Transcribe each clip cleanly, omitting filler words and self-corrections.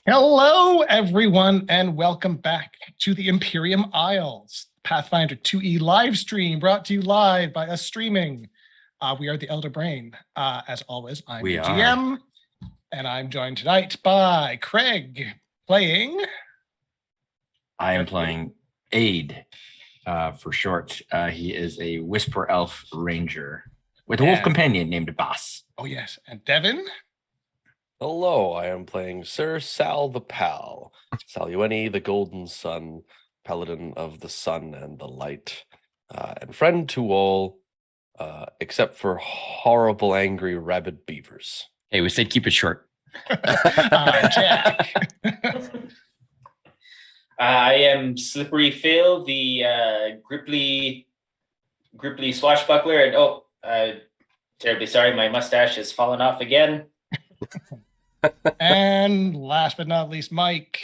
Hello, everyone, and welcome back to the Imperium Isles, Pathfinder 2E live stream brought to you live by us streaming. We are the Elder Brain. As always, I'm the GM, and I'm joined tonight by Craig playing. I am playing Aid for short. He is a Whisper Elf Ranger with a wolf companion named Boss. Oh, yes. And Devin. Hello, I am playing Sir Sal the Pal, Salueni the Golden Sun, Paladin of the Sun and the Light, and friend to all, except for horrible, angry, rabid beavers. Hey, we said keep it short. Jack. I am Slippery Phil, the gripply swashbuckler, and terribly sorry, my mustache has fallen off again. And last but not least, Mike.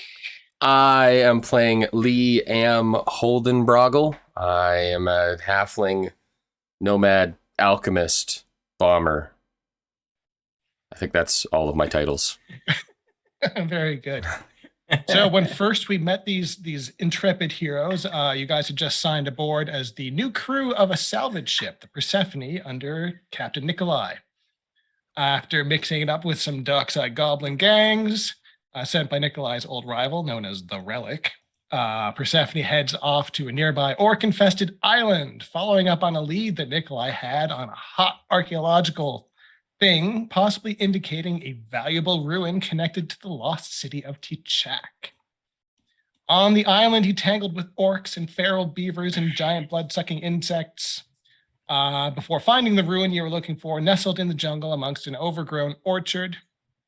I am playing Lee Am Holdenbroggle. I am a halfling nomad alchemist bomber. I think that's all of my titles. Very good. So when first we met these intrepid heroes, you guys had just signed aboard as the new crew of a salvage ship, the Persephone, under Captain Nikolai. After mixing it up with some dockside goblin gangs sent by Nikolai's old rival, known as the Relic, Persephone heads off to a nearby orc-infested island, following up on a lead that Nikolai had on a hot archaeological thing, possibly indicating a valuable ruin connected to the lost city of Tichak. On the island, he tangled with orcs and feral beavers and giant blood-sucking insects. Before finding the ruin you were looking for, nestled in the jungle amongst an overgrown orchard.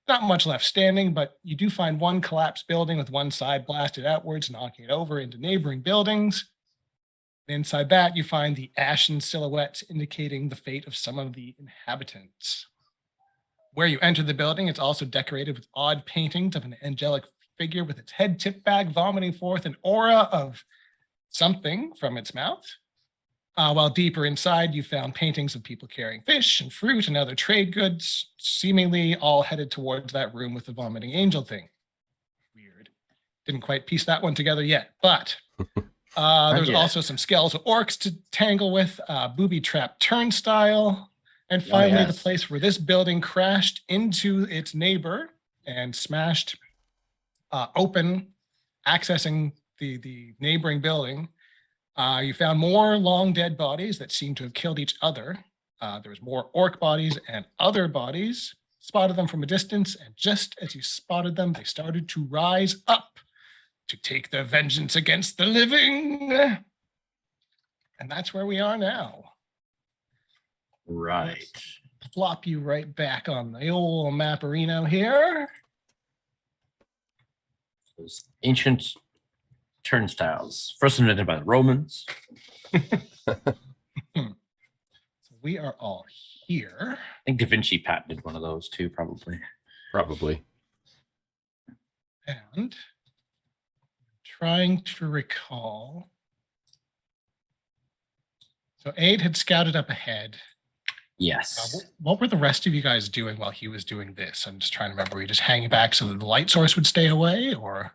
Not much left standing, but you do find one collapsed building with one side blasted outwards, knocking it over into neighboring buildings. Inside that, you find the ashen silhouettes indicating the fate of some of the inhabitants. Where you enter the building, it's also decorated with odd paintings of an angelic figure with its head tipped back, vomiting forth an aura of something from its mouth. While deeper inside, you found paintings of people carrying fish and fruit and other trade goods, seemingly all headed towards that room with the vomiting angel thing. Weird. Didn't quite piece that one together yet, but there's also some skeletal orcs to tangle with, booby trap turnstile, and finally the place where this building crashed into its neighbor and smashed open, accessing the neighboring building. You found more long dead bodies that seemed to have killed each other. There was more orc bodies and other bodies. Spotted them from a distance, and just as you spotted them, they started to rise up to take their vengeance against the living. And that's where we are now. Right. Let's plop you right back on the old Mapperino here. Those ancient turnstiles, first invented by the Romans. So we are all here. I think Da Vinci patented one of those too, probably. And trying to recall. So Aid had scouted up ahead. Yes. What were the rest of you guys doing while he was doing this? I'm just trying to remember. Were you just hanging back so that the light source would stay away, or?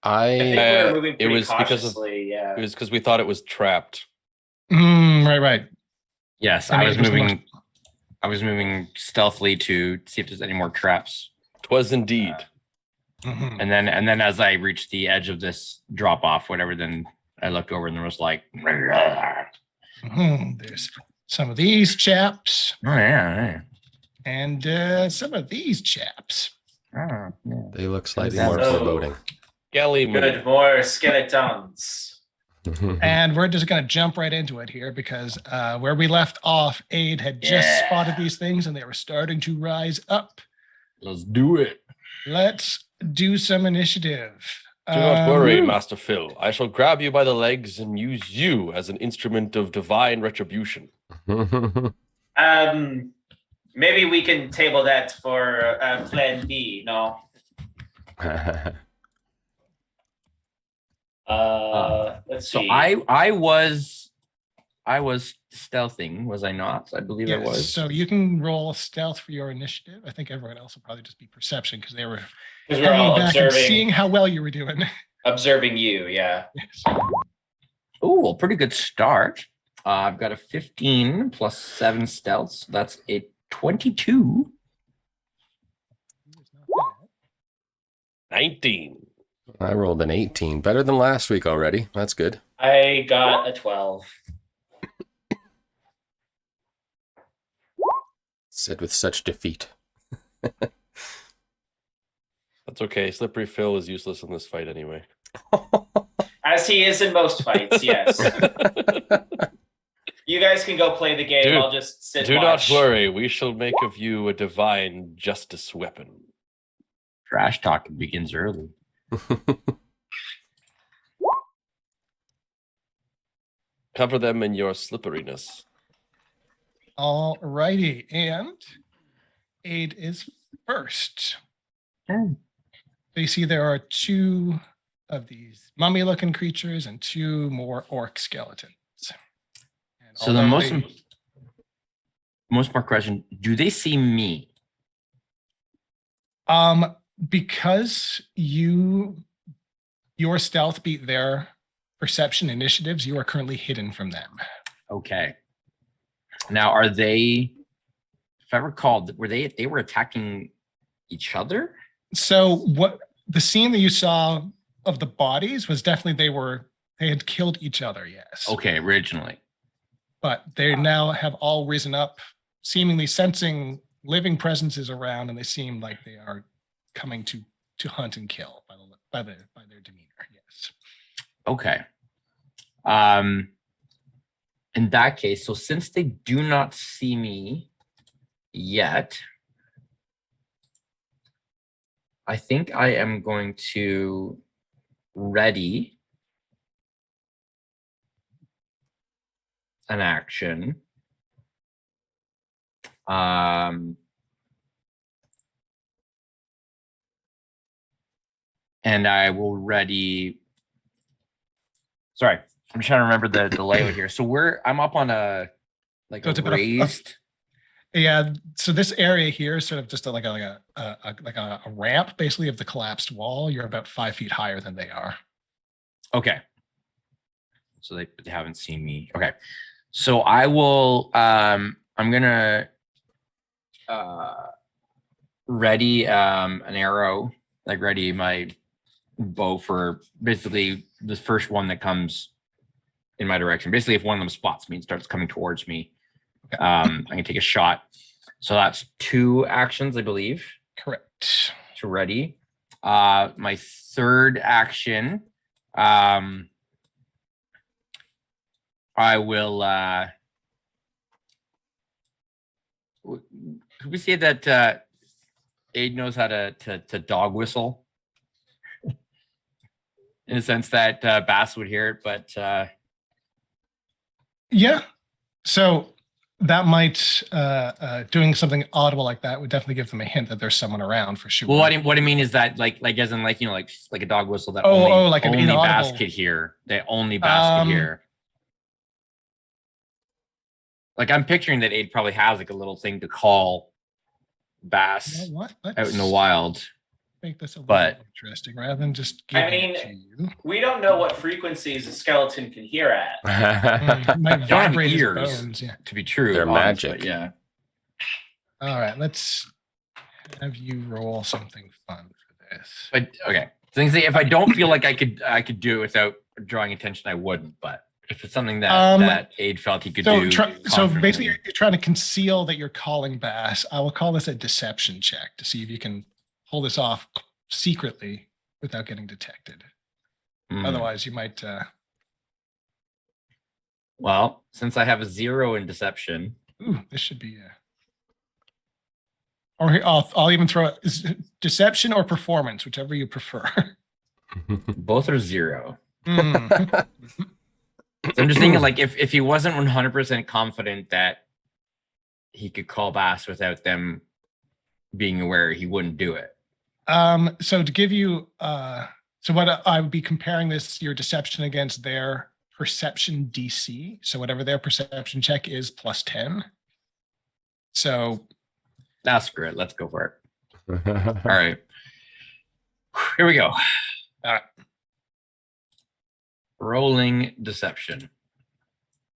I think we were moving pretty cautiously. It was because we thought it was trapped. Right. Yes, I was moving stealthily to see if there's any more traps. 'Twas indeed. And then as I reached the edge of this drop off, whatever, then I looked over and there was like there's some of these chaps. Oh yeah. And some of these chaps. Oh, yeah. They look slightly more foreboding. Good, more skeletons. And we're just going to jump right into it here because where we left off, Aid had just spotted these things and they were starting to rise up. Let's do it. Let's do some initiative. Do not worry, Master Phil. I shall grab you by the legs and use you as an instrument of divine retribution. Maybe we can table that for Plan B. No. Let's see. So I was I was stealthing, was I not? I believe I Yes, was. so you can roll stealth for your initiative. I think everyone else will probably just be perception because they were Because we're hanging all back and observing, seeing how well you were doing. observing you. Yeah. Yes. Ooh, a pretty good start. I've got a 15 plus 7 stealth. So that's a 22. 19. I rolled an 18. Better than last week already. That's good. I got a 12. Said with such defeat. That's okay. Slippery Phil is useless in this fight anyway. As he is in most fights, yes. You guys can go play the game. Dude, I'll just sit Do and not watch. worry. We shall make of you a divine justice weapon. Trash talk begins early. Cover them in your slipperiness. All righty, and Aid is first. Okay. So you see there are 2 of these mummy-looking creatures and 2 more orc skeletons. And So the although most more question, do they see me? because your stealth beat their perception initiatives, you are currently hidden from them. Okay. Now, are they, if I recall, they were attacking each other? So what the scene that you saw of the bodies was definitely they had killed each other, yes. Okay, originally. But they now have all risen up, seemingly sensing living presences around, and they seem like they are coming to hunt and kill by their demeanor. Yes. Okay. In that case, so since they do not see me yet, I think I am going to ready an action. And I will ready. Sorry, I'm trying to remember the layout here. So I'm up on a So it's a bit of- raised. Yeah. So this area here is sort of just like a ramp, basically, of the collapsed wall. You're about 5 feet higher than they are. Okay. So they haven't seen me. Okay. So I will I'm gonna ready an arrow, like ready my bow for basically the first one that comes in my direction. Basically, if one of them spots me and starts coming towards me, I can take a shot. So that's 2 actions, I believe. Correct. To ready. My third action, I will. Could we say that Aid knows how to dog whistle? In a sense that Bass would hear it, but Yeah. So that might doing something audible like that would definitely give them a hint that there's someone around for sure. well, what I mean is that like as in like like a dog whistle that like an only Bass inaudible. could hear. That only Bass could hear. Like I'm picturing that Aid probably has like a little thing to call Bass You know what? out in the wild. Make this a little But- interesting rather than just I giving mean, it to you. We don't know what frequencies a skeleton can hear at. It might Don't have vibrate his ears. bones, yeah. To be true, They're honest, magic. but yeah. All right, let's have you roll something fun for this. But okay. Things that if I don't feel like I could do it without drawing attention, I wouldn't. But if it's something that that Aid felt he could do, So confidently- basically, you're trying to conceal that you're calling Bass. I will call this a deception check to see if you can pull this off secretly without getting detected. Hmm. Otherwise, you might. Well, since I have a 0 in deception, Ooh, this should be. Or here, I'll even throw it. Is it deception or performance, whichever you prefer. both are 0. Mm. So I'm just thinking, like, if he wasn't 100% confident that he could call Bass without them being aware, he wouldn't do it. So to give you, so what I would be comparing this, your deception against their perception DC. So whatever their perception check is plus 10. So That's great. Let's go for it. All right. Here we go. Rolling deception.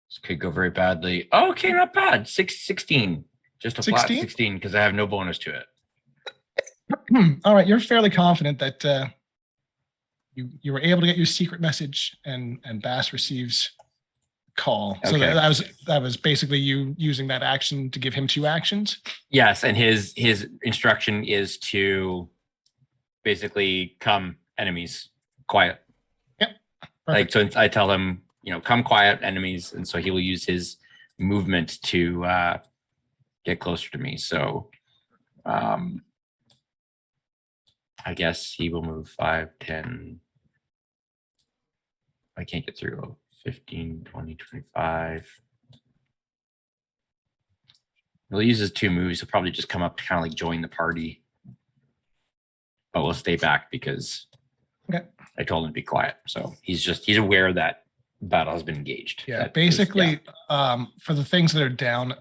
This could go very badly. Okay, not bad. 16. Just a flat 16? 16 because I have no bonus to it. All right, you're fairly confident that you were able to get your secret message, and Bass receives call. So Okay. that was basically you using that action to give him 2 actions. Yes, and his instruction is to basically come enemies quiet. Like, Perfect. so I tell him, come quiet enemies, and so he will use his movement to get closer to me. So I guess he will move 5, 10. I can't get through 15, 20, 25. He'll use his 2 moves. He'll probably just come up to kind of like join the party. But we'll stay back because I told him to be quiet. So he's aware that battle has been engaged. Yeah, That basically, for the things that are down,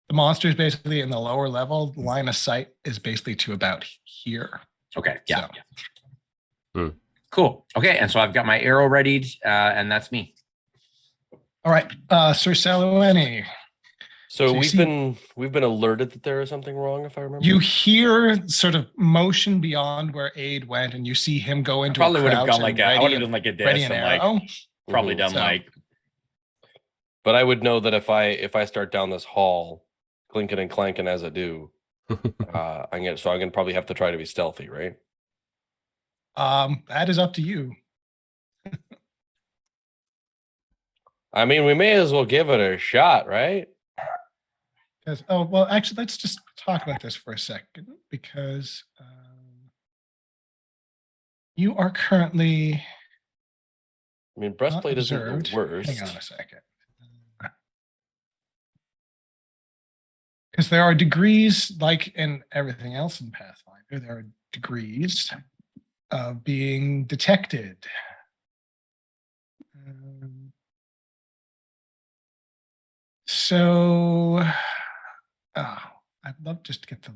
the monsters basically in the lower level, line of sight is basically to about here. Okay. Yeah. So. Cool. Okay. And so I've got my arrow readied, and that's me. All right, Sir Salueni. So So you we've been alerted that there is something wrong, if I remember. You hear sort of motion beyond where Aid went, and you see him go into Probably a would have crouch gone like and I would have ready, done like a ready diss an and like arrow. probably done So- like But I would know that if I start down this hall, clinking and clanking as I do, I'm gonna probably have to try to be stealthy, right? That is up to you. I mean, we may as well give it a shot, right? Because well, actually, let's just talk about this for a second, because you are currently I mean, not breastplate isn't observed. the worst. Hang on a second. Because there are degrees, like in everything else in Pathfinder, there are degrees of being detected. So, I'd love just to get the.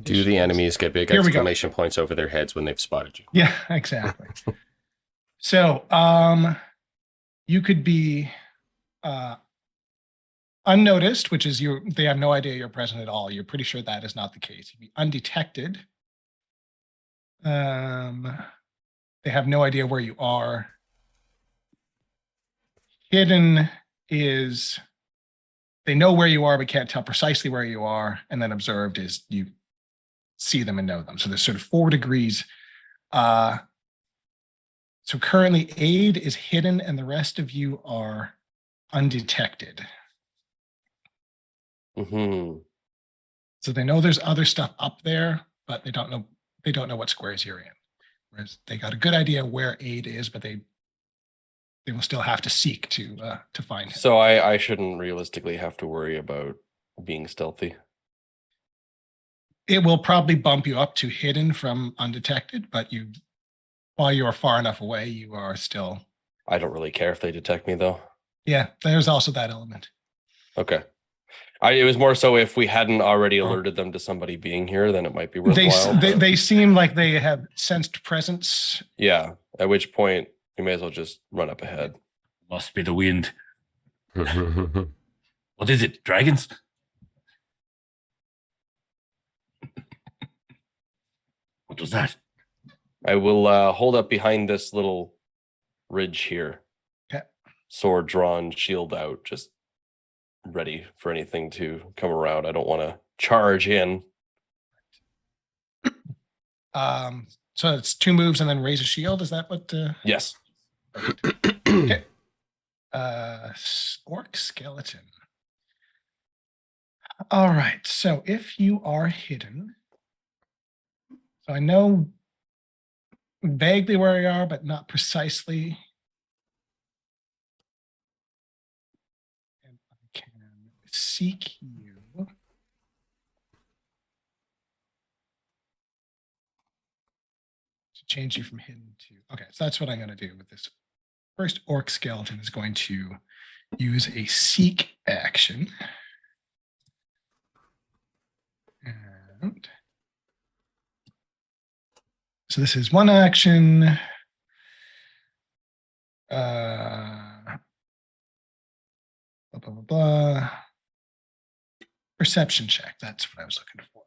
Do the enemies get big Here we go. exclamation points over their heads when they've spotted you? Yeah, exactly. So, you could be unnoticed, which is they have no idea you're present at all. You're pretty sure that is not the case. You'd be undetected. They have no idea where you are. Hidden is they know where you are but can't tell precisely where you are. And then observed is you see them and know them. So there's sort of 4 degrees. So currently Aid is hidden and the rest of you are undetected. Mm-hmm. So they know there's other stuff up there, but they don't know what squares you're in. Whereas they got a good idea where Aid is, but they will still have to seek to find him. So I shouldn't realistically have to worry about being stealthy. It will probably bump you up to hidden from undetected, but while you are far enough away, you are still. I don't really care if they detect me, though. Yeah, there's also that element. Okay. It was more so if we hadn't already alerted them to somebody being here, then it might be worthwhile. They seem like they have sensed presence. Yeah. At which point we may as well just run up ahead. must be the wind. What is it? Dragons? What was that? I will hold up behind this little ridge here. Okay. Sword drawn, shield out, just ready for anything to come around. I don't want to charge in. So it's 2 moves and then raise a shield. Is that what? Yes. Okay. Orc skeleton. All right. So if you are hidden, so I know vaguely where you are, but not precisely. And I can seek you. to change you from hidden to. Okay, so that's what I'm going to do with this. First orc skeleton is going to use a seek action. And so this is one action. Blah, blah, blah, blah. Perception check. That's what I was looking for.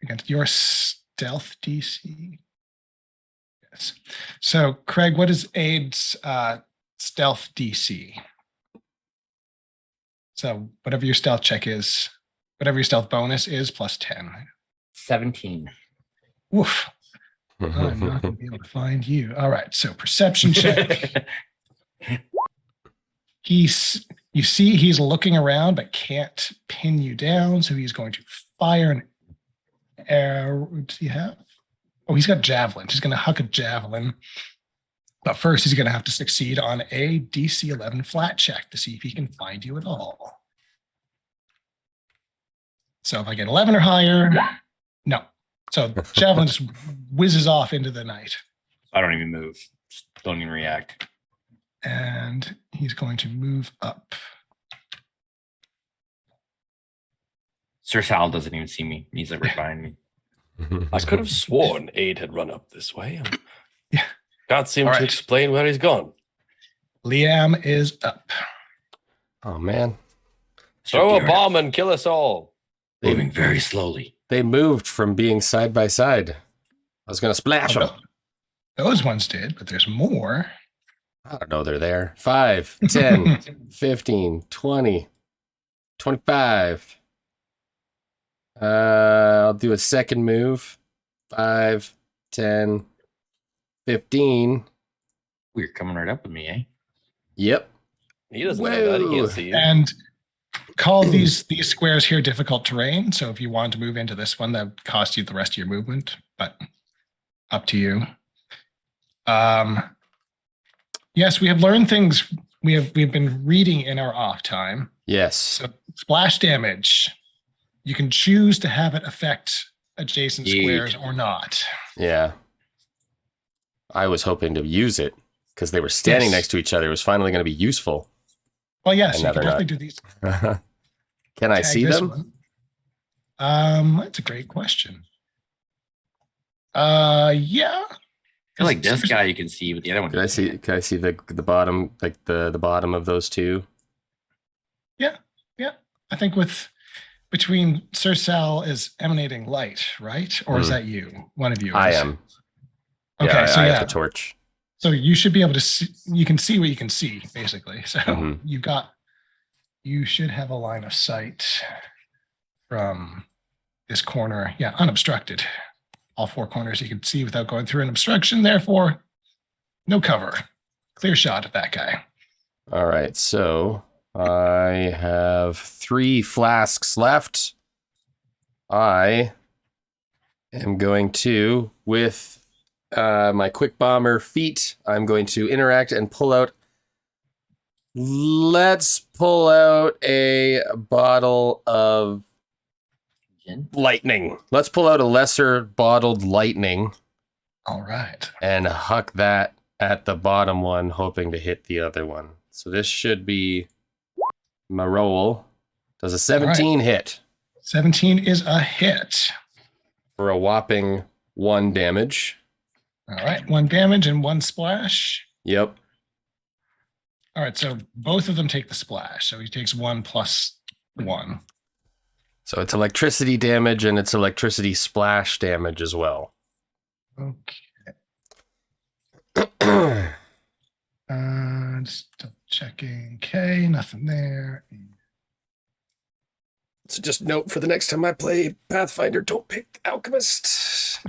Against your stealth DC. Yes. So, Craig, what is Aid's stealth DC? So, whatever your stealth check is, whatever your stealth bonus is, plus 10. 17. Woof. I'm not going to be able to find you. All right. So, perception check. You see he's looking around but can't pin you down, so he's going to fire an arrow. What does he have? Oh, he's got javelin. He's going to huck a javelin. But first, he's going to have to succeed on a DC 11 flat check to see if he can find you at all. So if I get 11 or higher, no. So javelin just whizzes off into the night. I don't even move. Just don't even react. And he's going to move up. Sir Sal doesn't even see me. He's like right behind me. I could have sworn Aid had run up this way. Yeah. Can't seem All to right. explain where he's gone. Liam is up. Oh man, Throw a bomb and kill us all. Moving very slowly. they moved from being side by side. I was gonna splash them. Those ones did, but there's more. I don't know. They're there. 5, 10, 15, 20, 25. I'll do a second move. 5, 10, 15. We're coming right up with me, eh? Yep. He doesn't know that. He Whoa. can't see you. And call these squares here difficult terrain. So if you want to move into this one, that would cost you the rest of your movement, but up to you. Yes, we have learned things. We've been reading in our off time. Yes. So splash damage, you can choose to have it affect adjacent Yeet. squares or not. Yeah. I was hoping to use it because they were standing Yes. next to each other. It was finally going to be useful. Well, yes, And you now can they're definitely do these. Can I Tag see this them? one. That's a great question. Yeah. I feel like this guy you can see, but the other one. Can I see? Can I see the bottom, like the bottom of those two? I think between Sir Sal is emanating light, right? Or is Hmm. that you? One of you. I is. am. Okay, Yeah, so I yeah. have the torch. So you should be able to see, you can see what you can see, basically. So Mhm. you should have a line of sight from this corner. Yeah, unobstructed. All four corners you can see without going through an obstruction. Therefore, no cover. Clear shot at that guy. All right, so I have 3 flasks left. I am going to, with my quick bomber feat, I'm going to interact and pull out. Let's pull out a bottle of Gin? lightning. Let's pull out a lesser bottled lightning All right. and huck that at the bottom one, hoping to hit the other one. So this should be my roll. Does a 17 hit 17 is a hit. for a whopping 1 damage. All right. 1 damage and 1 splash. Yep. All right. So both of them take the splash. So he takes 1 plus 1. So it's electricity damage and it's electricity splash damage as well. Okay. Just double checking. Okay. Nothing there. So just note for the next time I play Pathfinder, don't pick Alchemist.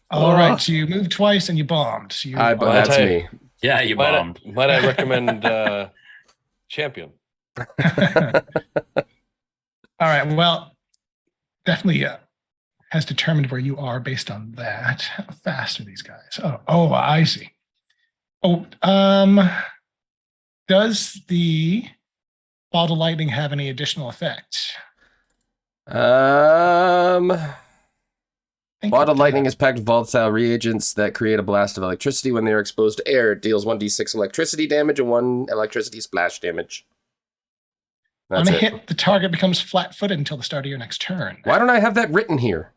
All right. So you moved twice and you bombed. So you But that's tell you. me. Yeah, you Might bombed. I recommend Champion? All right. Well, definitely has determined where you are based on that. How fast are these guys? Oh, I see. Oh, does the ball of lightning have any additional effects? think Bottle it, lightning is packed with volatile reagents that create a blast of electricity when they are exposed to air. It deals 1d6 electricity damage and 1 electricity splash damage. That's on a it. hit, the target becomes flat-footed until the start of your next turn. Why don't I have that written here?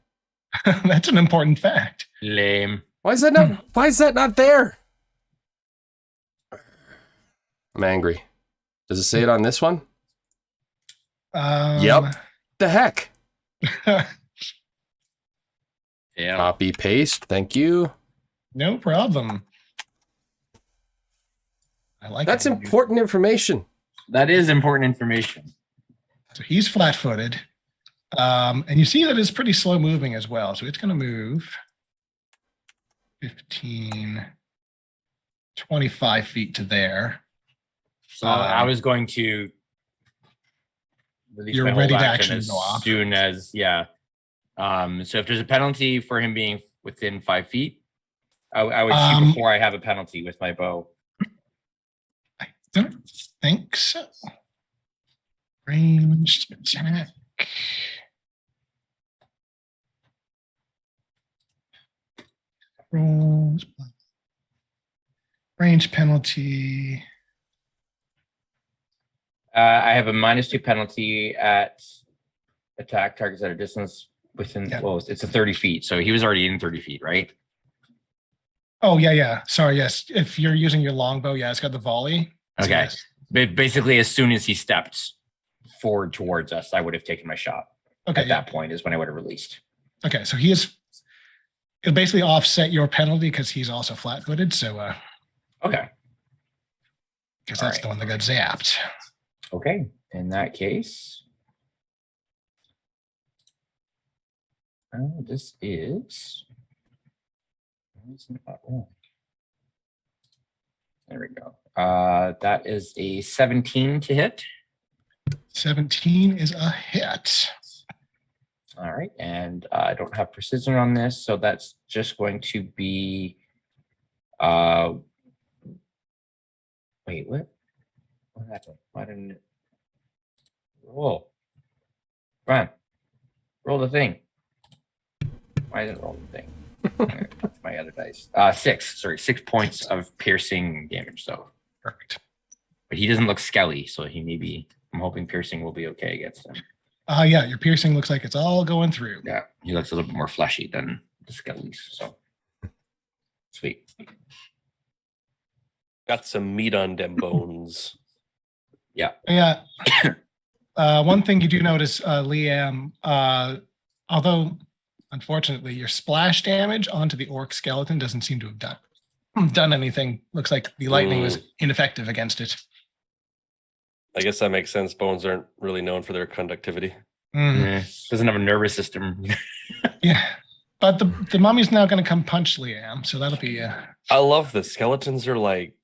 That's an important fact. Lame. Why is that not there? I'm angry. Does it say it on this one? Yep. The heck? Yeah. Copy paste. Thank you. No problem. I like That's it. important information. That is important information. So he's flat-footed. And you see that it's pretty slow moving as well. So it's going to move 15, 25 feet to there. So I was going to release You're my ready whole to action action as go off. soon as, yeah. So if there's a penalty for him being within 5 feet, I would shoot before I have a penalty with my bow. I don't think so. Ranged attack. Rolls. Range penalty. I have a -2 penalty at attack targets at a distance within, Yeah. well, it's a 30 feet. So he was already in 30 feet, right? Oh, yeah. Sorry, yes. If you're using your longbow, yeah, it's got the volley. So Okay. yes. But basically, as soon as he stepped forward towards us, I would have taken my shot. Okay, At yeah. that point is when I would have released. Okay, so it'll basically offset your penalty because he's also flat-footed. So, Okay. because that's Alright. the one that got zapped. Okay. In that case, this is. There we go. That is a 17 to hit. 17 is a hit. All right, and I don't have precision on this, so that's just going to be. Wait, what? What happened? Why didn't it roll? Come on, roll the thing. Why didn't it roll the thing? That's my other dice. 6 points of piercing damage. So, Perfect. but he doesn't look skelly, so he may be. I'm hoping piercing will be okay against him. Yeah, your piercing looks like it's all going through. Yeah, he looks a little bit more fleshy than the skellies. So, sweet. Got some meat on them bones. Yeah. One thing you do notice, Liam, although unfortunately your splash damage onto the orc skeleton doesn't seem to have done anything. Looks like the lightning was ineffective against it. I guess that makes sense. Bones aren't really known for their conductivity. Doesn't have a nervous system. Yeah. But the mummy's now going to come punch Liam, so that'll be I love this. Skeletons are like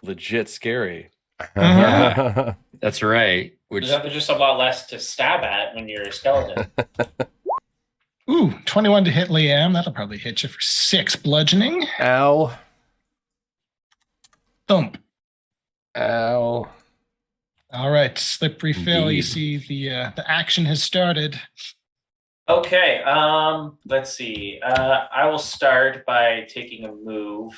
legit scary. That's right. Which There's just a lot less to stab at when you're a skeleton. 21 to hit Liam. That'll probably hit you for 6 bludgeoning. Ow. Thump. Ow. All right, slippery Phil. You Indeed. see the action has started. Okay, let's see. I will start by taking a move.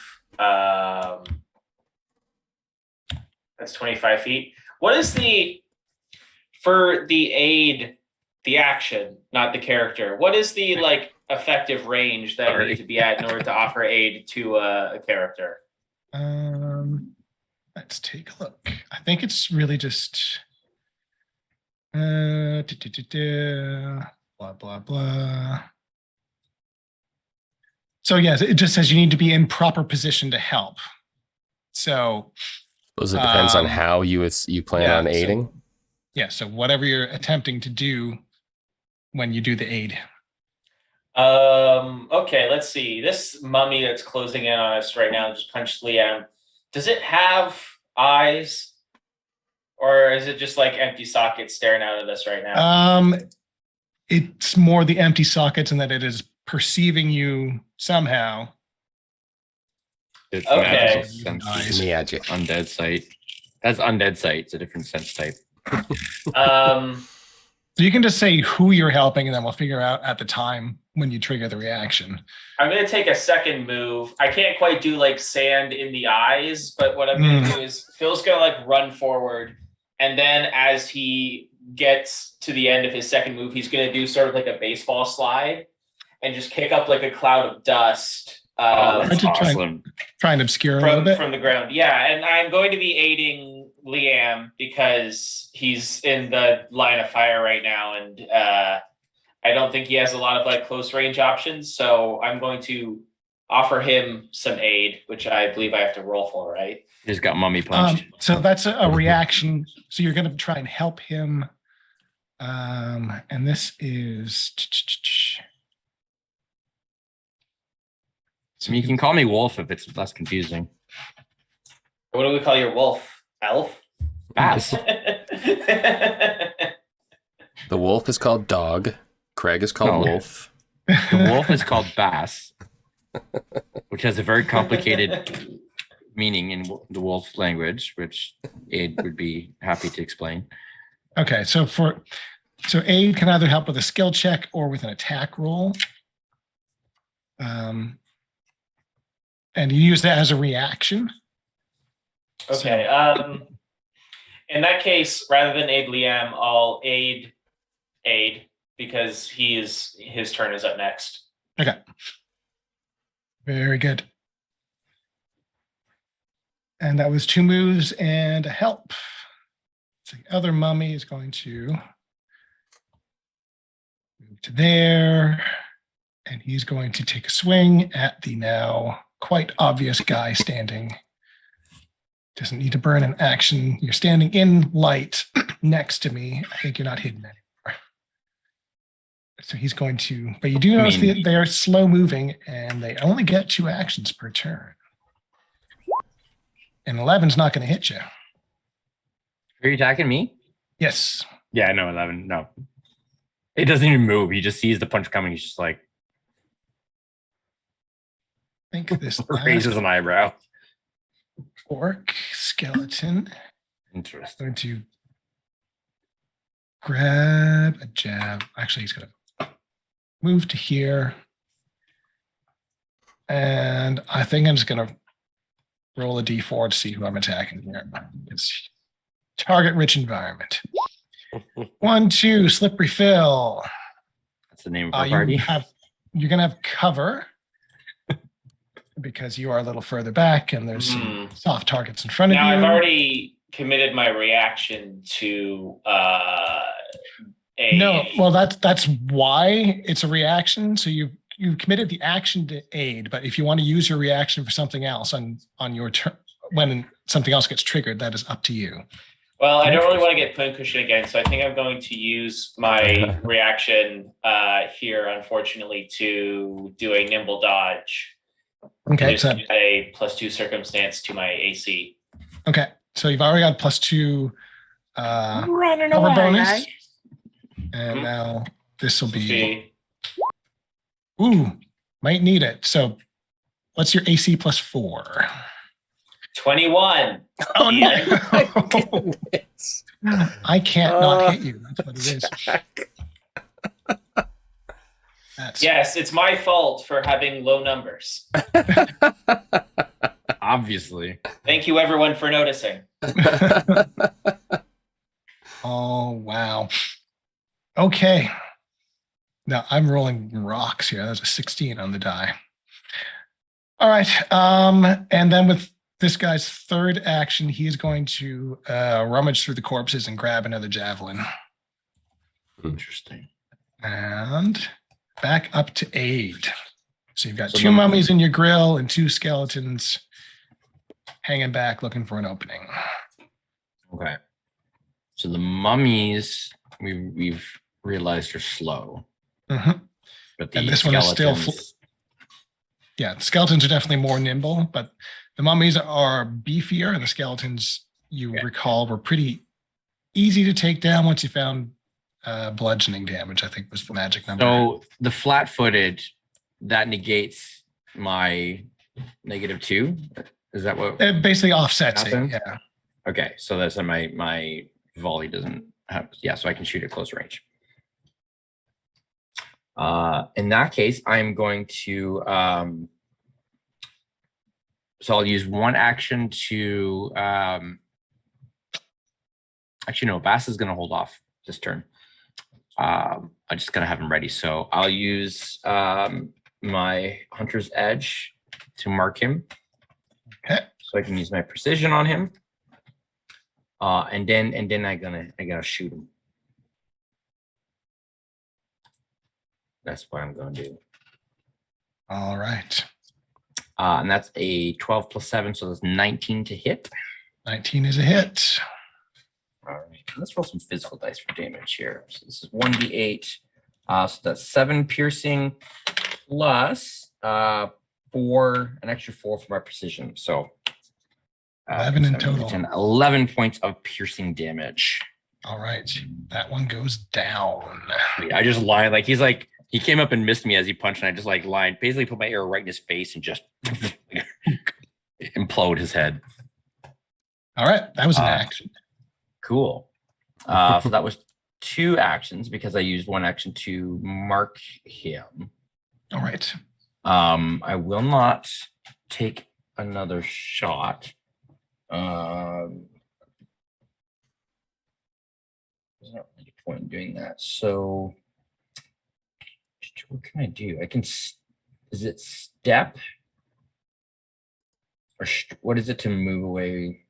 That's 25 feet. What is for the aid, the action, not the character? What is the effective range that I need to be at in order to offer aid to a character? Let's take a look. I think it's really just blah blah blah. So yes, it just says you need to be in proper position to help. So Suppose it depends on Um, how you plan yeah, on so- aiding. yeah, so whatever you're attempting to do when you do the aid. Okay, let's see. This mummy that's closing in on us right now just punched Liam. Does it have eyes? Or is it just like empty sockets staring out at us right now? It's more the empty sockets and that it is perceiving you somehow. it's Okay. magical Nice. sense. Magic. Undead sight. That's undead sight. It's a different sense type. So you can just say who you're helping, and then we'll figure out at the time when you trigger the reaction. I'm going to take a second move. I can't quite do like sand in the eyes, but what I'm going to do is Phil's going to like run forward. And then as he gets to the end of his second move, he's going to do sort of like a baseball slide and just kick up like a cloud of dust. That's awesome. Try and obscure a little bit. From the ground. Yeah. And I'm going to be aiding Liam because he's in the line of fire right now. And I don't think he has a lot of like close range options. So I'm going to offer him some aid, which I believe I have to roll for, right? Just got mummy punched. So that's a reaction. So you're going to try and help him. And this is. I mean, you can call me Wolf if it's less confusing. What do we call your wolf? Elf? Bass. The wolf is called Dog. Craig is called No. Wolf. The wolf is called Bass, which has a very complicated meaning in the wolf language, which Aid would be happy to explain. Okay, so Aid can either help with a skill check or with an attack roll. And you use that as a reaction. Okay. In that case, rather than aid Liam, I'll aid because his turn is up next. Okay. Very good. And that was 2 moves and a help. So the other mummy is going to move to there. And he's going to take a swing at the now quite obvious guy standing. Doesn't need to burn an action. You're standing in light next to me. I think you're not hidden anymore. So he's going to, but you do notice that they are slow moving and they only get 2 actions per turn. And 11's not going to hit you. Are you attacking me? Yes. Yeah, no, 11. No. It doesn't even move. He just sees the punch coming. He's just like, I think this raises an eyebrow. orc skeleton Interesting. going to grab a jab. Actually, he's going to move to here. And I think I'm just going to roll a d4 to see who I'm attacking here. It's target rich environment. 1, 2, slippery Phil. That's the name of our party. You're going to have cover because you are a little further back and there's some soft targets in front of you. Now I've already committed my reaction to No, well that's why it's a reaction. So you committed the action to aid, but if you want to use your reaction for something else on your turn when something else gets triggered, that is up to you. Well, I don't really want to get pincushion again, so I think I'm going to use my reaction here, unfortunately, to do a nimble dodge. Okay, Just so a +2 circumstance to my AC. okay, so you've already got +2 Running cover away, bonus, guy. and now this will be See, might need it. So what's your AC +4? 21. Oh no! Goodness. I can't not hit you. That's what it is. That's Yes, it's my fault for having low numbers. Obviously. Thank you, everyone, for noticing. Oh wow. Okay. Now I'm rolling rocks here. That's a 16 on the die. All right. And then with this guy's third action, he is going to rummage through the corpses and grab another javelin. Interesting. And back up to aid. So you've got So 2 the- mummies in your grill and 2 skeletons hanging back looking for an opening. Okay. So the mummies we've realized are slow. Mhm. But the And this one is still skeletons- Yeah, the skeletons are definitely more nimble, but the mummies are beefier, and the skeletons, you recall, were pretty easy to take down once you found bludgeoning damage, I think was the magic number. So the flat-footed, that negates my -2. Is that what? It basically offsets it, Happens? yeah. Okay, so that's my volley doesn't have. Yeah, so I can shoot at close range. In that case, I'm going to so I'll use one action to actually no, Bass is gonna hold off this turn. I'm just gonna have him ready. So I'll use my Hunter's Edge to mark him. Okay. So I can use my precision on him. And then I gotta shoot him. That's what I'm gonna do. All right. And that's a 12 plus 7, so that's 19 to hit. 19 is a hit. All right, let's roll some physical dice for damage here. So this is 1d8. So that's 7 piercing plus 4, an extra 4 for my precision. So 11 in 7, total. 10, 11 points of piercing damage. All right. That one goes down. I just lied. Like he came up and missed me as he punched, and I just like lied, basically put my arrow right in his face and just implode his head. All right. That was an action. Cool. So that was 2 actions because I used 1 action to mark him. All right. I will not take another shot. There's not really a point in doing that. So what can I do? I can. Is it step? Or what is it to move away?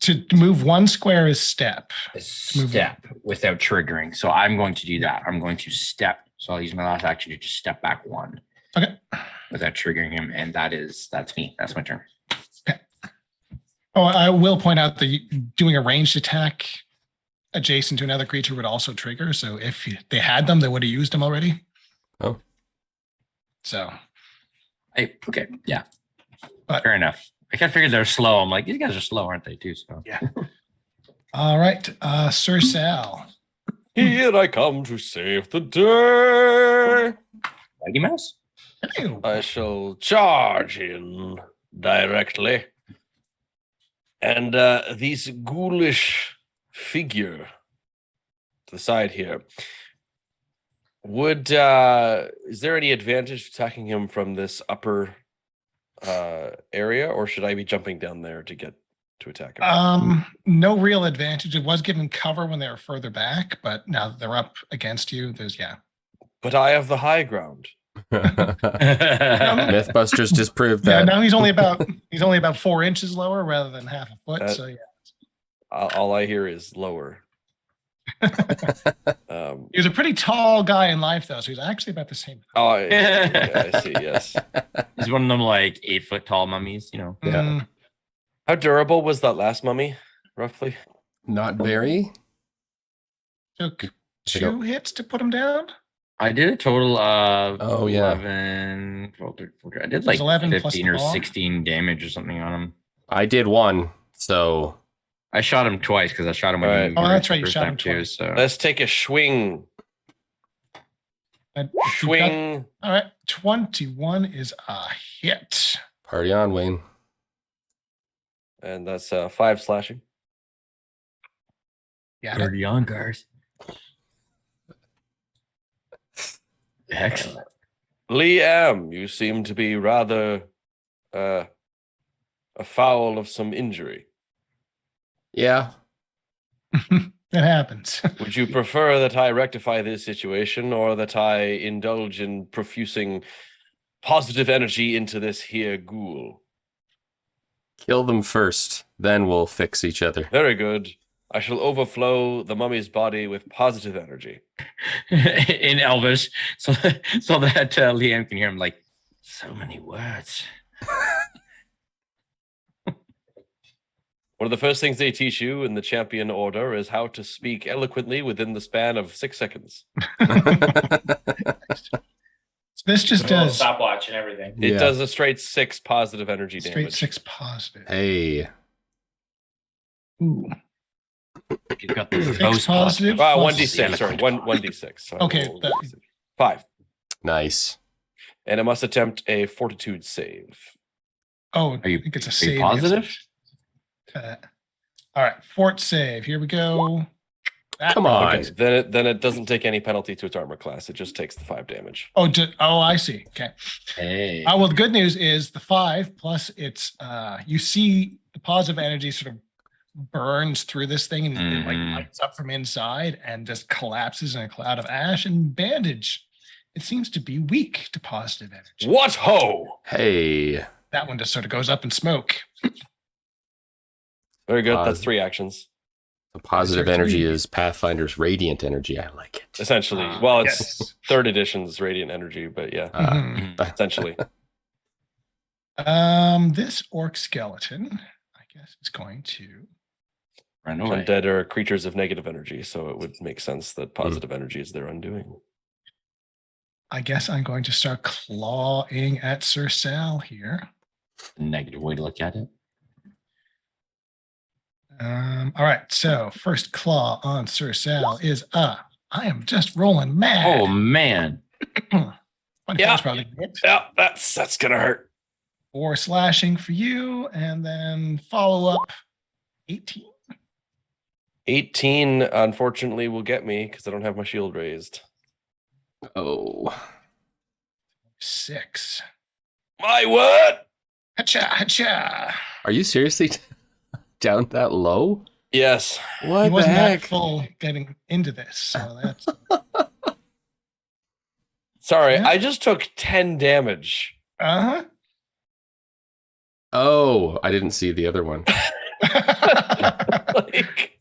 To move 1 square is step. A step without triggering. So I'm going to do that. I'm going to step. So I'll use my last action to just step back 1. Okay. Without triggering him, and that's me. That's my turn. Okay. Oh, I will point out that doing a ranged attack adjacent to another creature would also trigger. So if they had them, they would have used them already. Oh. So. Okay. Yeah. But, fair enough. I kind of figured they're slow. I'm like, these guys are slow, aren't they, too? So yeah. All right, Sir Sal. Here I come to save the day. Mighty Mouse. Hello. I shall charge in directly. And this ghoulish figure to the side here. Would is there any advantage to attacking him from this upper area, or should I be jumping down there to get to attack him? No real advantage. It was given cover when they were further back, but now that they're up against you, But I have the high ground. Mythbusters disproved that. Yeah, now he's only about 4 inches lower rather than half a foot. So yeah. All I hear is lower. He was a pretty tall guy in life, though, so he's actually about the same. Oh, yeah, I see. Yes, he's one of them like 8-foot tall mummies. You know. Yeah. How durable was that last mummy, roughly? Not very. Took 2 hits to put him down. I did a total of 11. 12, 13, 14. I did like 11 15 or plus 16 damage or something on him. I did 1, so I shot him twice because I shot him when Right. he moved Oh, the that's right, you first shot time him too. twice. So Let's take a swing. Swing. All right, 21 is a hit. party on, Wayne. And that's 5 slashing. Yeah. Dirty on, guys. Excellent. Liam, you seem to be rather afoul of some injury. Yeah. It happens. Would you prefer that I rectify this situation, or that I indulge in profusing positive energy into this here ghoul? Kill them first, then we'll fix each other. Very good. I shall overflow the mummy's body with positive energy. In Elvish, so that Liam can hear him like so many words. One of the first things they teach you in the champion order is how to speak eloquently within the span of 6 seconds. This just Little does stopwatch and everything. It Yeah. does a straight 6 positive energy straight damage. 6 positive. Hey. Ooh. You've got the 6 ghost positive. plus- 1d6, sorry, 1d6. So Okay, roll that- 1d6. 5. Nice. And I must attempt a fortitude save. Oh, Are you- I think it's a are you save. positive? All right, fort save. Here we go. Come on. Okay, then it doesn't take any penalty to its armor class. It just takes the 5 damage. Oh, I see. Okay. Hey. Well, the good news is the 5 plus it's you see the positive energy sort of burns through this thing and it like lights up from inside and just collapses in a cloud of ash. And bandage, it seems to be weak to positive energy. What ho! Hey. That one just sort of goes up in smoke. Very good. That's 3 actions. The positive Those are energy 3. is Pathfinder's radiant energy. I like it. Essentially. Well, it's Yes. 3rd edition's radiant energy, but yeah, Mhm. essentially. This orc skeleton, I guess, is going to. Run away. Undead are creatures of negative energy, so it would make sense that positive energy is their undoing. I guess I'm going to start clawing at Sir Sal here. Negative way to look at it. All right, so first claw on Sir Sal is I am just rolling mad. Oh man. 25 Yeah. is probably good. Yeah, that's gonna hurt. 4 slashing for you, and then follow up 18. 18, unfortunately, will get me because I don't have my shield raised. Oh. 6. My what? Hacha, hacha. Are you seriously down that low? Yes. What He the wasn't that heck? full getting into this, so that's Sorry, Yeah. I just took 10 damage. Oh, I didn't see the other one. Like,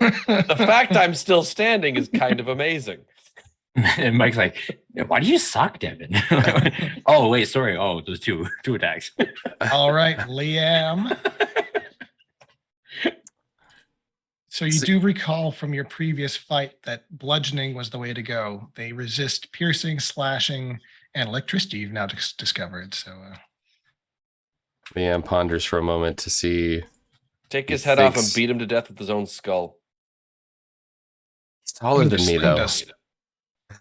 the fact I'm still standing is kind of amazing. And Mike's like, why do you suck, Devin? Oh, wait, sorry. Oh, those two attacks. All right, Liam. So you do recall from your previous fight that bludgeoning was the way to go. They resist piercing, slashing, and electricity. You've now discovered. So Liam ponders for a moment to see. Take his He head off and thinks- beat him to death with his own skull. He's taller than me, though.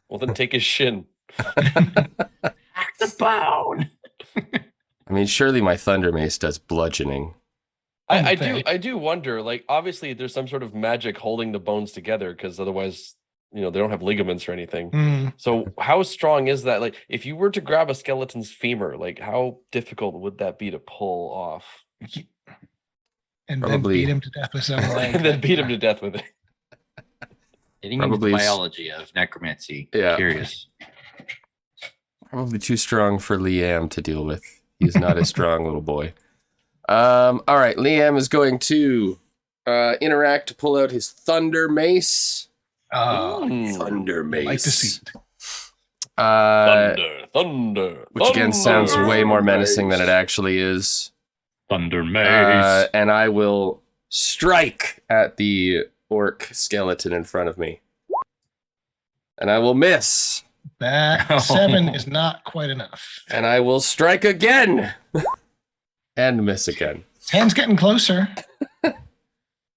Well, then take his shin. Hack the bone. I mean, surely my Thunder Mace does bludgeoning. I do wonder, like, obviously there's some sort of magic holding the bones together because otherwise, they don't have ligaments or anything. So how strong is that? Like, if you were to grab a skeleton's femur, like, how difficult would that be to pull off? and Probably. then beat him to death with some leg. And then beat him to death with it. Getting into Probably the s- biology of necromancy. Yeah. Curious. Probably too strong for Liam to deal with. He's not a strong little boy. All right, Liam is going to interact to pull out his Thunder Mace. Thunder Mace. Like to see it. Thunder. Which again sounds thunder. way more menacing than it actually is. Thunder Mace. And I will strike at the orc skeleton in front of me. And I will miss. That 7 is not quite enough. And I will strike again. And miss again. 10's getting closer.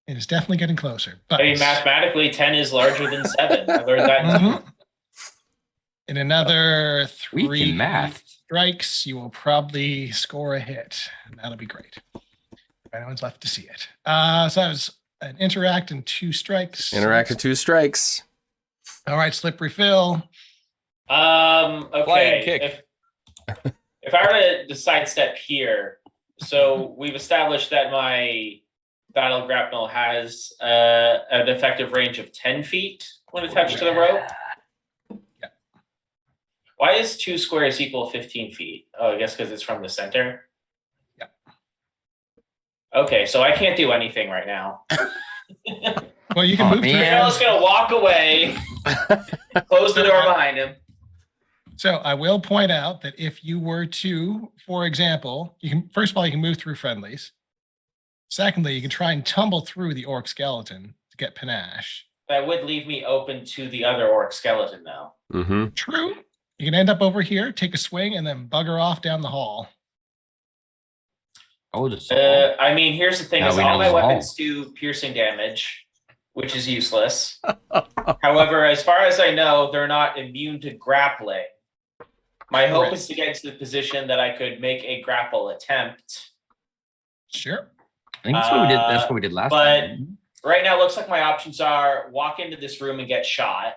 It is definitely getting closer. But I mean, mathematically, 10 is larger than 7. I learned that. Mhm. In another We 3 can math. strikes, you will probably score a hit. And that'll be great. If anyone's left to see it. So that was an interact and 2 strikes. Interact with 2 strikes. All right, slippery Phil. Okay. Flying kick. If I were to sidestep here, so we've established that my battle grapnel has an effective range of 10 feet when attached to the rope. Yeah. Why is 2 squares equal 15 feet? Oh, I guess because it's from the center. Yeah. Okay, so I can't do anything right now. Well, you can move through. man. Phil's gonna walk away, close the door behind him. So I will point out that if you were to, for example, you can first of all you can move through friendlies. Secondly, you can try and tumble through the orc skeleton to get panache. That would leave me open to the other orc skeleton now. Mm-hmm. True. You can end up over here, take a swing, and then bugger off down the hall. Oh, just I mean, here's the thing: Now is we all know my it's weapons do piercing damage, which is useless. However, as far as I know, they're not immune to grappling. My hope Correct. is to get into the position that I could make a grapple attempt. Sure. I think that's what we did. That's what we did last but- time. Right now, it looks like my options are walk into this room and get shot,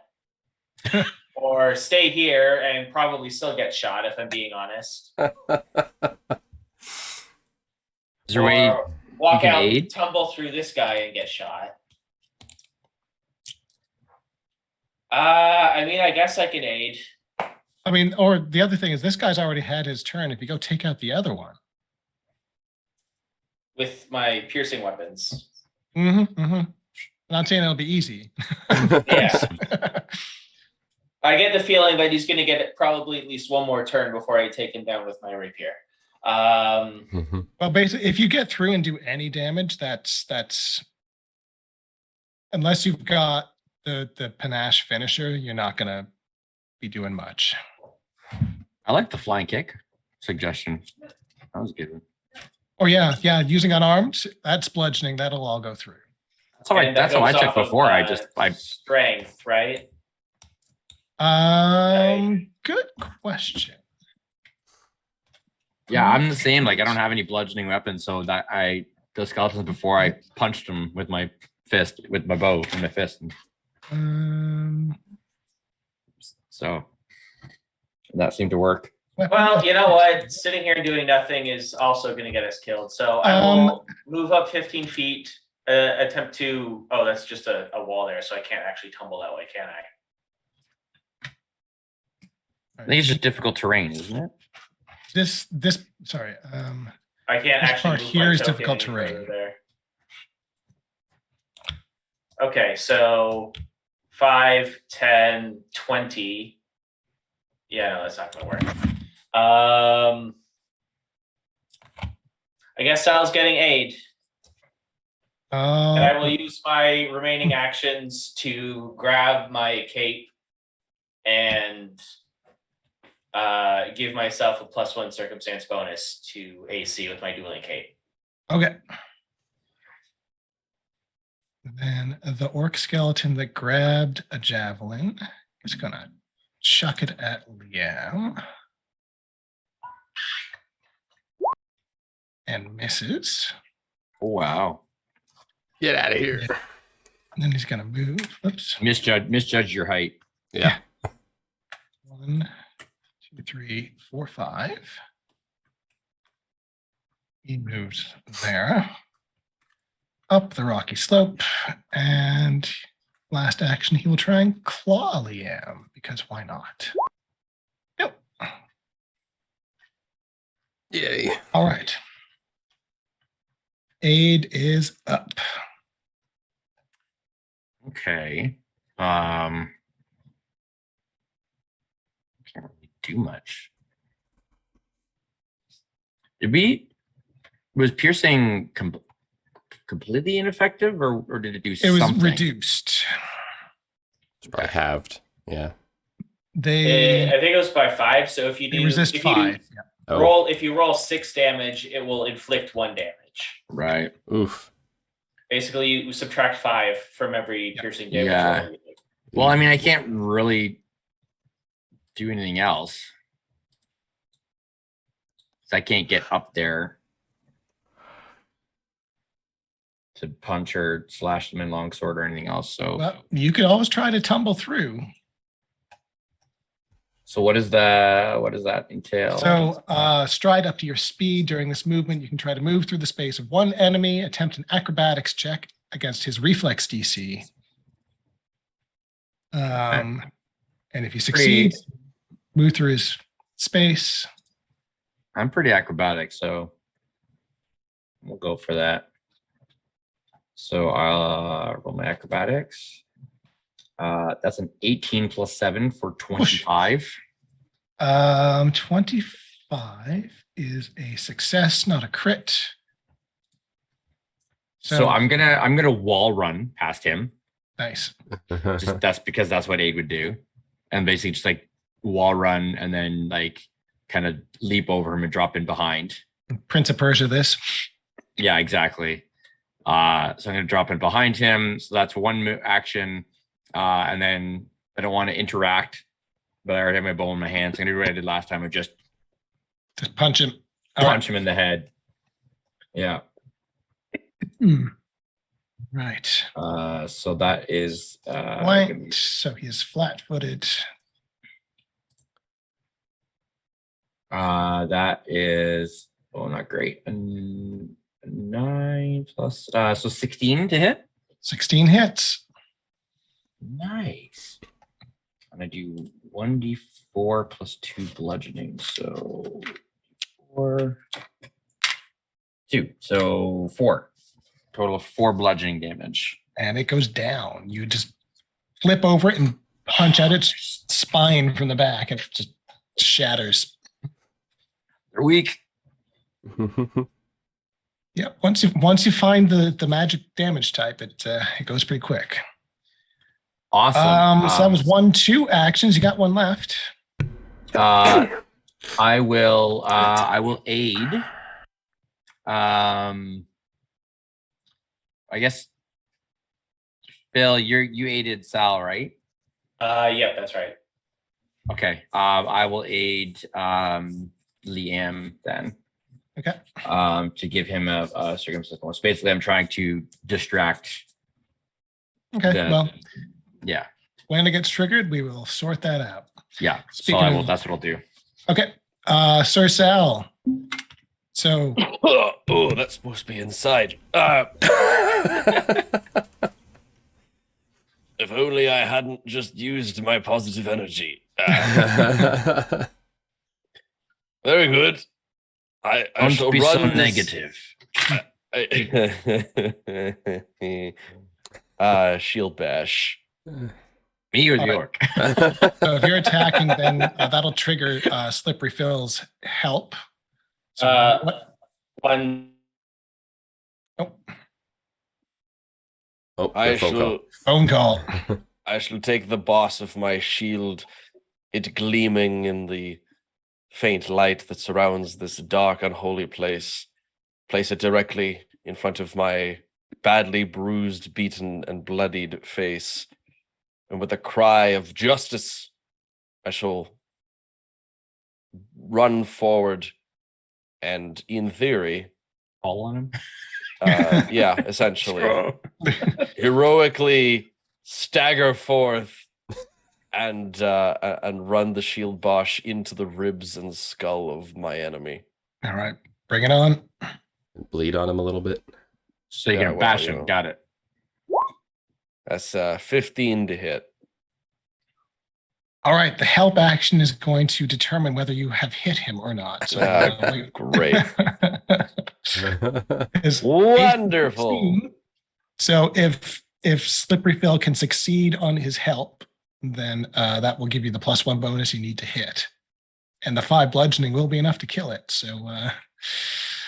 or stay here and probably still get shot, if I'm being honest. Is there a way Or walk can out, aid? tumble through this guy, and get shot. I mean, I guess I can aid. I mean, or the other thing is this guy's already had his turn. If you go take out the other one. With my piercing weapons. Not saying it'll be easy. Yeah. I get the feeling that he's going to get probably at least one more turn before I take him down with my rapier. Well, basically, if you get through and do any damage, that's unless you've got the panache finisher, you're not gonna be doing much. I like the flying kick suggestion. That was a good one. Oh yeah, using unarmed, that's bludgeoning. That'll all go through. That's how I, and that that's how I goes checked off of, before. I strength, right? Good question. yeah, I'm the same. Like I don't have any bludgeoning weapons, so that the skeletons before I punched them with my fist, with my bow and my fist. So that seemed to work. Well, you know what? Sitting here and doing nothing is also going to get us killed. So I will move up 15 feet, attempt to... Oh, that's just a wall there, so I can't actually tumble that way, can I? I think it's just difficult terrain, isn't it? Sorry. I can't This actually part move here is myself difficult any further terrain. there. Okay, so 5, 10, 20. Yeah, no, that's not going to work. I guess Sal's getting aid. And I will use my remaining actions to grab my cape and give myself a +1 circumstance bonus to AC with my dueling cape. Okay. Then the orc skeleton that grabbed a javelin is gonna chuck it at Liam. And misses. Oh, wow. Get out of here. And then he's gonna move. Oops. Misjudge your height. Yeah. 1, 2, 3, 4, 5. He moves there. Up the rocky slope. And last action, he will try and claw Liam, because why not? Nope. Yay. All right. Aid is up. Okay. Can't really do much. Was piercing completely ineffective, or did it do It something? was reduced. It's probably halved. Yeah. I They think it was by 5. So if you do resist if 5. Oh. roll, if you roll 6 damage, it will inflict 1 damage. Right. Oof. Basically, you subtract 5 from every piercing damage. Yeah. roll you make. Well, I mean, I can't really do anything else. I can't get up there to punch or slash them in longsword or anything else. So, Well, you could always try to tumble through. so what does that entail? So stride up to your speed during this movement. You can try to move through the space of one enemy, attempt an acrobatics check against his reflex DC. And if you succeed, move through his space. I'm pretty acrobatic, so we'll go for that. So I'll roll my acrobatics. That's an 18 + 7 for 25. 25 is a success, not a crit. So I'm gonna wall run past him. Nice. That's because that's what Aid would do, and basically just like wall run and then like kind of leap over him and drop in behind. Prince of Persia this. Yeah, exactly. So I'm gonna drop in behind him. So that's one action, and then I don't want to interact, but I already have my bow in my hand. So I'm gonna do what I did last time. I just punch him. punch him in the head. Yeah. Right. So that is Flanked. So he is flat-footed. that is not great. 9 plus so 16 to hit. 16 hits. Nice. I'm gonna do 1d4 plus 2 bludgeoning. So 4, 2. So 4. Total of 4 bludgeoning damage. And it goes down. You just flip over it and punch at its spine from the back, and it just shatters. They're weak. Yeah. Once you find the magic damage type, it goes pretty quick. Awesome. So that was 2 actions. You got one left. I will aid. I guess Bill, you aided Sal, right? Yep, that's right. Okay. I will aid Liam then. Okay. To give him a circumstance bonus. Basically, I'm trying to distract. Okay. Well, yeah. when it gets triggered, we will sort that out. Yeah. Speaking So of- that's what I'll do. Okay. Sir Sal. So Oh, that's supposed to be inside. If only I hadn't just used my positive energy. Very good. I shall Don't be run so this- negative. Shield bash. Me or the All right. orc? if you're attacking, then that'll trigger Slippery Phil's help. So what? One. Oh, I good phone call. shall Phone call. I shall take the boss of my shield, it gleaming in the faint light that surrounds this dark, unholy place, place it directly in front of my badly bruised, beaten, and bloodied face. And with a cry of justice, I shall run forward and, in theory, Fall on him. yeah, essentially, heroically stagger forth and run the shield bosh into the ribs and skull of my enemy. All right. Bring it on. Bleed on him a little bit. So you're Yeah, gonna well, bash you him. know. Got it. That's 15 to hit. All right. The help action is going to determine whether you have hit him or not. So, Great. Is Wonderful. 16. So if Slippery Phil can succeed on his help, then that will give you the +1 bonus you need to hit. And the 5 bludgeoning will be enough to kill it. So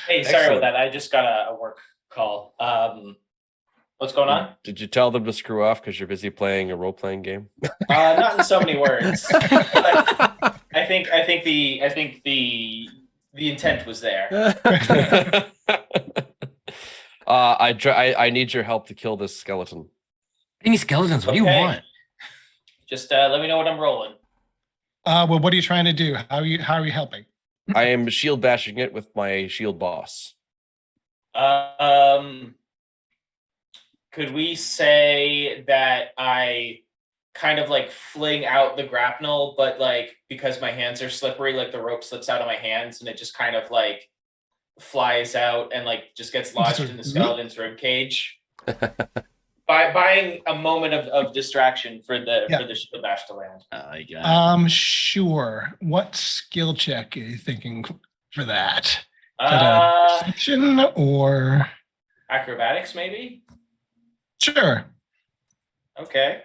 Hey, sorry Excellent. about that. I just got a work call. What's going on? Did you tell them to screw off because you're busy playing a role-playing game? Not in so many words. But I think the intent was there. I need your help to kill this skeleton. Any skeletons? What do you Okay. want? Just let me know what I'm rolling. well, what are you trying to do? How are you helping? I am shield bashing it with my shield boss. Could we say that I kind of like fling out the grapnel, but like because my hands are slippery, like the rope slips out of my hands and it just kind of like flies out and like just gets lodged in the skeleton's rib cage. Buying a moment of distraction for the shield bash to land. I got it. Sure. What skill check are you thinking for that? Is that a perception or Acrobatics, maybe? sure? Okay.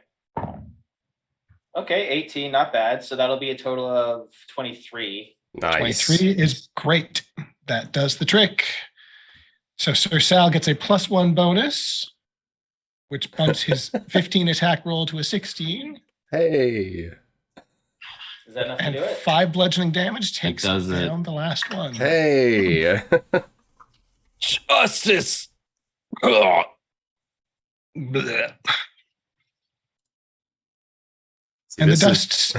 Okay, 18, not bad. So that'll be a total of 23. Nice. 23 is great. That does the trick. So Sir Sal gets a +1 bonus, which bumps his 15 attack roll to a 16. Hey. Is that enough to And do it? 5 bludgeoning damage takes does it. down the last one. Hey. Justice! Ugh. Blech. See, And the this is- dust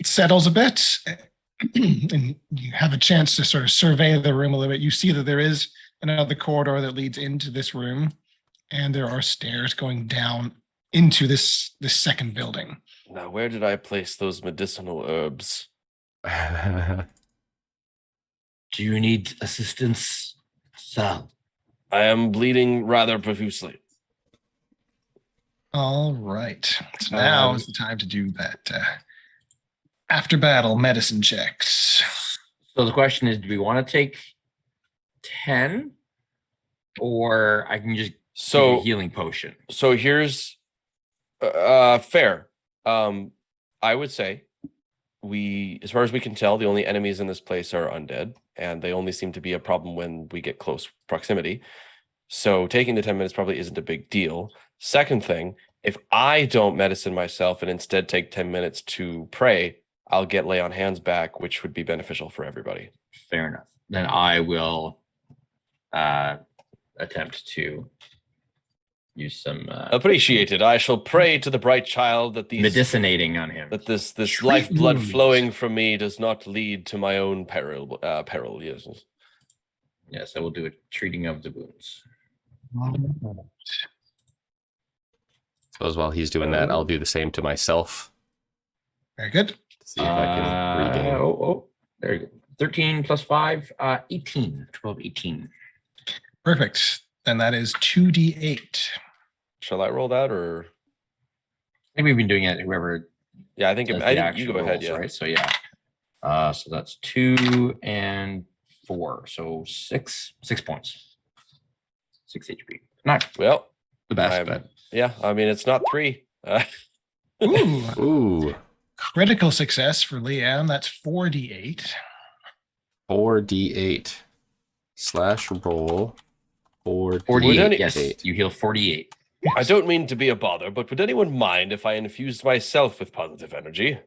settles a bit, and you have a chance to sort of survey the room a little bit. You see that there is another corridor that leads into this room, And there are stairs going down into this second building. Now, where did I place those medicinal herbs? Do you need assistance, Sal? I am bleeding rather profusely. All right. So now is the time to do that after battle medicine checks. So the question is, do we want to take 10? Or I can just take a healing potion. So here's fair. I would say as far as we can tell, the only enemies in this place are undead, and they only seem to be a problem when we get close proximity. So taking the 10 minutes probably isn't a big deal. Second thing, if I don't medicine myself and instead take 10 minutes to pray, I'll get lay on hands back, which would be beneficial for everybody. Fair enough. Then I will attempt to use some Appreciated. I shall pray to the bright child that these medicinating on him. that this Treat lifeblood wounds. flowing from me does not lead to my own peril. Yes. Yes, I will do a treating of the wounds. Suppose while he's doing that, I'll do the same to myself. Very good. See if I can regain. There you go. 13 plus 5, 18. 12, 18. Perfect. Then that is 2d8. Shall I roll that or? I think we've been doing it. Whoever. Yeah, I think does I the think you actual go ahead. rolls, Yeah. Right. So yeah. So that's 2 and 4. So 6 points. 6 HP. Not Well, the best, I'm- but yeah. I mean, it's not 3. Ooh. Ooh, Critical success for Liam. That's 4d8. 4d8 slash roll 48, 48. Yes, 48. you heal 48. I don't mean to be a bother, but would anyone mind if I infused myself with positive energy?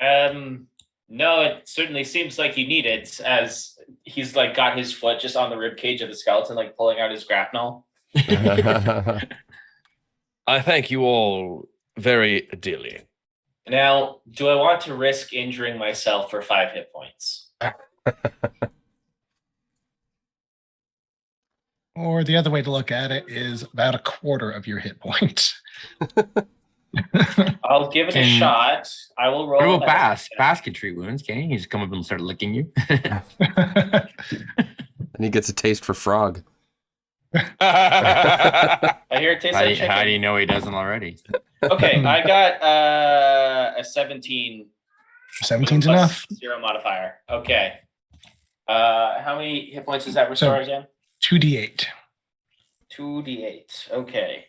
No, it certainly seems like you need it, as he's like got his foot just on the rib cage of the skeleton, like pulling out his grapnel. I thank you all very dearly. Now, do I want to risk injuring myself for 5 hit points? Or the other way to look at it is about a quarter of your hit points. I'll give it a Can- shot. I will roll. What about a- Bass? Bass can treat wounds, can he? He just come up and start licking you. And he gets a taste for frog. I hear it tastes How, like do, chicken. how do you know he doesn't already? Okay, I got a 17. 17's plus enough. 0 modifier. Okay. How many hit points does that restore again? 2d8. 2d8. Okay.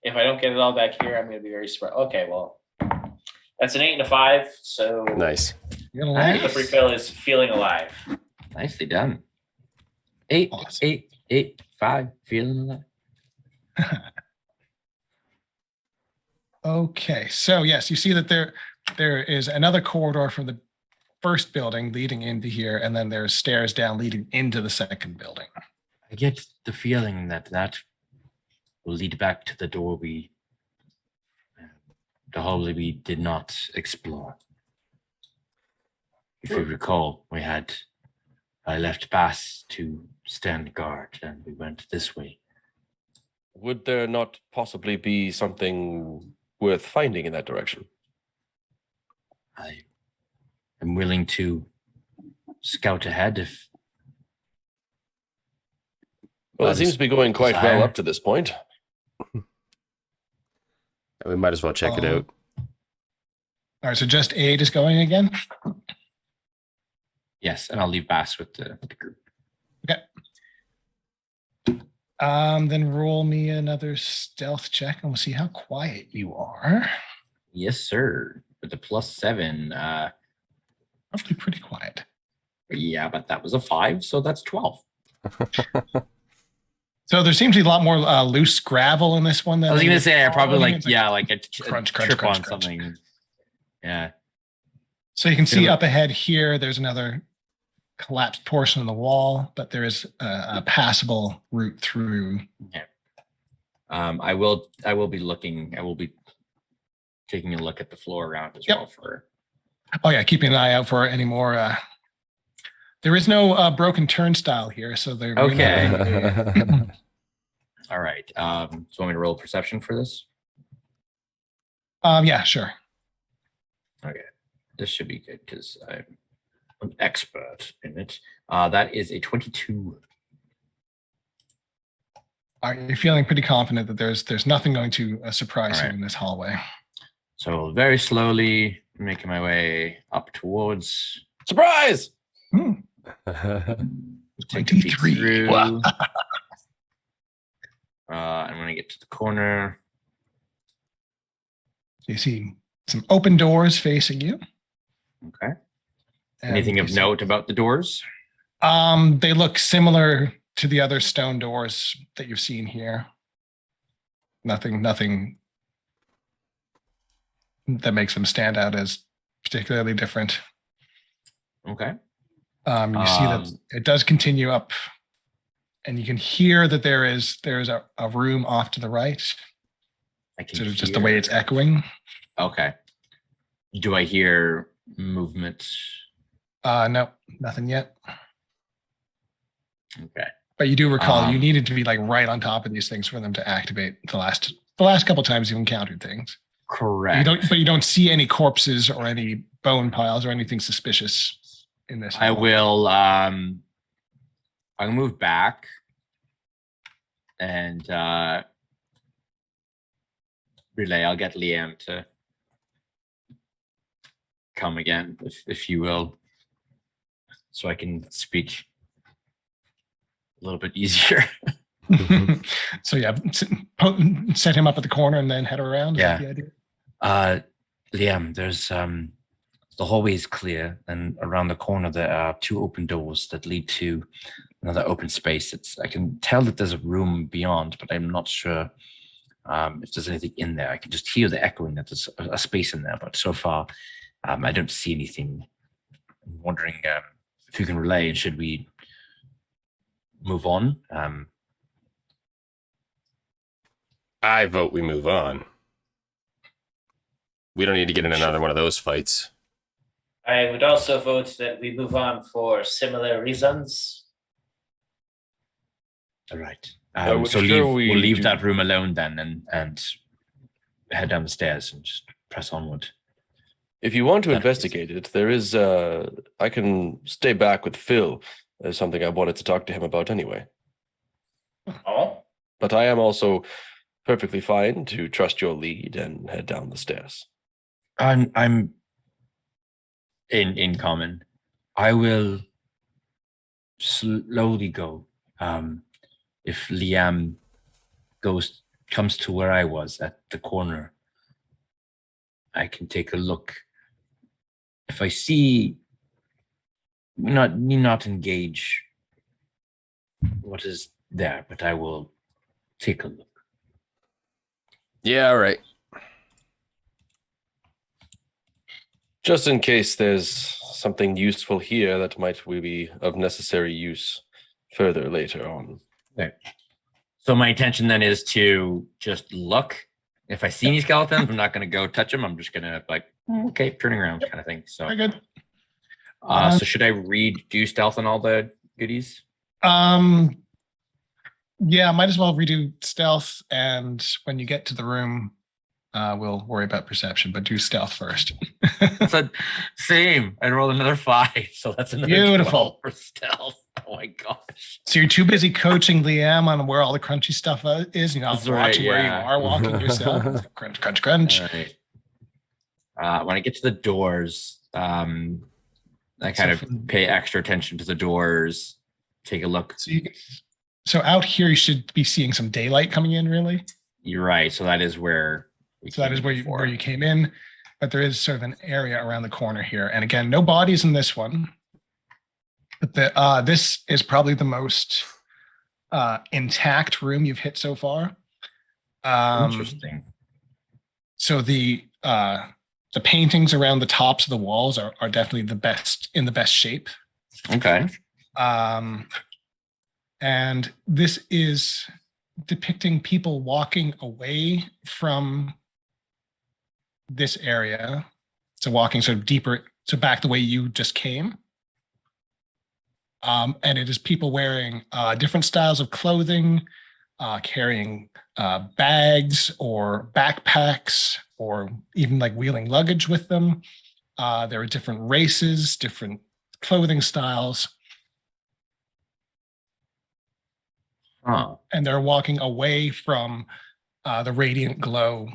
If I don't get it all back here, I'm going to be very surprised. Okay, well, that's an 8 and a 5. So Nice. You're gonna Nice. the laugh. refill is feeling alive. Nicely done. 8, Awesome. 8, 8, 5. Feeling alive. Okay, so yes, you see that there is another corridor from the first building leading into here, and then there's stairs down leading into the second building. I get the feeling that will lead back to the door the hallway we did not explore. If you recall, I left Bass to stand guard, and we went this way. Would there not possibly be something worth finding in that direction? I am willing to scout ahead if Well, it That seems is to be going quite well desire. up to this point. We might as well check it out. All right, so just 8 is going again. yes, and I'll leave Bass with the group. Then roll me another stealth check, and we'll see how quiet you are. Yes, sir. With the +7. Hopefully, pretty quiet. Yeah, but that was a 5, so that's 12. So there seems to be a lot more loose gravel in this one. Than I was in gonna the say I probably other one. like It's like a crunch, crunch, trip crunch, on crunch. something. Yeah. So you can see Gonna- up ahead here, there's another collapsed portion of the wall, but there is a passable route through. I will be looking. I will be taking a look at the floor around as Yep. well for. Oh yeah, keeping an eye out for any more. There is no broken turnstile here, so there. may not Okay. be All right. So want me to roll perception for this? Yeah, sure. This should be good because I'm an expert in it. That is a 22. Are you feeling pretty confident that there's nothing going to surprise All you right. in this hallway? So very slowly making my way up towards. Surprise! Take a peek 23. through. Wow. I'm gonna get to the corner. You see some open doors facing you. Okay. and Anything you of see- note about the doors? They look similar to the other stone doors that you've seen here. Nothing that makes them stand out as particularly different. Okay. You see that it does continue up, and you can hear that there's a room off to the right. I can Sort of just the way hear- it's echoing. Okay. Do I hear movement? No, nothing yet. Okay. But you do recall you Um, needed to be like right on top of these things for them to activate the last couple times you encountered things. Correct. But you don't see any corpses or any bone piles or anything suspicious in this. I hall. will I'll move back and relay. I'll get Liam to come again, if you will, so I can speak a little bit easier. So yeah, set him up at the corner and then head around. Is that Yeah. the idea? Liam, there's the hallway is clear, and around the corner there are two open doors that lead to another open space. I can tell that there's a room beyond, but I'm not sure if there's anything in there. I can just hear the echoing that there's a space in there, but so far I don't see anything. I'm wondering if you can relay, and should we move on? I vote we move on. We don't need to get in another one of those fights. I would also vote that we move on for similar reasons. All right. I'm So sure we'll leave do- that room alone then, and head down the stairs and just press onward. If you want to That- investigate it, there is. I can stay back with Phil. There's something I wanted to talk to him about anyway. Oh, But I am also perfectly fine to trust your lead and head down the stairs. I'm in common. I will slowly go. If Liam comes to where I was at the corner, I can take a look. If I see not engage what is there, but I will take a look. Yeah, all right. Just in case there's something useful here that might be of necessary use further later on. So my intention then is to just look. If I see any skeletons, I'm not going to go touch them. I'm just going to okay, turning around kind of thing. So, Very good. so should I do stealth on all the goodies? Yeah, might as well redo stealth, and when you get to the room, we'll worry about perception, but do stealth first. It's a same. I rolled another 5, so that's another Beautiful. 12 for stealth. Oh my gosh. So you're too busy coaching Liam on where all the crunchy stuff is. You're not That's right, watching where you yeah. are walking yourself. Crunch, crunch, crunch. All right. When I get to the doors, I kind of pay extra attention to the doors. Take a look. So out here, you should be seeing some daylight coming in. Really, You're right. So that is where. so that is where you came in. But there is sort of an area around the corner here, and again, no bodies in this one. But this is probably the most intact room you've hit so far. Interesting. So the paintings around the tops of the walls are definitely the best shape. Okay. And this is depicting people walking away from this area. So walking sort of deeper, so back the way you just came. And it is people wearing different styles of clothing, carrying bags or backpacks, or even like wheeling luggage with them. There are different races, different clothing styles, Huh. and they're walking away from the radiant glow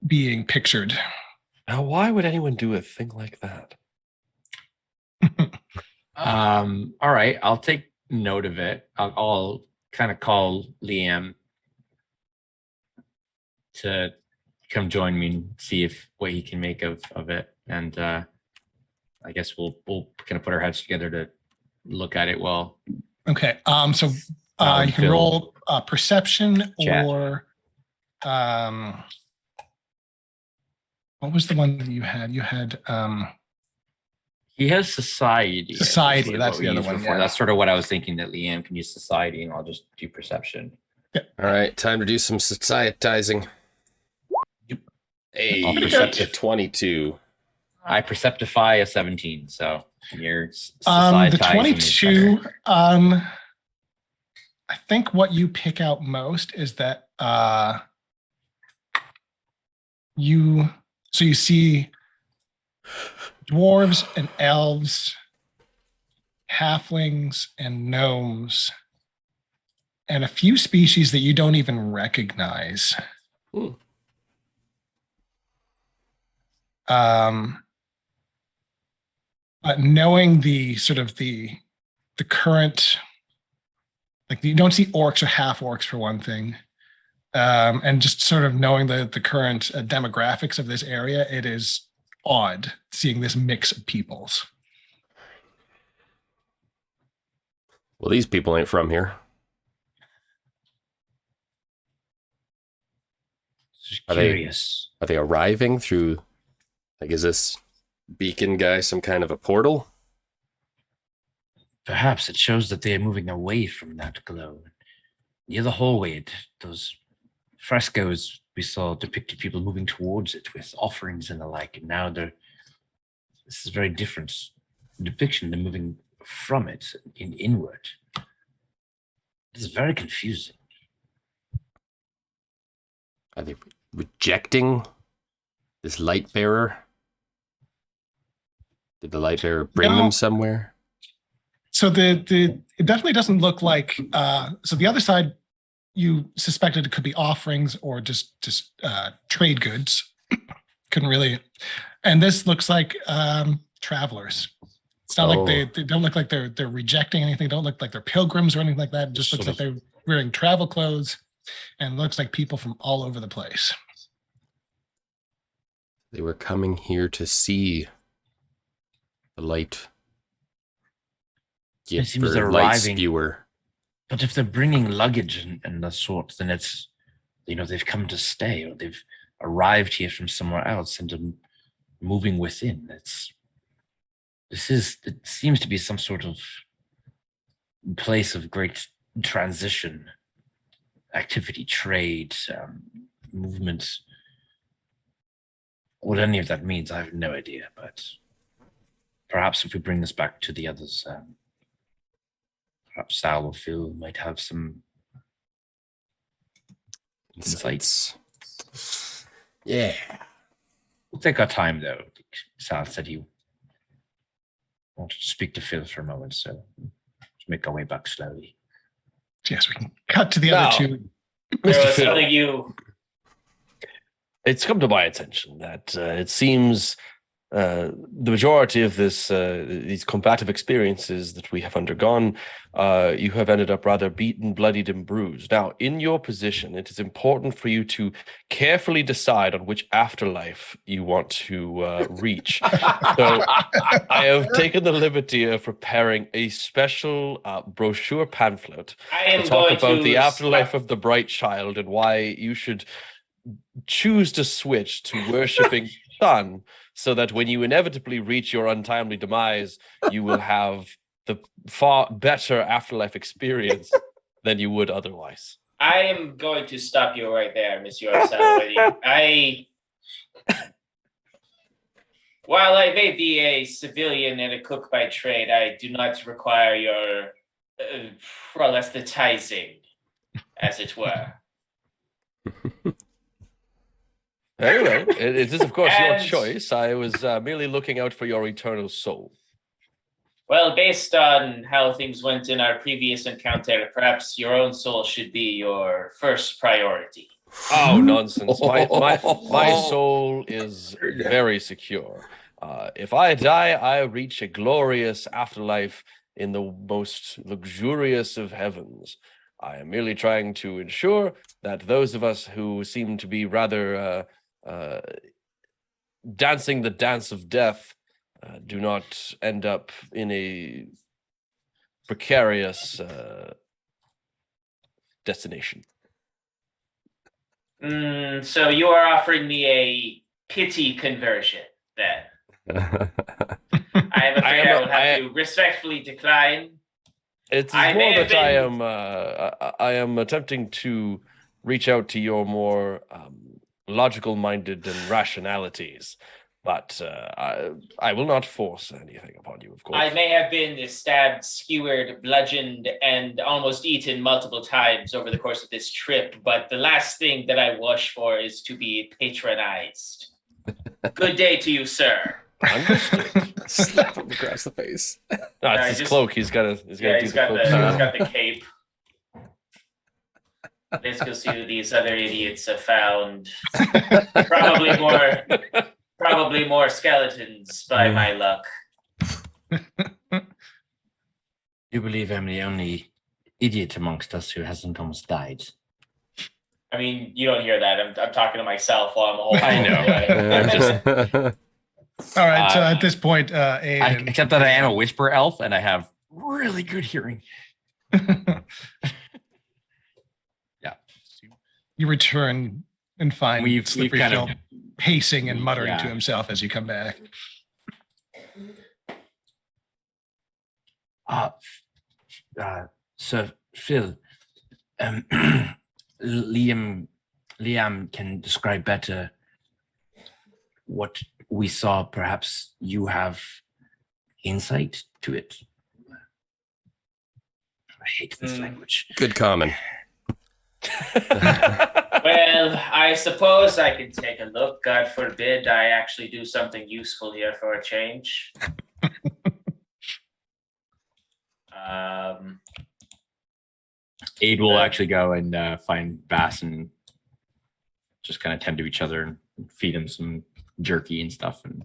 being pictured. Now, why would anyone do a thing like that? All right, I'll take note of it. I'll kind of call Liam to come join me and see if what he can make of it. And I guess we'll kind of put our heads together to look at it well. Okay. So you can Phil. roll perception Chat. or what was the one that you had? You had He has society. Society, is what that's we the other used one, before. yeah. That's sort of what I was thinking, that Liam can use society, and I'll just do perception. All right, time to do some societizing. Yep. Hey, I'll percept percept- to 22. I perceptify a 17, so you're the societizing is 22. better. I think what you pick out most is that you see dwarves and elves, halflings and gnomes, and a few species that you don't even recognize. Hmm. But knowing the sort of the current, like you don't see orcs or half orcs for one thing, and just sort of knowing the current demographics of this area, it is odd seeing this mix of peoples. Well, these people ain't from here. Just Are they- curious. Are they arriving through, like, is this beacon guy some kind of a portal? Perhaps it shows that they are moving away from that glow. Near the hallway, those frescoes we saw depicted people moving towards it with offerings and the like, and now this is a very different depiction. They're moving from it inward. This is very confusing. Are they rejecting this light bearer? Did the light bearer bring No. them somewhere? So it definitely doesn't look like. So the other side, you suspected it could be offerings or just trade goods. Couldn't really. And this looks like travelers. It's not like they don't look like they're rejecting anything. Don't look like they're pilgrims or anything like that. It just looks like they're wearing travel clothes, and looks like people from all over the place. They were coming here to see the light. It seems or they're light arriving. spewer. But if they're bringing luggage and the sort, then it's, they've come to stay, or they've arrived here from somewhere else and are moving within. It seems to be some sort of place of great transition, activity, trade, movement. What any of that means, I have no idea. But perhaps if we bring this back to the others, perhaps Sal or Phil might have some insights. Yeah. We'll take our time, though. Sal said he wanted to speak to Phil for a moment, so let's make our way back slowly. Yes, we can cut to the Now, other two. There Mr. was Phil, something you. it's come to my attention that it seems the majority of these combative experiences that we have undergone, you have ended up rather beaten, bloodied, and bruised. Now, in your position, it is important for you to carefully decide on which afterlife you want to reach. So I have taken the liberty of preparing a special brochure pamphlet I to am talk going about to the afterlife of the bright child and why you should choose to switch to worshipping sun, so that when you inevitably reach your untimely demise, you will have the far better afterlife experience than you would otherwise. I am going to stop you right there, Monsieur Salvati. While I may be a civilian and a cook by trade, I do not require your proselytizing. as it were. Very well. It is, of course, your And- choice. I was merely looking out for your eternal soul. Well, based on how things went in our previous encounter, perhaps your own soul should be your first priority. Oh, nonsense. My soul is very secure. If I die, I reach a glorious afterlife in the most luxurious of heavens. I am merely trying to ensure that those of us who seem to be rather dancing the dance of death do not end up in a precarious destination. So you are offering me a pity conversion, then? I am afraid I will have to respectfully decline. It is I may more have that I am attempting to reach out to your more logical-minded and rationalities, but I will not force anything upon you, of course. I may have been stabbed, skewered, bludgeoned, and almost eaten multiple times over the course of this trip, but the last thing that I wish for is to be patronized. Good day to you, sir. Understood. Slap him across the face. No, it's his cloak. He's got He's to got the cape. Let's go see who these other idiots have found. Probably more skeletons by my luck. You believe I'm the only idiot amongst us who hasn't almost died? I mean, you don't hear that. I'm talking to myself while I'm a whole. I know. I'm just All right. So at this point, Aiden, Except that I am a whisper elf and I have really good hearing. you return and find We've Slippery kind Phil of pacing and muttering to Yeah. himself as you come back. Sir Phil, Liam can describe better what we saw. Perhaps you have insight to it. I hate this language. Good comment. Well, I suppose I can take a look. God forbid I actually do something useful here for a change. Aid will actually go and find Bass and just kind of tend to each other and feed him some jerky and stuff. And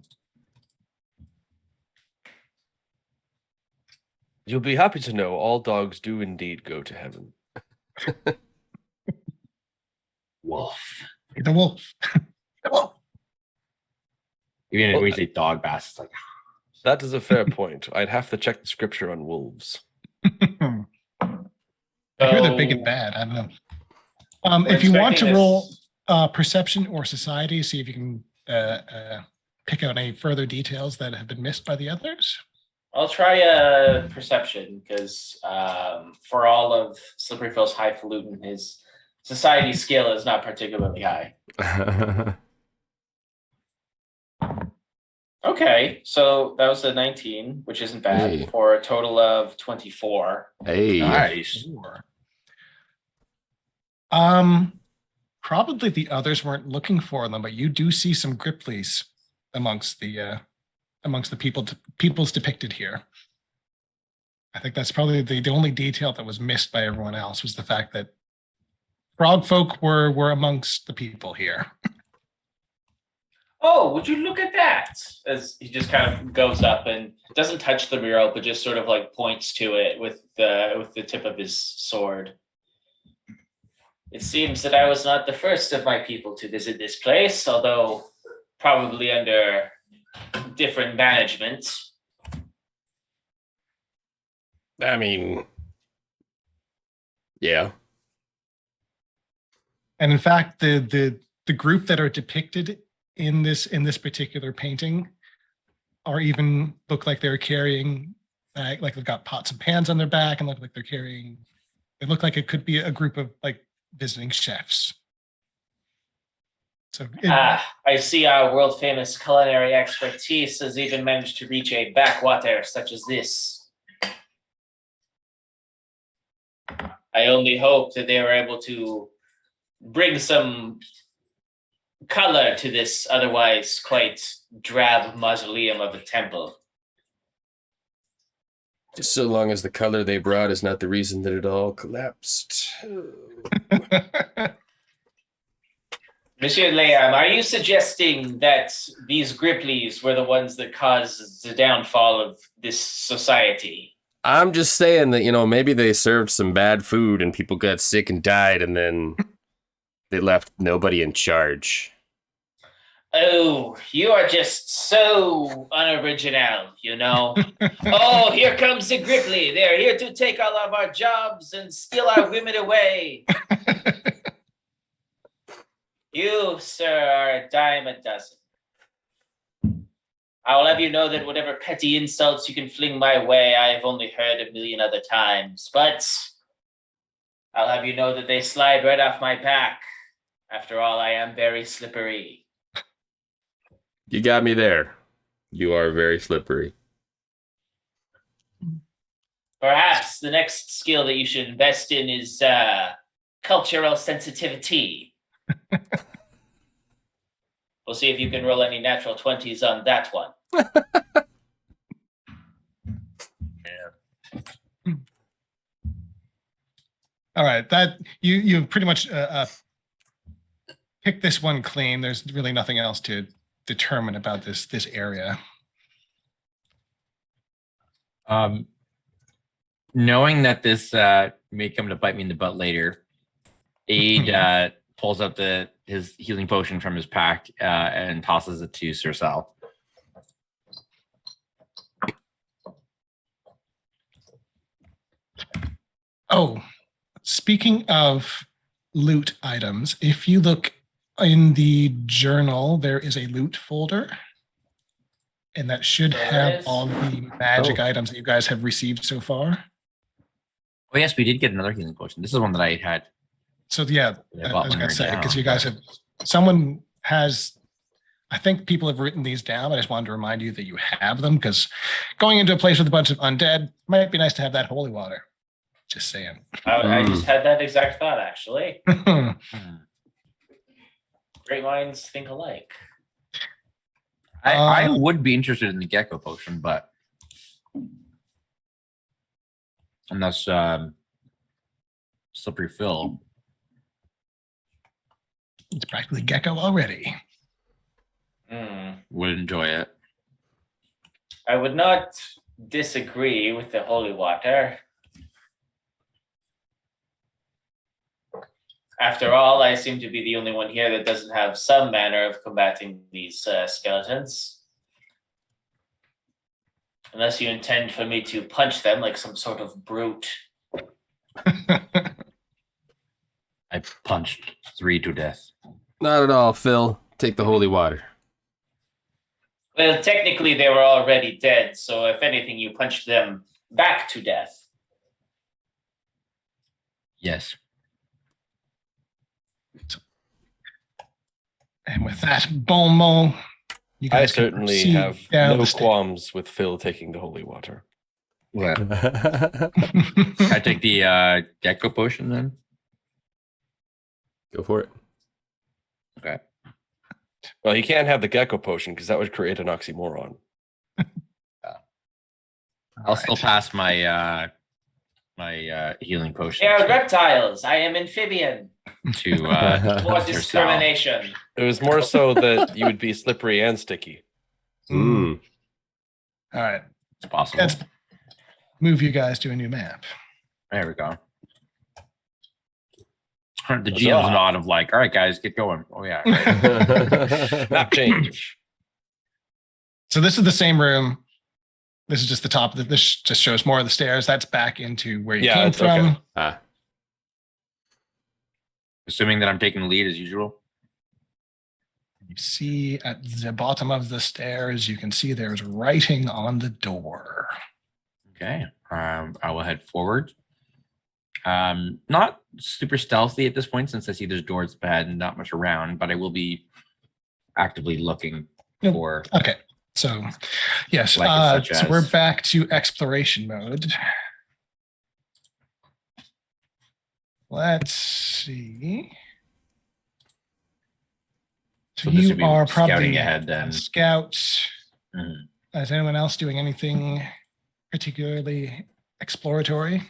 You'll be happy to know all dogs do indeed go to heaven. wolf. The wolf. The wolf. Even Well, when we say dog, Bass, it's like That is a fair point. I'd have to check the scripture on wolves. I hear they're big and bad. I don't know. If you want to roll perception or society, see if you can pick out any further details that have been missed by the others. I'll try a perception because for all of Slippery Phil's highfalutin, his society skill is not particularly high. Okay, so that was a 19, which isn't bad, Hey. for a total of 24. Hey. nice. Sure. Probably the others weren't looking for them, but you do see some Grippleys amongst the peoples depicted here. I think that's probably the only detail that was missed by everyone else was the fact that frog folk were amongst the people here. Oh, would you look at that? As he just kind of goes up and doesn't touch the mural, but just sort of like points to it with the tip of his sword. It seems that I was not the first of my people to visit this place, although probably under different management. I mean, yeah. And in fact, the group that are depicted in this particular painting are even look like they're carrying like they've got pots and pans on their back and look like they're carrying. They look like it could be a group of like visiting chefs. So I see our world famous culinary expertise has even managed to reach a backwater such as this. I only hope that they were able to bring some color to this otherwise quite drab mausoleum of a temple. Just so long as the color they brought is not the reason that it all collapsed. Monsieur Leam, are you suggesting that these Grippleys were the ones that caused the downfall of this society? I'm just saying that, maybe they served some bad food and people got sick and died, and then they left nobody in charge. Oh, you are just so unoriginal, Oh, here comes the Gripply. They're here to take all of our jobs and steal our women away. You, sir, are a dime a dozen. I will have you know that whatever petty insults you can fling my way, I have only heard a million other times. But I'll have you know that they slide right off my back. After all, I am very slippery. You got me there. You are very slippery. Perhaps the next skill that you should invest in is cultural sensitivity. We'll see if you can roll any natural 20s on that one. All right, that you pretty much picked this one clean. There's really nothing else to determine about this area. Knowing that this may come to bite me in the butt later, Aid pulls out his healing potion from his pack and tosses it to Sir Sal. Oh, speaking of loot items, if you look in the journal, there is a loot folder, and that should have all the magic items that you guys have received so far. Oh yes, we did get another healing potion. This is one that I had. So yeah, Yeah, I was going to say, because you guys I think people have written these down. I just wanted to remind you that you have them, because going into a place with a bunch of undead might be nice to have that holy water. Just saying. I just had that exact thought, actually. Great minds think alike. I would be interested in the gecko potion, but unless Slippery Phil. It's practically gecko already. Would enjoy it. I would not disagree with the holy water. After all, I seem to be the only one here that doesn't have some manner of combating these skeletons. Unless you intend for me to punch them like some sort of brute. I punched 3 to death. Not at all, Phil. Take the holy water. Well, technically they were already dead, so if anything, you punched them back to death. Yes. And with that, bon mot, you I guys can certainly proceed have down no the stairs. qualms with Phil taking the holy water. Well, I take the gecko potion then. Go for it. Okay. Well, he can't have the gecko potion because that would create an oxymoron. I'll still pass my my healing potion They are reptiles. I am amphibian. to More Sir Sal. discrimination. It was more so that you would be slippery and sticky. All right, It's possible. let's move you guys to a new map. There we go. The GM's nod of like, all right, guys, get going. Oh yeah. Right. Map change. So this is the same room. This is just the top. This just shows more of the stairs. That's back into where you came it's from. okay. Assuming that I'm taking the lead as usual. You see at the bottom of the stairs, you can see there's writing on the door. Okay. I will head forward. Not super stealthy at this point since I see there's doors bad and not much around, but I will be actively looking Yep. for. Okay. So, yes. Like such So as- we're back to exploration mode. Let's see. So this you would be are scouting probably ahead then. Scouts. Mhm. Is anyone else doing anything particularly exploratory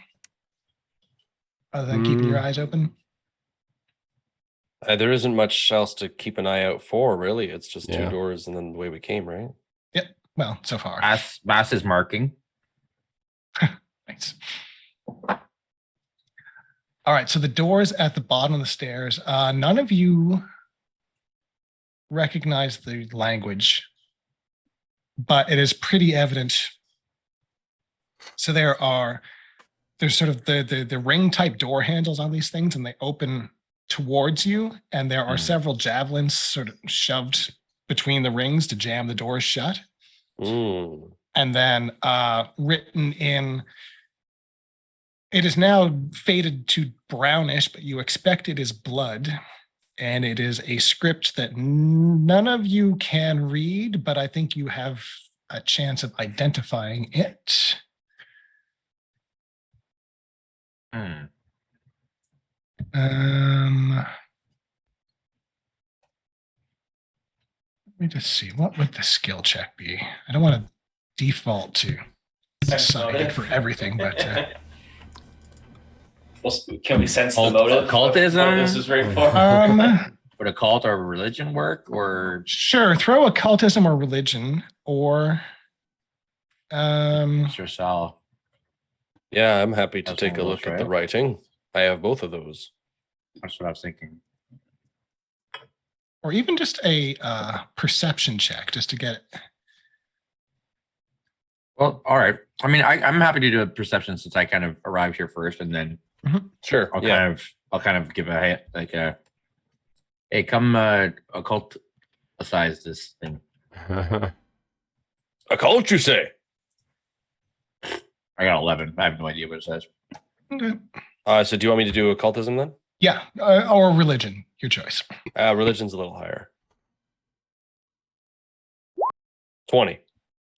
other than keeping your eyes open? There isn't much else to keep an eye out for, really. It's just two Yeah. doors and then the way we came, right? Yep. Well, so far. Mass is marking. Thanks. All right. So the doors at the bottom of the stairs, none of you recognize the language, but it is pretty evident. So there's sort of the ring type door handles on these things, and they open towards you, and there are several javelins sort of shoved between the rings to jam the doors shut. Mm. And then written in, it is now faded to brownish, but you expect it is blood. And it is a script that none of you can read, but I think you have a chance of identifying it. Hmm. Let me just see. What would the skill check be? I don't want to default to decided for everything, but Can we sense the motive? Occultism? What this is right for? Would a cult or religion work, or sure, throw occultism or religion, or Mr. Sal? Yeah, I'm happy to That's take one a of look those, at the right? writing. I have both of those. That's what I was thinking. or even just a perception check, just to get it. Well, all right. I mean, I'm happy to do a perception since I kind of arrived here first, and then Sure. I'll kind of give a hey, come occulticize this thing. Occult, you say? I got 11. I have no idea what it says. Okay. So do you want me to do occultism then? Yeah, or religion, your choice. Religion's a little higher. 20.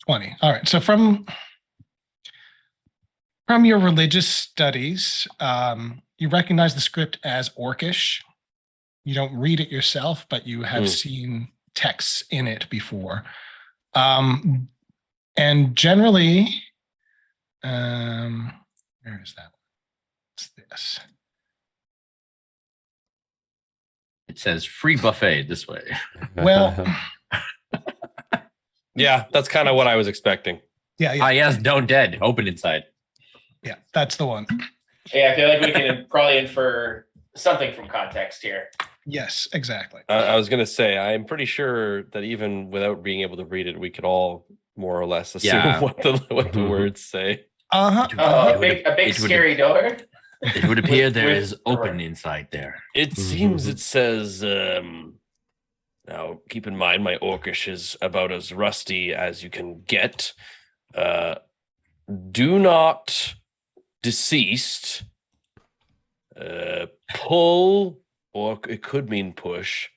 20. All right. So from your religious studies, you recognize the script as Orcish. You don't read it yourself, but you have seen texts in it before. And generally, where is that? What's this? It says free buffet this way. Well, Yeah, that's kind of what I was expecting. yeah. Ah, yes, don't dead. Open inside. Yeah, that's the one. Yeah, I feel like we can probably infer something from context here. Yes, exactly. I was going to say, I'm pretty sure that even without being able to read it, we could all more or less assume what the words say. Uh-huh. Oh, a big scary door. It would appear With- there with- is open inside there. It seems it says, now keep in mind my Orcish is about as rusty as you can get. Do not deceased pull, or it could mean push.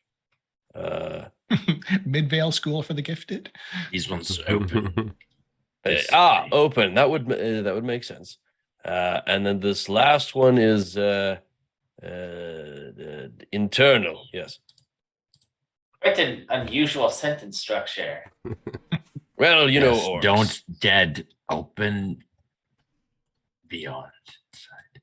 Midvale School for the Gifted. These ones open. Open. That would make sense. And then this last one is internal. Yes. Quite an unusual sentence structure. Well, you know, Yes, orcs. don't dead. Open beyond inside.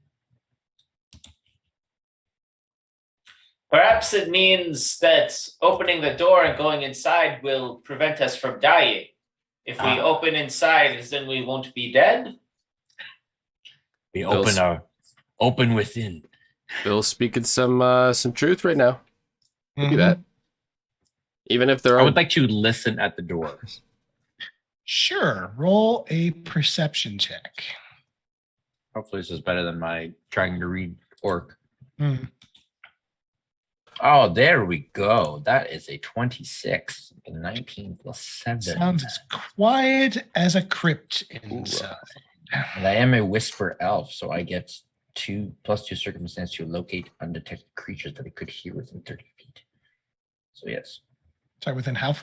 Perhaps it means that opening the door and going inside will prevent us from dying. If we open inside, then we won't be dead. We Those- open within. Bill's speaking some truth right now. Look Mhm. at that. Even if there I are would like to listen at the doors. Sure. Roll a perception check. Hopefully, this is better than my trying to read orc. Hmm. Oh, there we go. That is a 26. 19 plus 7. Sounds as quiet as a crypt inside. And I am a whisper elf, so I get 2+2 circumstance to locate undetected creatures that I could hear within 30 feet. So yes. Sorry, within how?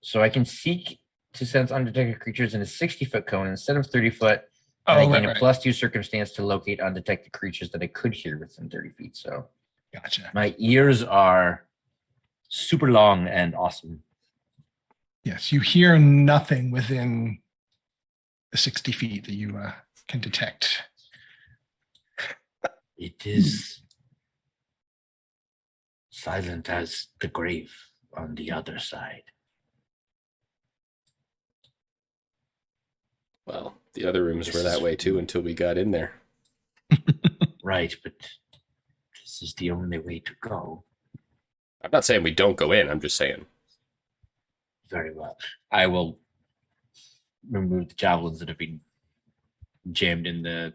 So I can seek to sense undetected creatures in a 60-foot cone instead of 30-foot. Oh, and I right, gain a right. +2 circumstance to locate undetected creatures that I could hear within 30 feet. So Gotcha. my ears are super long and awesome. Yes, you hear nothing within the 60 feet that you can detect. It is silent as the grave on the other side. Well, the other rooms This were that is- way too until we got in there. Right, but this is the only way to go. I'm not saying we don't go in. I'm just saying. Very well. I will remove the javelins that have been jammed in the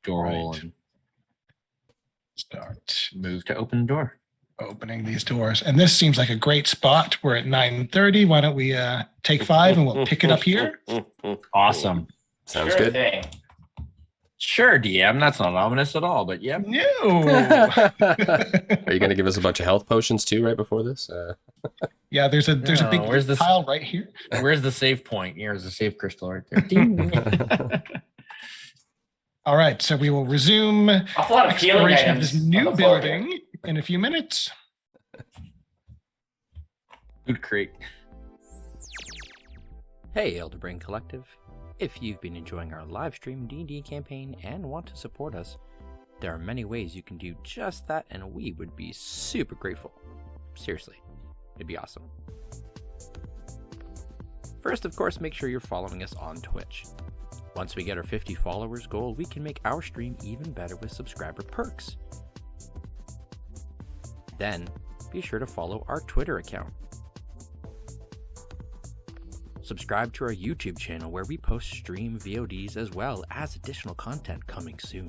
door hole Right. and Start move to open the door. opening these doors. And this seems like a great spot. We're at 9:30. Why don't we take 5 and we'll pick it up here? Awesome. Sounds Sure good. thing. Sure, DM. That's not ominous at all, but yeah. No. Are you going to give us a bunch of health potions too right before this? Yeah, there's a No, big where's this- pile right here. Where's the save point? Here's the save crystal right there. Ding. All right, so we will resume Awful lot of healing exploration of items. this on new the floor here. building in a few minutes. Good crate. Hey, Elderbrain Collective. If you've been enjoying our live stream D&D campaign and want to support us, there are many ways you can do just that, and we would be super grateful. Seriously, it'd be awesome. First, of course, make sure you're following us on Twitch. Once we get our 50 followers goal, we can make our stream even better with subscriber perks. Then, be sure to follow our Twitter account. Subscribe to our YouTube channel where we post stream VODs as well as additional content coming soon.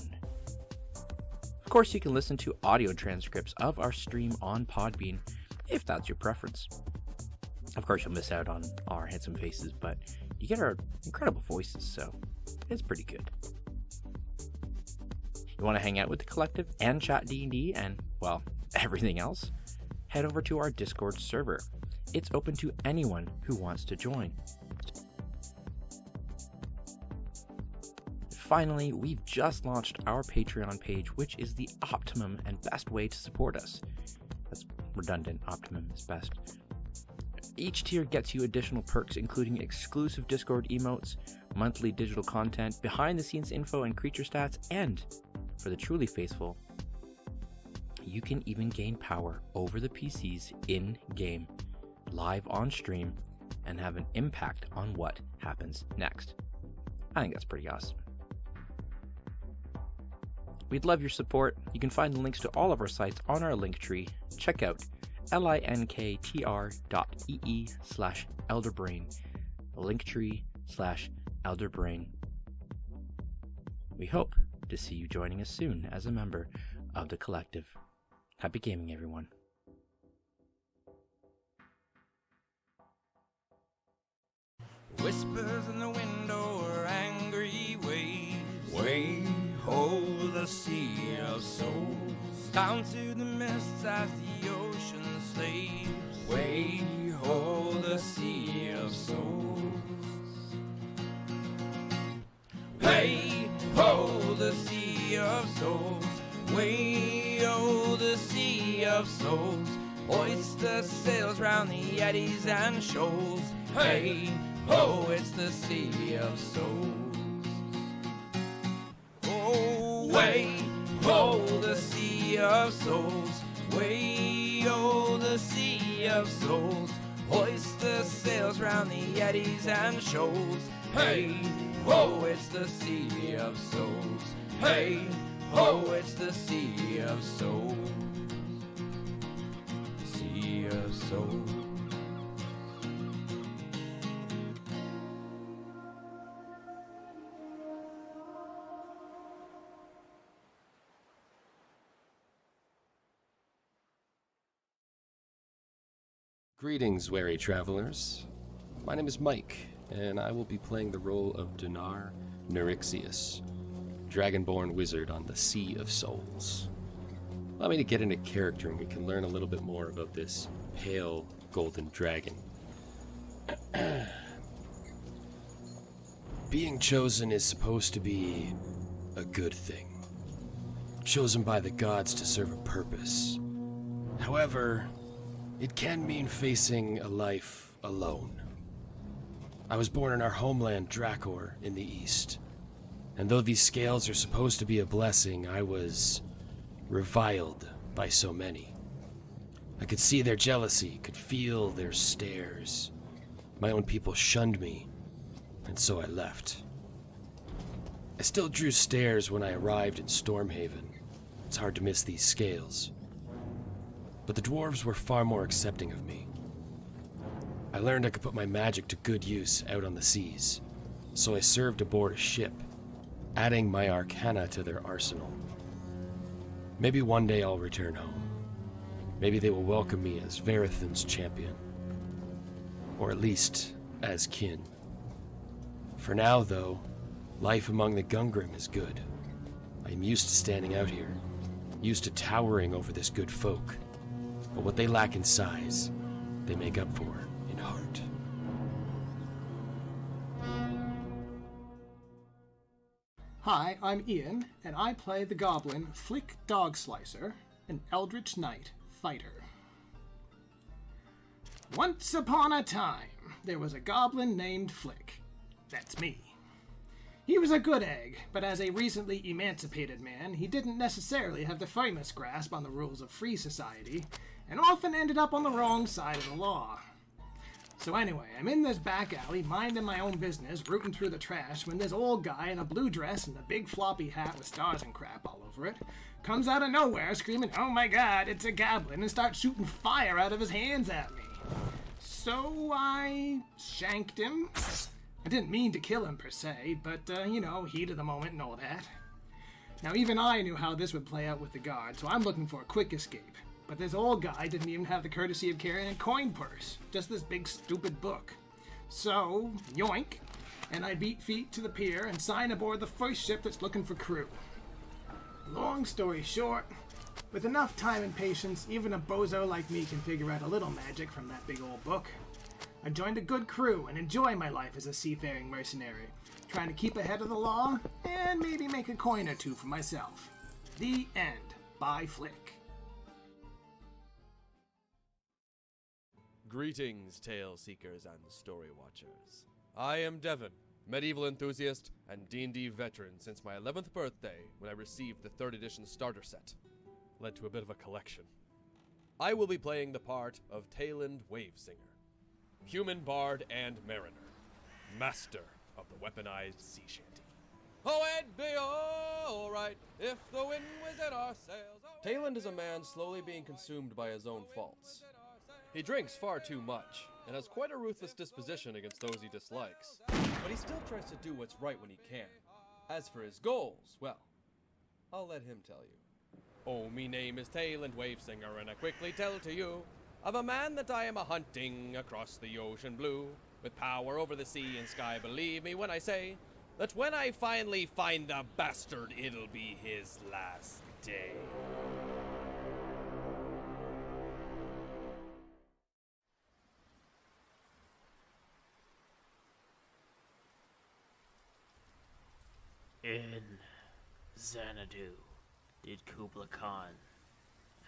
Of course, you can listen to audio transcripts of our stream on Podbean if that's your preference. Of course, you'll miss out on our handsome faces, but you get our incredible voices, so it's pretty good. You want to hang out with the collective and chat D&D and, well, everything else? Head over to our Discord server. It's open to anyone who wants to join. Finally, we've just launched our Patreon page, which is the optimum and best way to support us. That's redundant, optimum is best. Each tier gets you additional perks, including exclusive Discord emotes, monthly digital content, behind-the-scenes info and creature stats, and, for the truly faithful, you can even gain power over the PCs in-game, live on stream, and have an impact on what happens next. I think that's pretty awesome. We'd love your support. You can find the links to all of our sites on our link tree. Check out linktr.ee/elderbrain, linktree/elderbrain. We hope to see you joining us soon as a member of the collective. Happy gaming, everyone. Whispers in the window are angry waves. Way ho the sea of souls. Down to the mists as the ocean slaves. Way ho the sea of souls. Way ho the sea of souls. Way ho the sea of souls. Hoist the sails round the eddies and shoals. Hey ho, it's the sea of souls. Oh, way ho the sea of souls. Way oh the sea of souls. Hoist the sails round the eddies and shoals. Hey ho, it's the sea of souls. Hey ho, it's the sea of souls. Sea of souls. Greetings, wary travelers. My name is Mike, and I will be playing the role of Dinar Neurixius, Dragonborn Wizard on the Sea of Souls. Allow me to get into character and we can learn a little bit more about this pale golden dragon. Being chosen is supposed to be a good thing. Chosen by the gods to serve a purpose. However, it can mean facing a life alone. I was born in our homeland, Drakor, in the east. And though these scales are supposed to be a blessing, I was reviled by so many. I could see their jealousy, could feel their stares. My own people shunned me, and so I left. I still drew stares when I arrived in Stormhaven. It's hard to miss these scales. But the dwarves were far more accepting of me. I learned I could put my magic to good use out on the seas, so I served aboard a ship, adding my arcana to their arsenal. Maybe one day I'll return home. Maybe they will welcome me as Verithan's champion. Or at least, as kin. For now, though, life among the Gungrim is good. I am used to standing out here, used to towering over this good folk. But what they lack in size, they make up for in heart. Hi, I'm Ian, and I play the goblin Flick Dogslicer, an Eldritch Knight fighter. Once upon a time, there was a goblin named Flick. That's me. He was a good egg, but as a recently emancipated man, he didn't necessarily have the firmest grasp on the rules of free society, and often ended up on the wrong side of the law. So anyway, I'm in this back alley, minding my own business, rooting through the trash, when this old guy in a blue dress and a big floppy hat with stars and crap all over it comes out of nowhere screaming, "Oh my god, it's a goblin," and starts shooting fire out of his hands at me. So I shanked him. I didn't mean to kill him per se, but, heat of the moment and all that. Now, even I knew how this would play out with the guard, so I'm looking for a quick escape. But this old guy didn't even have the courtesy of carrying a coin purse, just this big stupid book. So, yoink, and I beat feet to the pier and sign aboard the first ship that's looking for crew. Long story short, with enough time and patience, even a bozo like me can figure out a little magic from that big old book. I joined a good crew and enjoy my life as a seafaring mercenary, trying to keep ahead of the law and maybe make a coin or two for myself. The end. By Flick. Greetings, tale seekers and story watchers. I am Devon, medieval enthusiast and D&D veteran since my 11th birthday when I received the 3rd edition starter set. Led to a bit of a collection. I will be playing the part of Tayland Wavesinger, human bard and mariner, master of the weaponized sea shanty. Oh, it'd be alright if the wind was at our sails. Tayland is a man slowly being consumed by his own faults. He drinks far too much, and has quite a ruthless disposition against those he dislikes. But he still tries to do what's right when he can. As for his goals, well, I'll let him tell you. Oh, me name is Tayland Wavesinger, and I quickly tell to you of a man that I am a-hunting across the ocean blue, with power over the sea and sky. Believe me when I say that when I finally find the bastard, it'll be his last day. In Xanadu did Kubla Khan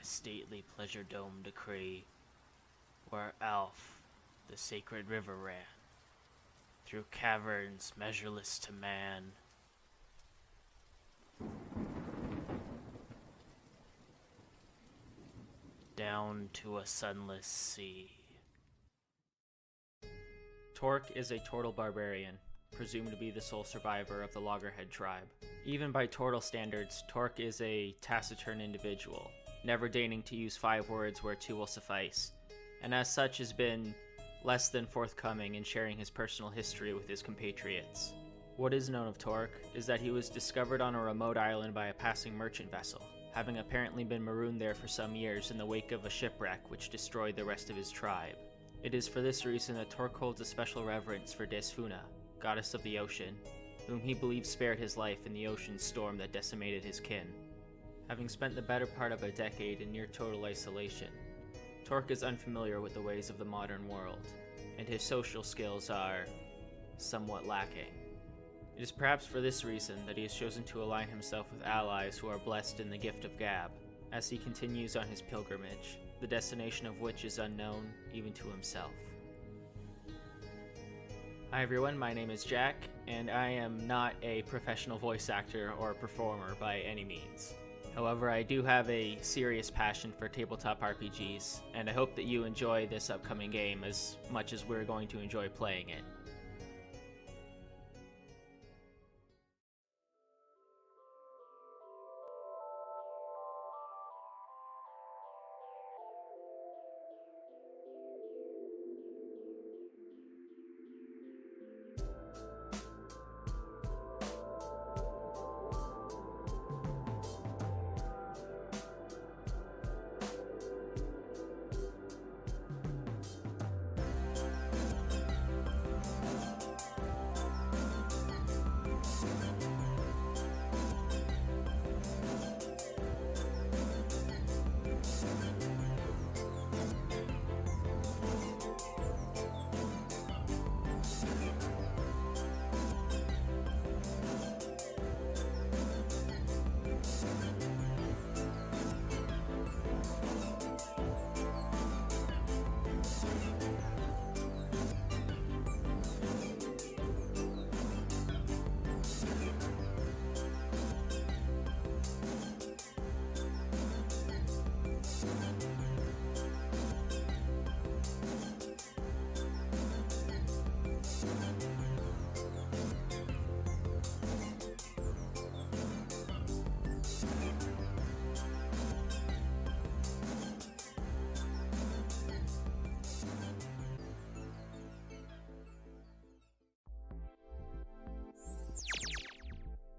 a stately pleasure dome decree, where Alf, the sacred river, ran through caverns measureless to man. Down to a sunless sea. Torque is a Tortle barbarian, presumed to be the sole survivor of the Loggerhead tribe. Even by Tortle standards, Torque is a taciturn individual, never deigning to use 5 words where 2 will suffice, and as such has been less than forthcoming in sharing his personal history with his compatriots. What is known of Torque is that he was discovered on a remote island by a passing merchant vessel, having apparently been marooned there for some years in the wake of a shipwreck which destroyed the rest of his tribe. It is for this reason that Torque holds a special reverence for Desfuna, goddess of the ocean, whom he believes spared his life in the ocean storm that decimated his kin. Having spent the better part of a decade in near total isolation, Torque is unfamiliar with the ways of the modern world, and his social skills are somewhat lacking. It is perhaps for this reason that he has chosen to align himself with allies who are blessed in the gift of gab, as he continues on his pilgrimage, the destination of which is unknown even to himself. Hi everyone, my name is Jack, and I am not a professional voice actor or performer by any means. However, I do have a serious passion for tabletop RPGs, and I hope that you enjoy this upcoming game as much as we're going to enjoy playing it.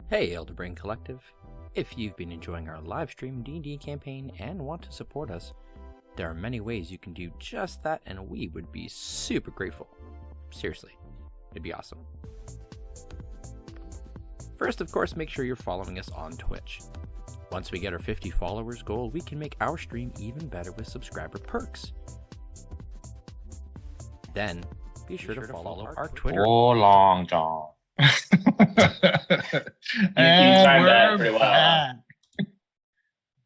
Hey Elderbrain Collective, if you've been enjoying our live stream D&D campaign and want to support us, there are many ways you can do just that and we would be super grateful. Seriously, it'd be awesome. First, of course, make sure you're following us on Twitch. Once we get our 50 followers goal, we can make our stream even better with subscriber perks. Then, be sure to follow our Twitter. Oh, Long John. And that we're pretty well, back.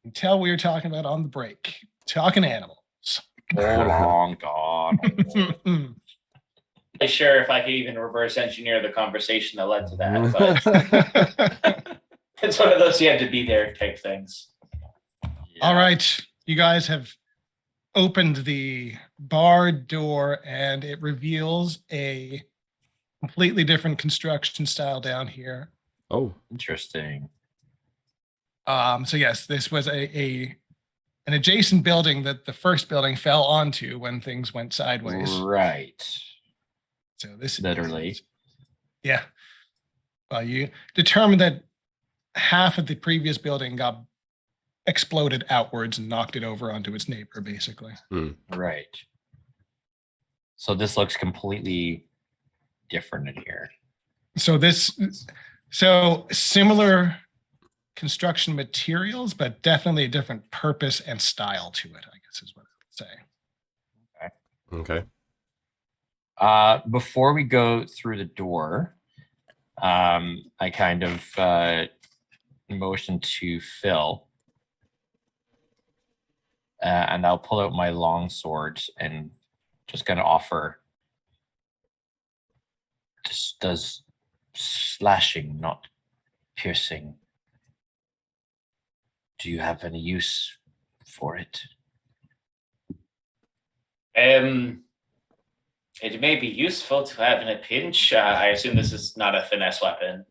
Until we were talking about on the break, talking animals. Oh, Long John. Not sure if I could even reverse engineer the conversation that led to that, but it's one of those you had to be there type things. All right, you guys have opened the bar door and it reveals a completely different construction style down here. Oh, Interesting. So yes, this was an adjacent building that the first building fell onto when things went sideways. Right. So this Literally. Yeah. Well, you determined that half of the previous building got exploded outwards and knocked it over onto its neighbor, basically. Right. So this looks completely different in here. So similar construction materials, but definitely a different purpose and style to it, I guess is what I would say. okay. Before we go through the door, I kind of motion to Phil. And I'll pull out my long sword and just gonna offer. This does slashing, not piercing. Do you have any use for it? It may be useful to have in a pinch. I assume this is not a finesse weapon.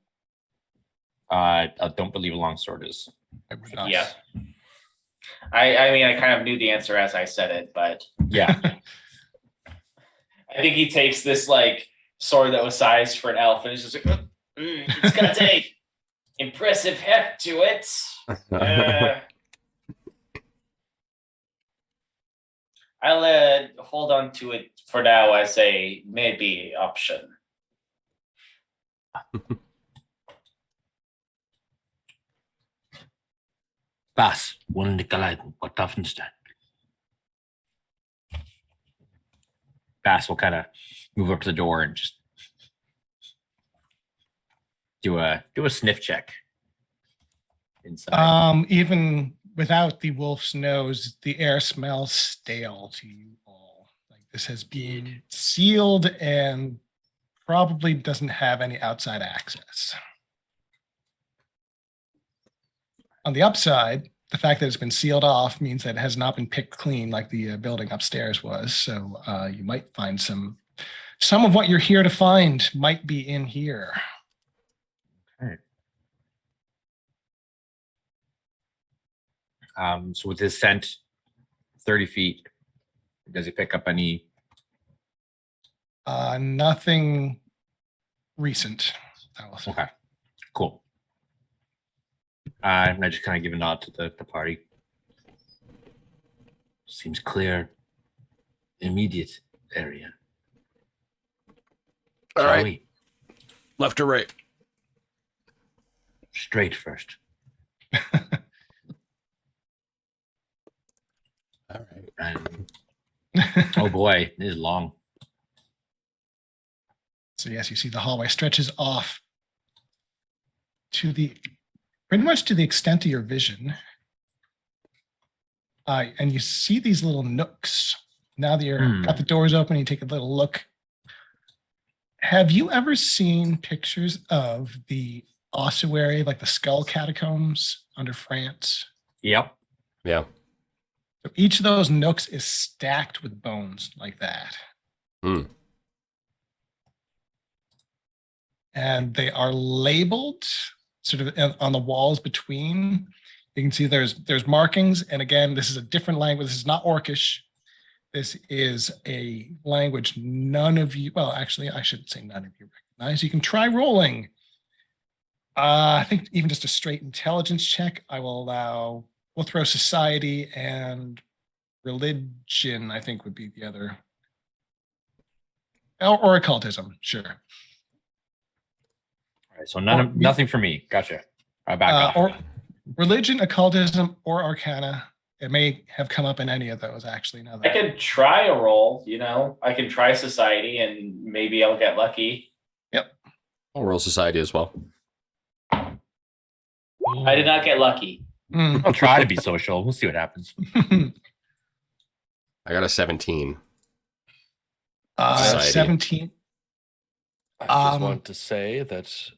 I don't believe a longsword is. I would not. Yeah. I mean, I kind of knew the answer as I said it, but Yeah. I think he takes this like sword that was sized for an elf and it's just like, it's got a impressive heft to it. I'll hold on to it for now as a maybe option. Was wollen die Geleiten? What Pathfinding? Bass will kind of move up to the door and just Do a sniff check. Inside. Even without the wolf's nose, the air smells stale to you all. Like this has been sealed and probably doesn't have any outside access. On the upside, the fact that it's been sealed off means that it has not been picked clean like the building upstairs was. So you might find some of what you're here to find might be in here. Okay. So with his scent, 30 feet, does he pick up any? Nothing recent, I will say. Okay, cool. I just kind of give a nod to the party. Seems clear. Immediate area. All Shall right. we? Left or right? Straight first. All right. And, oh boy, it is long. So yes, you see the hallway stretches off to the pretty much to the extent of your vision. And you see these little nooks. Now that you're got the doors open, you take a little look. Have you ever seen pictures of the ossuary, like the skull catacombs under France? Yep. Yeah. So each of those nooks is stacked with bones like that. Hmm. And they are labeled sort of on the walls between. You can see there's markings. And again, this is a different language. This is not Orcish. This is a language none of you, well, actually, I shouldn't say none of you recognize. You can try rolling. I think even just a straight intelligence check, I will allow, we'll throw society and religion, I think would be the other. Or occultism, sure. All right, so nothing for me. Gotcha. I back off. Or religion, occultism, or arcana. It may have come up in any of those, actually. Now I could try a roll, I can try society and maybe I'll get lucky. Yep. I'll roll society as well. I did not get lucky. I'll try to be social. We'll see what happens. I got a 17. Society. 17. I just want to say that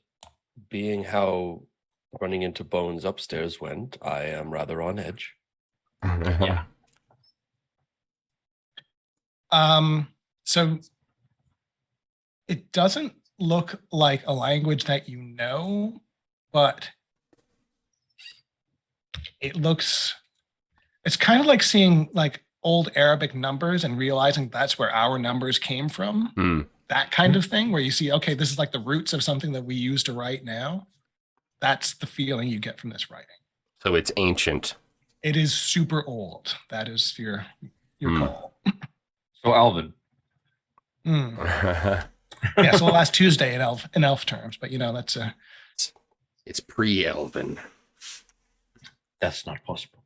being how running into bones upstairs went, I am rather on edge. Yeah. So it doesn't look like a language that you know, but it's kind of like seeing like old Arabic numbers and realizing that's where our numbers came from. That kind of thing where you see, okay, this is like the roots of something that we use to write now. That's the feeling you get from this writing. So it's ancient. It is super old. That is your call. So Elven. Yeah, so last Tuesday in elf terms, but that's it's pre-Elven. That's not possible.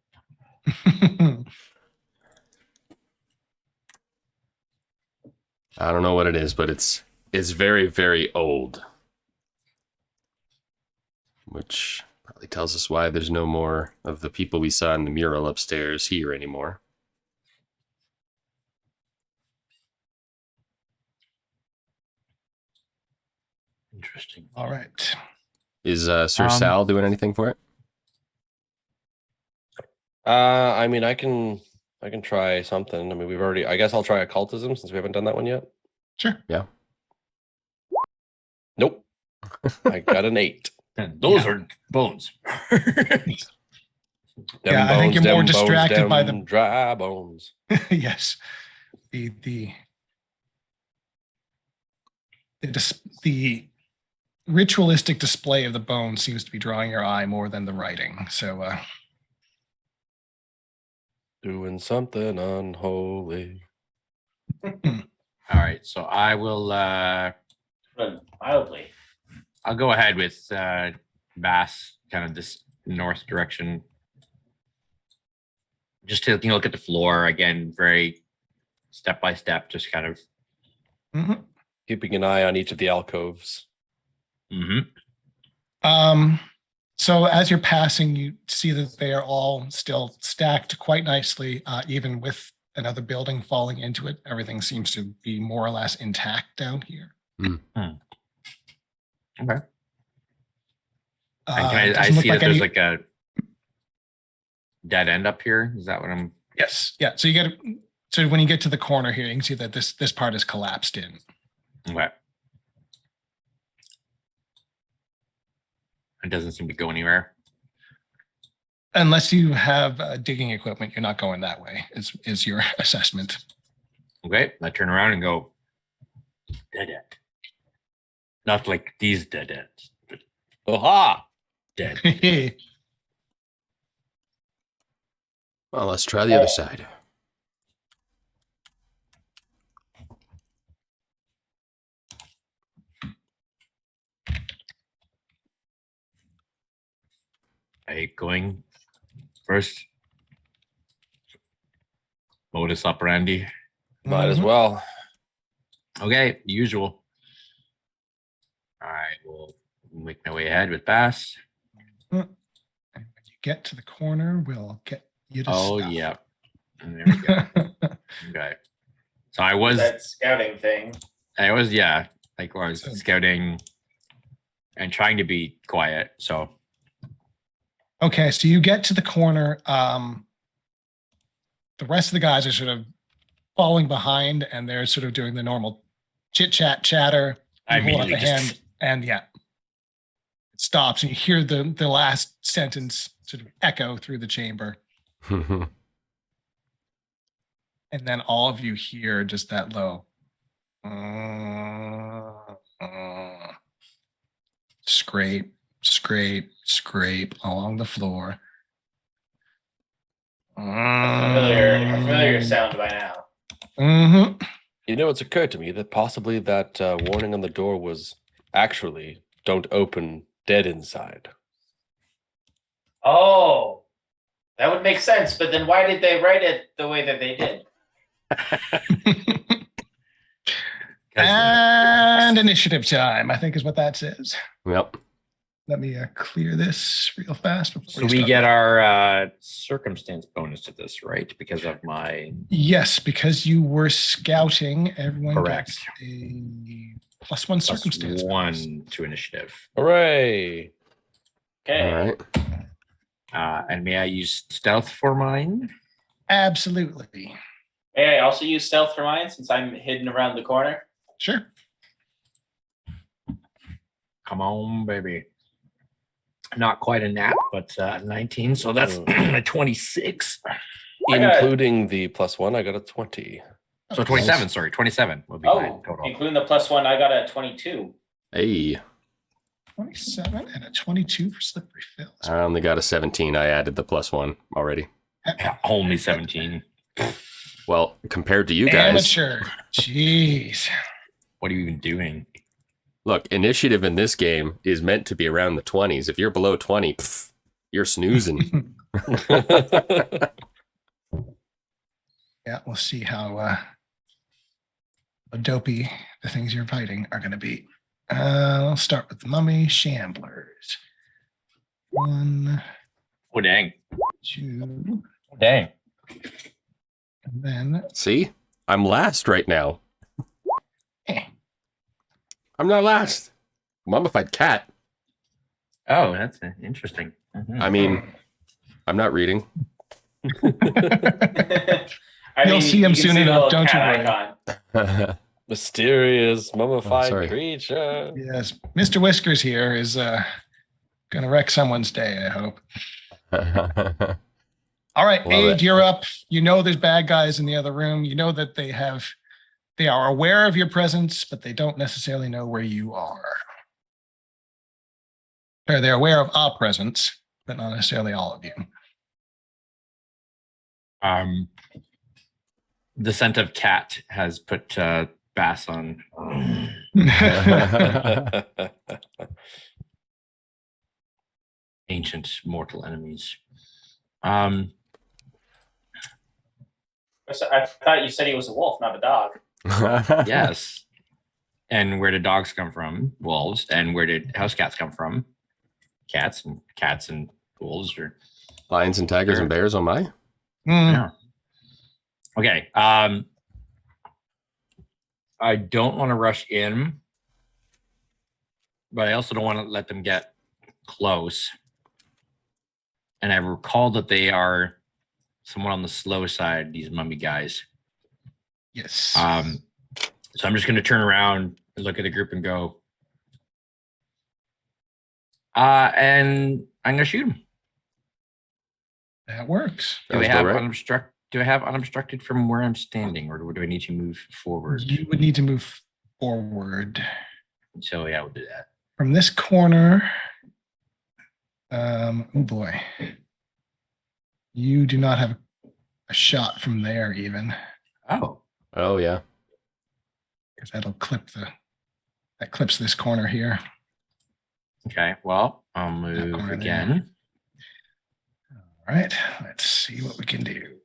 I don't know what it is, but it's very, very old. Which probably tells us why there's no more of the people we saw in the mural upstairs here anymore. Interesting. All right. Is Sir Sal doing anything for it? I mean, I can try something. I mean, I guess I'll try occultism since we haven't done that one yet. Sure. Yeah. Nope. I got an 8. And those are bones. Yeah, I think you're more distracted by the dry bones. Yes. The ritualistic display of the bone seems to be drawing your eye more than the writing. So doing something unholy. All right, so I will Mildly. I'll go ahead with Bass, kind of this north direction. Just taking a look at the floor again, very step by step, just kind of Keeping an eye on each of the alcoves. So as you're passing, you see that they are all still stacked quite nicely, even with another building falling into it. Everything seems to be more or less intact down here. Okay. It And I doesn't look see that any- there's like a dead end up here. Is that what I'm? Yes. Yeah. So so when you get to the corner here, you can see that this part is collapsed in. Okay. It doesn't seem to go anywhere. Unless you have digging equipment, you're not going that way, is your assessment. Okay. I turn around and go, dead end. Not like these dead ends, but Aha! dead. Well, let's try the other side. I hate going first. Modus operandi. Might as Mhm. well. Okay, usual. All right, we'll make my way ahead with Bass. And when you get to the corner, we'll get you to Oh, stop. yeah. And there we go. Okay. So I was, That scouting thing. yeah, like I was So- scouting and trying to be quiet. So, Okay, so you get to the corner. The rest of the guys are sort of falling behind, and they're sort of doing the normal chit chat, chatter. I You hold up immediately a just- hand, and yeah, it stops, and you hear the last sentence sort of echo through the chamber, and then all of you hear just that low scrape, scrape, scrape along the floor. A familiar sound by now. Mm-hmm. You know, it's occurred to me that possibly that warning on the door was actually "Don't open, dead inside." Oh, that would make sense. But then why did they write it the way that they did? And initiative time, I think is what that says. Yep. Let me clear this real fast. Before so you we start. get our circumstance bonus to this, right? Because of my Yes, because you were scouting, everyone Correct. gets a +1 plus circumstance. bonus. 1 to initiative. Hooray! Okay. All right. And may I use stealth for mine? Absolutely. May I also use stealth for mine since I'm hidden around the corner? Sure. Come on, baby. Not quite a nap, but 19. So that's Oh. a 26. I got- Including the +1, I got a 20. So 27. Sorry, 27 will be Oh, my total. including the +1, I got a 22. Hey, 27 and a 22 for slippery fills. I only got a 17. I added the +1 already. Yeah, only 17. Well, compared to you guys, Amateur. Jeez. What are you even doing? look, initiative in this game is meant to be around the 20s. If you're below 20, you're snoozing. Yeah, we'll see how dopey the things you're fighting are going to be. I'll start with the mummy shamblers. 1, Oh, dang. 2, Dang. and then See? I'm last right now. eh. I'm not last. Mummified cat. Oh, that's interesting. Mhm. I mean, I'm not reading. You'll see him you can soon the enough, little don't you cat worry. icon. Mysterious mummified sorry. creature. Yes, Mr. Whiskers here is going to wreck someone's day, I hope. All right, Love Aid, it. you're up. You know there's bad guys in the other room. You know that they are aware of your presence, but they don't necessarily know where you are. Or they're aware of our presence, but not necessarily all of you. The scent of cat has put Bass on. Ancient mortal enemies. I thought you said he was a wolf, not a dog. Yes. And where did dogs come from? Wolves. And where did house cats come from? cats and wolves or Lions and tigers and bears, oh my. Mm, yeah. Okay. I don't want to rush in, but I also don't want to let them get close. And I recall that they are somewhat on the slow side, these mummy guys. yes. So I'm just going to turn around and look at the group and go, and I'm going to shoot them. That works. Do I Sounds about have right. unobstructed? Do I have unobstructed from where I'm standing, or do I need to move forward? You would need to move forward So yeah, we'll do that. from this corner. Oh boy. You do not have a shot from there even, Oh, Oh yeah. because that'll clip that clips this corner here. okay. Well, I'll move corner there. again. All right, let's see what we can do.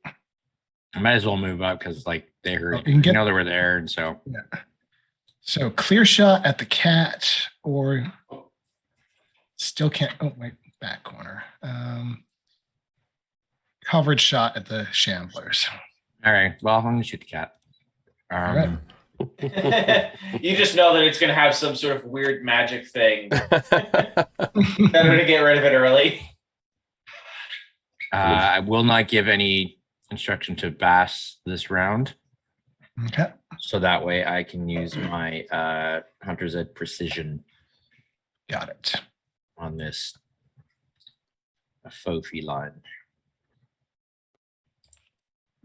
I might as well move up because like they heard, you can get- they were there, and so So clear shot at the cat, or still can't. Oh wait, back corner. Coverage shot at the shamblers. all right. Well, I'm gonna shoot the cat. All right. You just know that it's going to have some sort of weird magic thing. Better to get rid of it early. I will not give any instruction to Bass this round, Okay. so that way I can use my Hunter's Ed precision Got it. on this faux feline.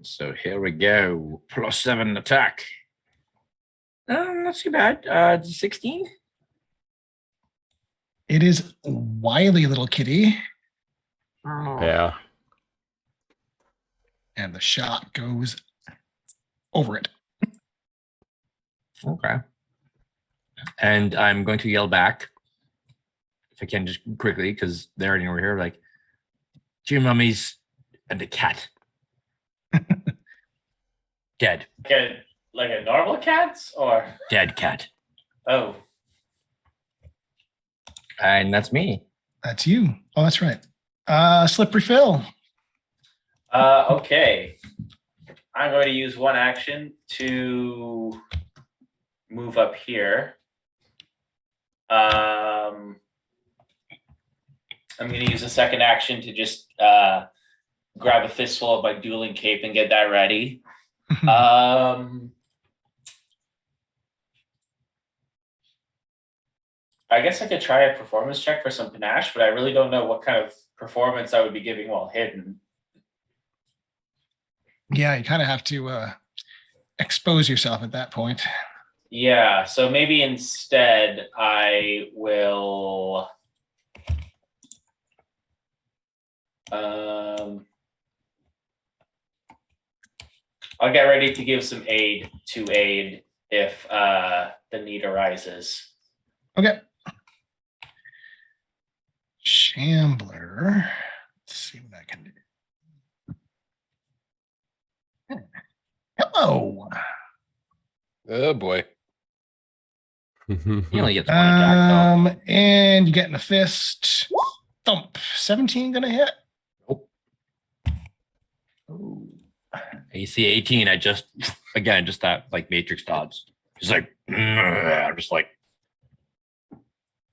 So here we go. +7 attack. Not too bad. 16. It is wily little kitty, Oh. Yeah. and the shot goes over it. Okay. And I'm going to yell back, if I can, just quickly, because they're already over here. Like, 2 mummies and a cat. Dead. Like a normal cat's or Dead cat. oh. And that's me. That's you. Oh, that's right. Slippery Phil. Okay. I'm going to use one action to move up here. I'm going to use a second action to just grab a fistful of my dueling cape and get that ready. I guess I could try a performance check for some panache, but I really don't know what kind of performance I would be giving while hidden. Yeah, you kind of have to expose yourself at that point. Yeah, so maybe instead I will I'll get ready to give some aid if the need arises. Okay. Shambler. Let's see what I can do. Hello. Oh boy. You only get 1 attack, And you get in a fist. Thump. 17 gonna hit. Nope. Oh. though. AC 18. I just that like Matrix dodge. Just like, just like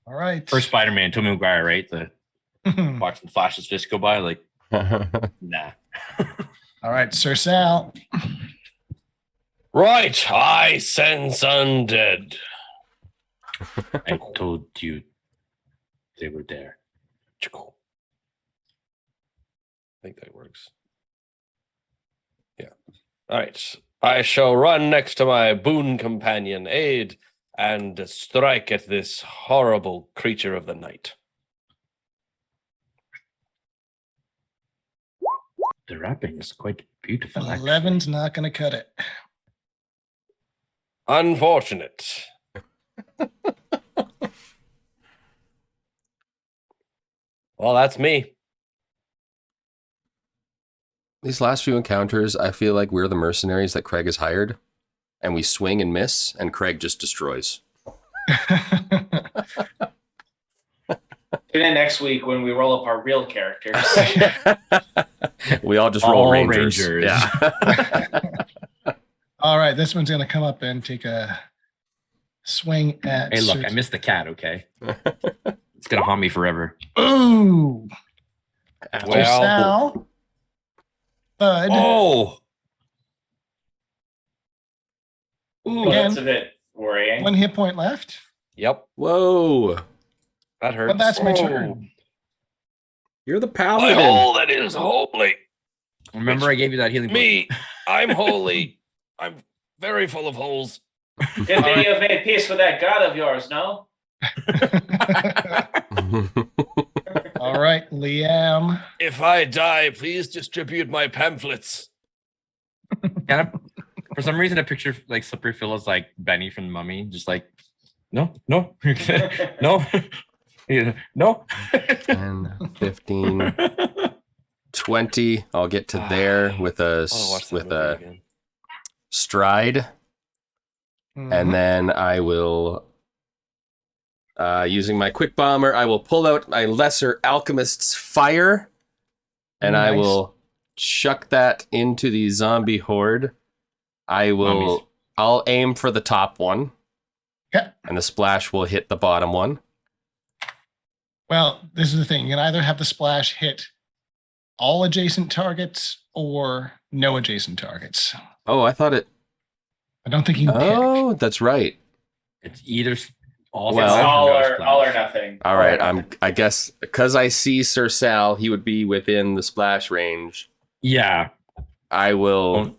All right. first Spider-Man, Tobey Maguire, right? The watching Flash's fist go by, like, nah. All right, Sir Sal. Right, I sense undead. I told you they were there. I think that works. Yeah. All right. I shall run next to my boon companion, Aid, and strike at this horrible creature of the night. The wrapping is quite beautiful. 11's not gonna cut it. Unfortunate. Well, that's me. These last few encounters, I feel like we're the mercenaries that Craig has hired, and we swing and miss, and Craig just destroys. Tune in next week when we roll up our real characters. We all just roll All rangers. rangers. Yeah. All right, this one's gonna come up and take a swing at. Hey, look, Sir- I missed the cat. Okay, it's gonna haunt me forever. Ooh, Well, Sal. Bud. Oh. Well, that's a bit worrying. 1 hit point left. yep, Whoa. that hurts. But that's my Oh. turn. You're the My paladin. hole that is holy. Remember, I gave you that healing. book? Me, I'm holy. I'm very full of holes. Good thing you have made peace with that god of yours, no? All right, Liam. If I die, please distribute my pamphlets. Kind of, for some reason, I picture like Slippery Phil as like Benny from the Mummy, just like, no, no, no, yeah, no. 10, 15, 20. I'll get to there with a I wanna watch that with movie a again. stride, Mhm. and then I will, using my quick bomber, I will pull out my lesser alchemist's fire, and I Nice. will chuck that into the zombie horde. Mummies. I'll aim for the top one, Okay. and the splash will hit the bottom one. Well, this is the thing. You can either have the splash hit all adjacent targets or no adjacent targets. Oh, I thought it. I don't think you can pick. Oh, that's right. It's either all. Well- It's all no or splash. all or nothing. All right, I guess because I see Sir Sal, he would be within the splash range. Yeah. I will Oh.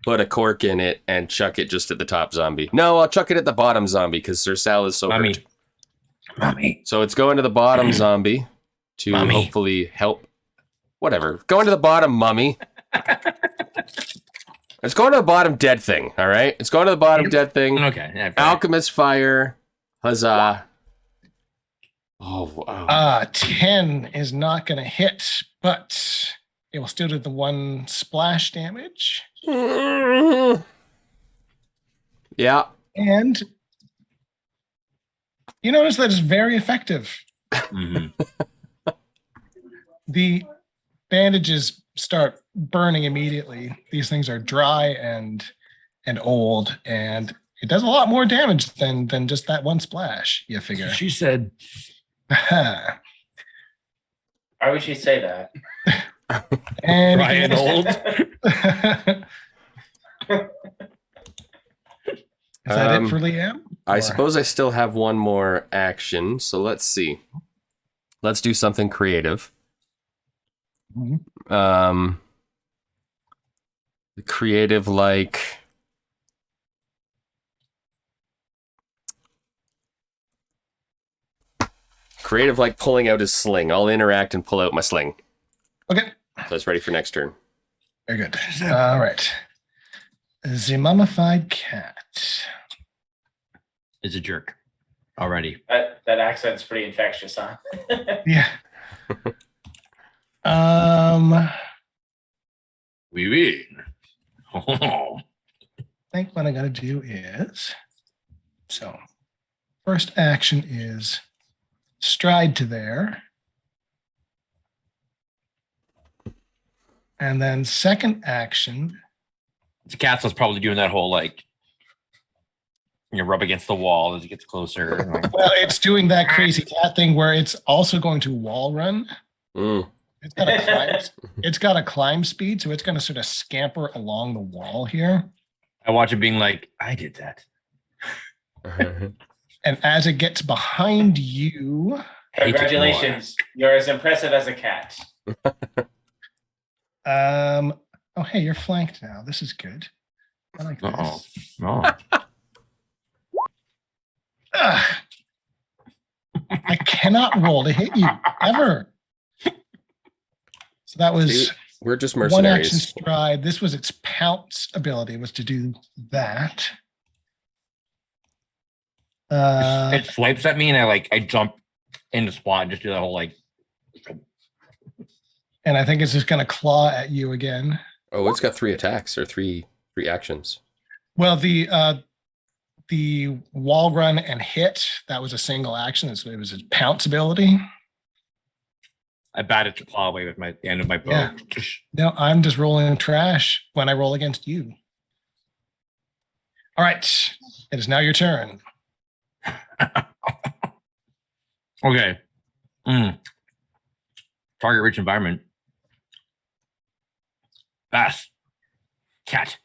put a cork in it and chuck it just at the top zombie. No, I'll chuck it at the bottom zombie because Sir Sal is so Mummy. hurt. Mummy. So it's going to the bottom zombie to Mummy. hopefully help. Whatever. Going to the bottom mummy. It's going to the bottom dead thing. All right. It's going to the bottom dead thing. Okay. Yeah, fair. Alchemist fire. Huzzah. Oh, wow. 10 is not going to hit, but it will still do the 1 splash damage. Yeah. And you notice that it's very effective. Mhm. The bandages start burning immediately. These things are dry and old, and it does a lot more damage than just that 1 splash, you figure. She said. Why would she say that? And Ryan old. Is that it for Liam? I Or- suppose I still have one more action, so let's see. Let's do something creative. Mhm. Creative like pulling out his sling. I'll interact and pull out my sling. Okay, So it's ready for next turn. very good. All right. The mummified cat. Is a jerk. Already. That accent's pretty infectious, huh? Yeah. I Oui, oui. Oh. think what I'm gonna do is first action is stride to there. And then second action, The cat was probably doing that whole like, rub against the wall as it gets closer. Like, well, it's doing that crazy cat thing where it's also going to wall run. Mm. It's got a climb speed, so it's going to sort of scamper along the wall here. I watch it being like, I did that. And as it gets behind you, Congratulations. You're as impressive as a cat. oh hey, you're flanked now. This is good. I like this. Uh-oh. Oh. Ugh. I cannot roll to hit you ever. So that was See, we're just 1 action mercenaries. stride. This was its pounce ability, was to do that. It swipes at me and I jump into spot and just do that whole like, And I think it's just going to claw at you again. Oh, it's got 3 attacks or three actions. Well, the wall run and hit, that was a single action. It was a pounce ability. I batted to claw away with the end of my bow. Yeah. No, I'm just rolling trash when I roll against you. All right. It is now your turn. Okay. Target rich environment. Bass. Cat.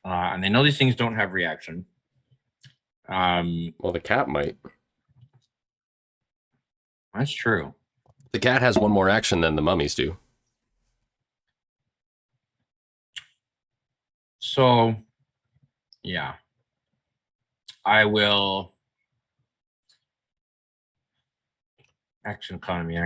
And they know these things don't have reaction. Well, the cat might. That's true. The cat has one more action than the mummies do. So, yeah. I will. Action economy.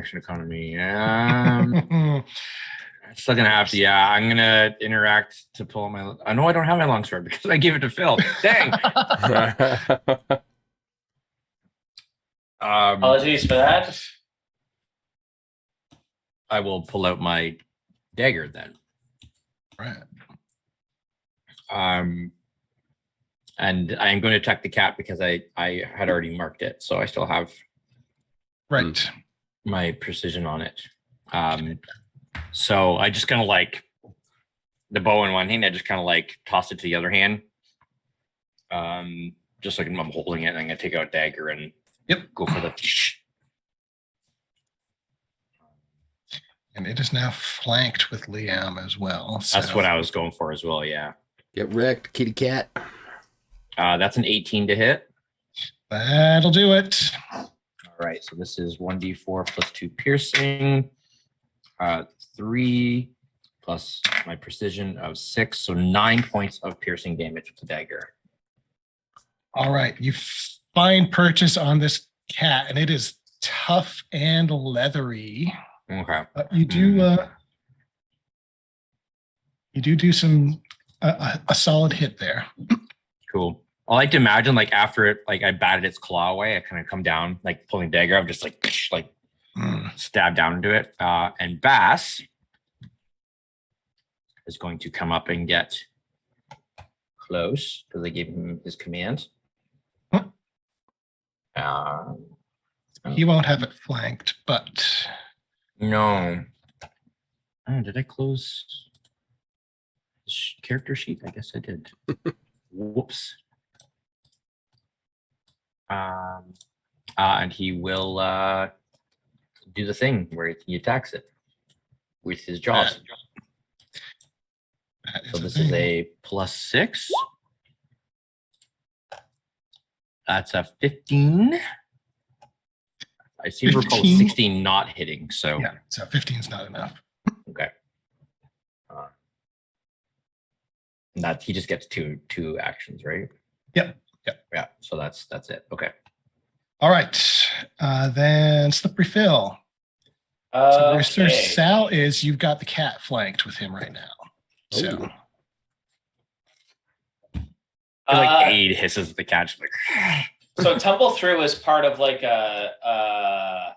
Still gonna have to. Yeah, I'm gonna interact to pull my. I know I don't have my longsword because I gave it to Phil. Dang. Apologies for that. I will pull out my dagger then. Right. And I'm going to attack the cat because I had already marked it, so I still have Right. my precision on it. So I just kind of like the bow in one hand. I just kind of like toss it to the other hand. Just like I'm holding it, and I'm gonna take out a dagger and go for the. And it is now flanked with Liam as well. So. That's what I was going for as well. Yeah. Get wrecked, kitty cat. That's an 18 to hit. That'll do it. All right. So this is 1d4 plus 2 piercing. 3 plus my precision of 6. So 9 points of piercing damage with the dagger. All right. You find purchase on this cat, and it is tough and leathery. Okay. You do some a solid hit there. Cool. I like to imagine like after it, like I batted its claw away, I kind of come down, like pulling dagger. I'm just like stab down into it. And Bass is going to come up and get close because I gave him his command. He won't have it flanked, but no. Oh, did I close the character sheet? I guess I did. Whoops. And he will do the thing where he attacks it with his jaws. So this is a +6. That's a 15. I seem to recall 16 not hitting. So yeah, so 15 is not enough. Okay. That he just gets two actions, right? Yep. Yeah. So that's it. Okay. All right. Then Slippery Phil. So where Sir Sal is, you've got the cat flanked with him right now. So like Aid hisses at the cat, just like. So tumble through is part of like a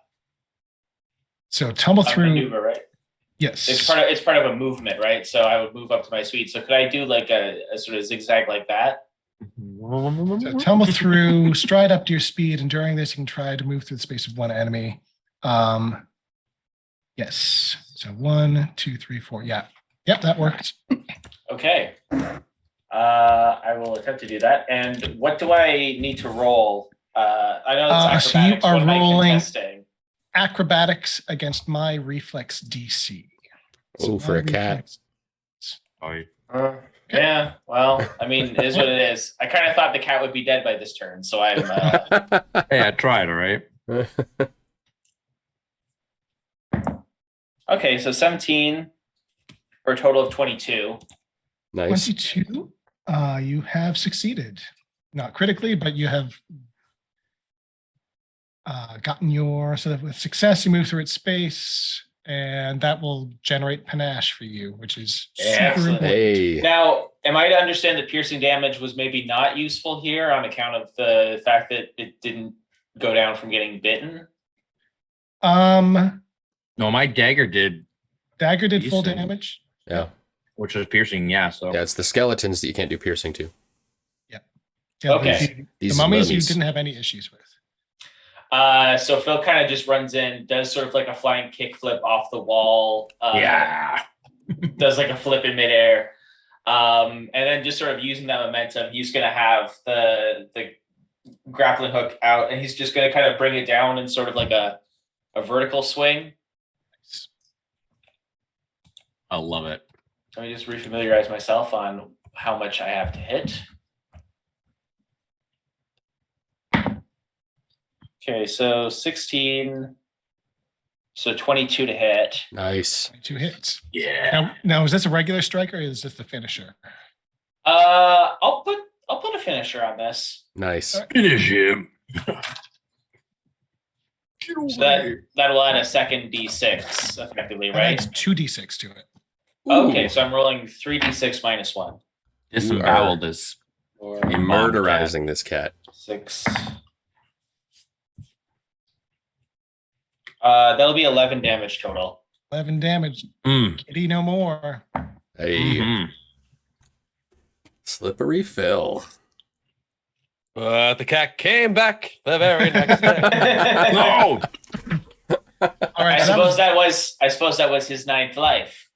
so tumble through maneuver, right? Yes. It's part of a movement, right? So I would move up to my suite. So could I do like a sort of zigzag like that? So tumble through, stride up to your speed, and during this you can try to move through the space of one enemy. Yes. So 1, 2, 3, 4. Yeah. Yep, that works. Okay. I will attempt to do that. And what do I need to roll? I know it's so you acrobatics. are What am I rolling contesting? acrobatics against my reflex DC. Oh, for a cat. Yeah, well, I mean, it is what it is. I kind of thought the cat would be dead by this turn, so I'm. Hey, I tried, all right? Okay, so 17 for a total of 22. Nice. 22. You have succeeded. Not critically, but you have gotten your sort of with success. You move through its space, and that will generate panache for you, which is super Excellent. important. Hey. Now, am I to understand that piercing damage was maybe not useful here on account of the fact that it didn't go down from getting bitten? No, my dagger did, Dagger did full Decent. damage. Yeah. which was piercing. Yeah. So Yeah, it's the skeletons that you can't do piercing to. Yeah, Okay. The These mummies you mummies. didn't have any issues with. So Phil kind of just runs in, does sort of like a flying kickflip off the wall. Yeah. Does like a flip in midair. And then just sort of using that momentum, he's going to have the grappling hook out, and he's just going to kind of bring it down in sort of like a vertical swing. I love it. Let me just refamiliarize myself on how much I have to hit. Okay, so 16, so 22 to hit. Nice. 2 hits. Yeah. Now, is this a regular strike or is this the finisher? I'll put a finisher on this. Nice. Finish him. So that will add a second d6 effectively, That right? adds 2d6 to it. Okay, so I'm rolling 3d6 minus 1. Disemboweled is Or You're murderizing this cat. 6. That'll be 11 damage total. 11 damage. Mm. Kitty no more. Hey, Mhm. slippery Phil. But the cat came back the very next day. No. All right, I suppose that was his 9th life.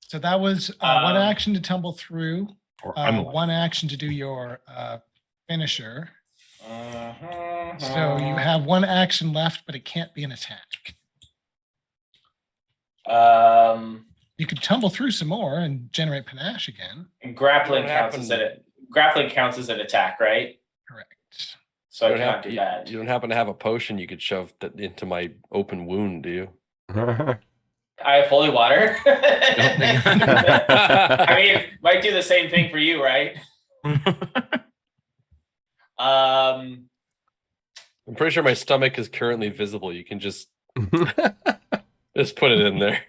so that was one action to tumble through, Or I'm one action to do your finisher. Mhm. So you have one action left, but it can't be an attack. You could tumble through some more and generate panache again. Grappling What counts happened? as grappling counts as an attack, right? Correct. So I You don't can't have- do that. You don't happen to have a potion you could shove into my open wound, do you? I have holy water. I mean, might do the same thing for you, right? I'm pretty sure my stomach is currently visible. You can just put it in there.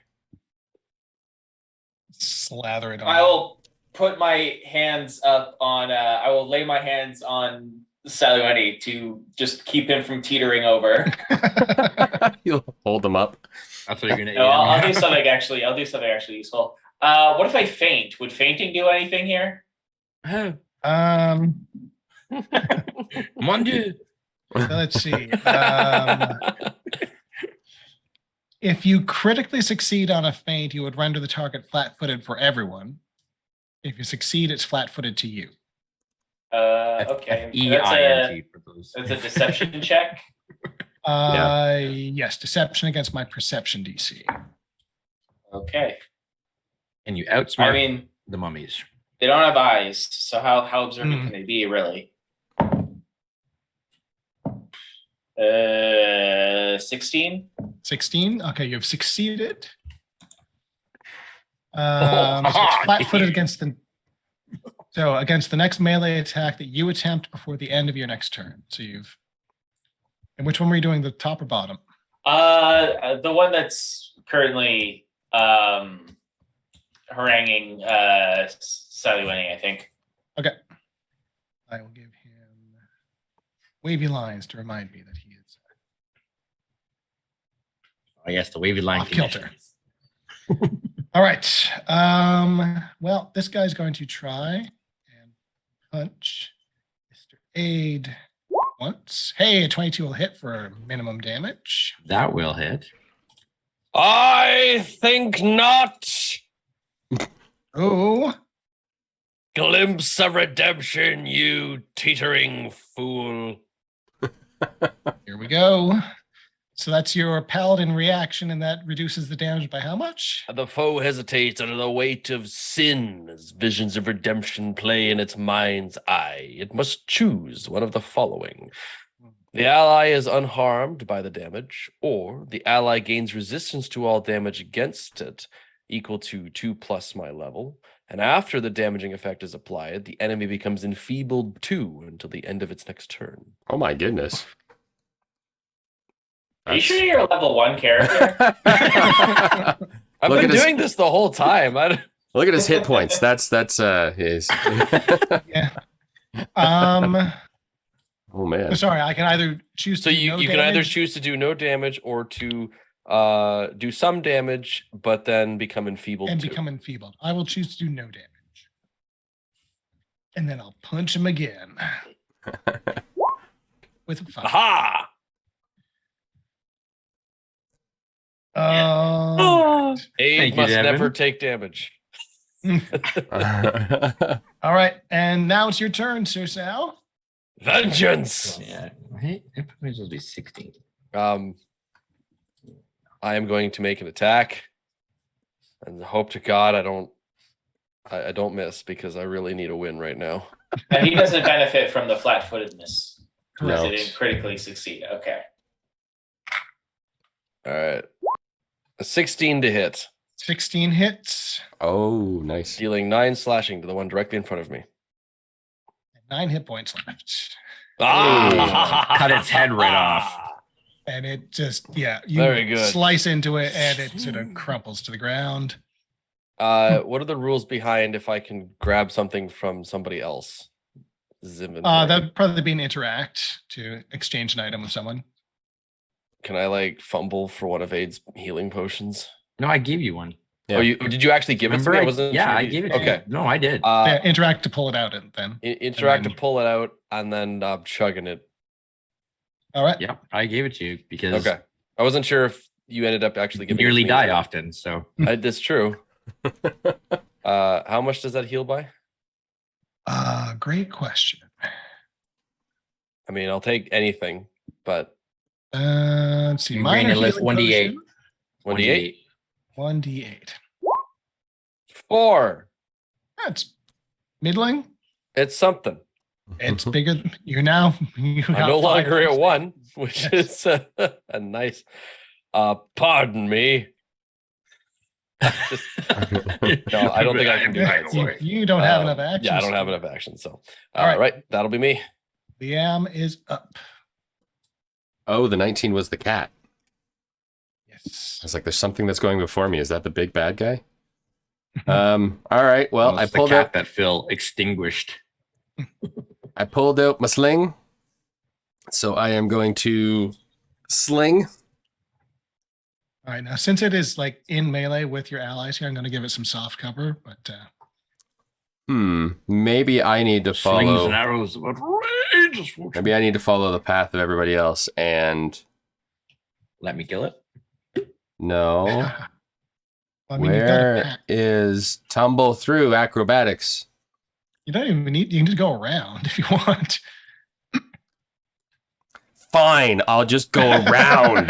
Slather it on. I will put my hands up on. I will lay my hands on Salueni to just keep him from teetering over. You'll hold them up. That's what you're gonna. No, I'll do something actually. I'll do something actually useful. What if I faint? Would fainting do anything here? Mon Dieu. Let's see. If you critically succeed on a feint, you would render the target flat-footed for everyone. If you succeed, it's flat-footed to you. Okay. EINT for those. That's a deception check. Yes, deception against my perception DC. Okay. And you outsmart I mean, the mummies. they don't have eyes, so how observant can they be, really? 16. 16. Okay, you've succeeded. So it's flat-footed against the next melee attack that you attempt before the end of your next turn. So you've. And which one were you doing? The top or bottom? The one that's currently haranguing Salueni, I think. Okay. I will give him wavy lines to remind me that he is I guess the wavy line. off kilter. All right. Well, this guy's going to try and punch Mr. Aid once. Hey, a 22 will hit for minimum damage. That will hit. I think not. Oh, Glimpse of redemption, you teetering fool. here we go. So that's your paladin reaction, and that reduces the damage by how much? The foe hesitates under the weight of sin as visions of redemption play in its mind's eye. It must choose one of the following. The ally is unharmed by the damage, or the ally gains resistance to all damage against it, equal to 2 plus my level. And after the damaging effect is applied, the enemy becomes enfeebled 2 until the end of its next turn. Oh my goodness. Are you sure you're a level 1 character? I've Look been at his- doing this the whole time. Look at his hit points. That's his. Yeah. Oh man. Sorry, I can either choose So to do you no can either damage choose to do no damage or to do some damage, but then become enfeebled and 2. become enfeebled. I will choose to do no damage. And then I'll punch him again. With a 5. Aha! Oh. Aid Thank you, must Devin. never take damage. All right. And now it's your turn, Sir Sal. Vengeance. Yeah. Hey, it might as be 16. I am going to make an attack, and hope to God I don't miss, because I really need a win right now. And he doesn't benefit from the flat-footedness because No. it didn't critically succeed. Okay. All right, a 16 to hit, 16 hits. Oh, nice. dealing 9 slashing to the one directly in front of me. 9 hit points left. Cut its head right off. And it just, you Very good. slice into it and it sort of crumples to the ground. What are the rules behind if I can grab something from somebody else? Inventory. That'd probably be an interact to exchange an item with someone. Can I like fumble for one of Aid's healing potions? No, I gave you one. Yeah. Oh, did you actually give Remember? it to me? I wasn't yeah, sure I you- gave it to Okay. you. No, I did. Yeah, interact to pull it out and then. Interact then- to pull it out, and then chugging it. All right. Yep, I gave it to you because Okay. I wasn't sure if you ended up actually you giving nearly it to me. die often. So That's true. How much does that heal by? Great question. I mean, I'll take anything, but Let's see. You Minor gain a list healing 1d8. potion, 1d8? 1d8. 4. That's middling. It's something. It's bigger. You're now. You I'm got no 5 longer at points. 1, which is a nice. Pardon me. Just- no, I don't think I can do that. You don't have enough action. Yeah, I don't have enough action. So, All right. right, that'll be me. Liam is up. Oh, the 19 was the cat. Yes. I was like, there's something that's going before me. Is that the big bad guy? All right. Well, I it's the pulled cat out that Phil extinguished. my sling. So I am going to sling. All right. Now, since it is like in melee with your allies here, I'm going to give it some soft cover. But Maybe I need to Slings follow. and arrows of outrageous fortune. Maybe I need to follow the path of everybody else. And Let me kill it. no, I mean, you've got a where pack. is tumble through acrobatics? You don't even need. You can just go around if you want. Fine, I'll just go around.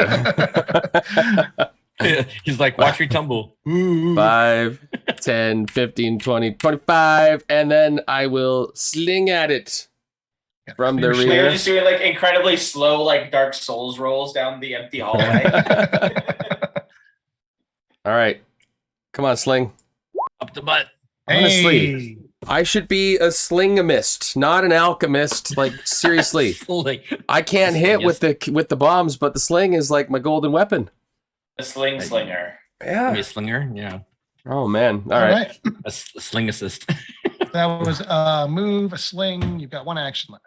He's like, watch me tumble. 5, 10, 15, 20, 25, and then I will sling at it from the You're You're rear. just doing like incredibly slow, like Dark Souls rolls down the empty hallway. All right, come on, sling. Up the butt. Honestly, Hey. I should be a slingamist, not an alchemist. Like seriously, I can't hit with the bombs, but the sling is like my golden weapon. The sling slinger. Maybe Yeah. a slinger. Yeah. Oh man. All All right. right. A sling assist. That was a move, a sling. You've got 1 action left.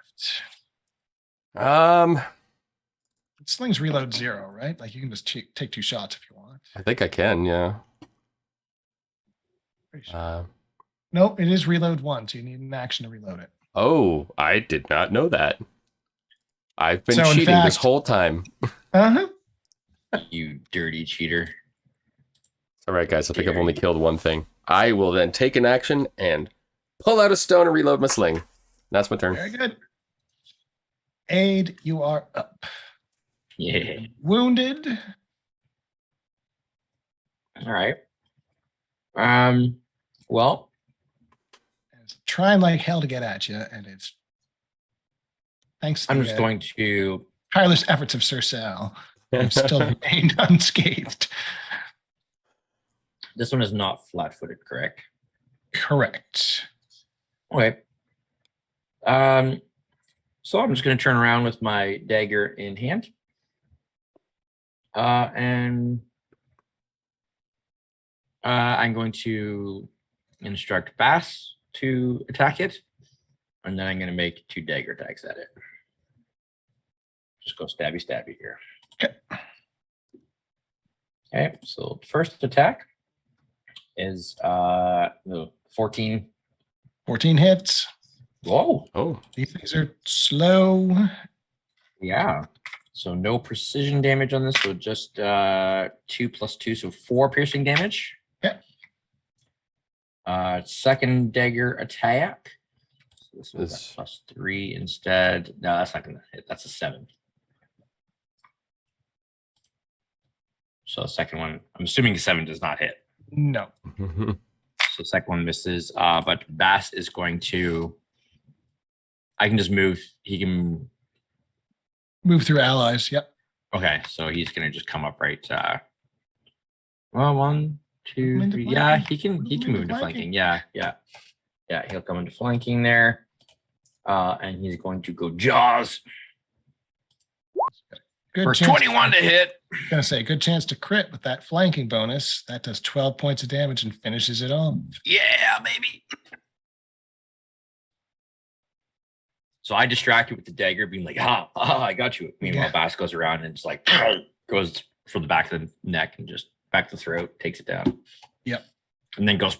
Slings reload 0, right? Like you can just take 2 shots if you want. I think I can. Yeah. Pretty sure. Nope, it is reload 1, so you need an action to reload it. Oh, I did not know that. I've been So, in cheating this fact- whole time. Uh-huh. You dirty cheater. All right, guys. I think I've only killed one thing. I will then take an action and pull out a stone and reload my sling. That's my turn. Very good. Aid, you are up. Yeah. Wounded. All right. Well, It's trying like hell to get at you, and it's thanks to I'm the just going to. tireless efforts of Sir Sal. I'm still remained unscathed. This one is not flat-footed, correct? Correct. Okay. So I'm just going to turn around with my dagger in hand. And I'm going to instruct Bass to attack it. And then I'm going to make 2 dagger attacks at it. Just go stabby stabby here. Okay. Okay, so first attack is 14. 14 hits. Whoa. Oh, These things are slow. Yeah. So no precision damage on this. So just 2 + 2, so 4 piercing damage. Yeah. Second dagger attack. So this was It's- +3 instead. No, that's not gonna hit. That's a 7. So the second one, I'm assuming the 7 does not hit. No. So second one misses. But Bass is going to. I can just move. He can. Move through allies. Yep. Okay, so he's gonna just come up right. Well, 1, 2, Move into 3. Yeah, flanking. he can. He Move can move into into flanking. flanking. Yeah. He'll come into flanking there, and he's going to go jaws Good for chance. 21 to hit. Gonna say good chance to crit with that flanking bonus. That does 12 points of damage and finishes it off. Yeah, baby. So I distract you with the dagger, being like, I got you. Meanwhile, Yeah. Bass goes around and just like goes from the back of the neck and just back of the throat, takes it down. Yep. And then goes.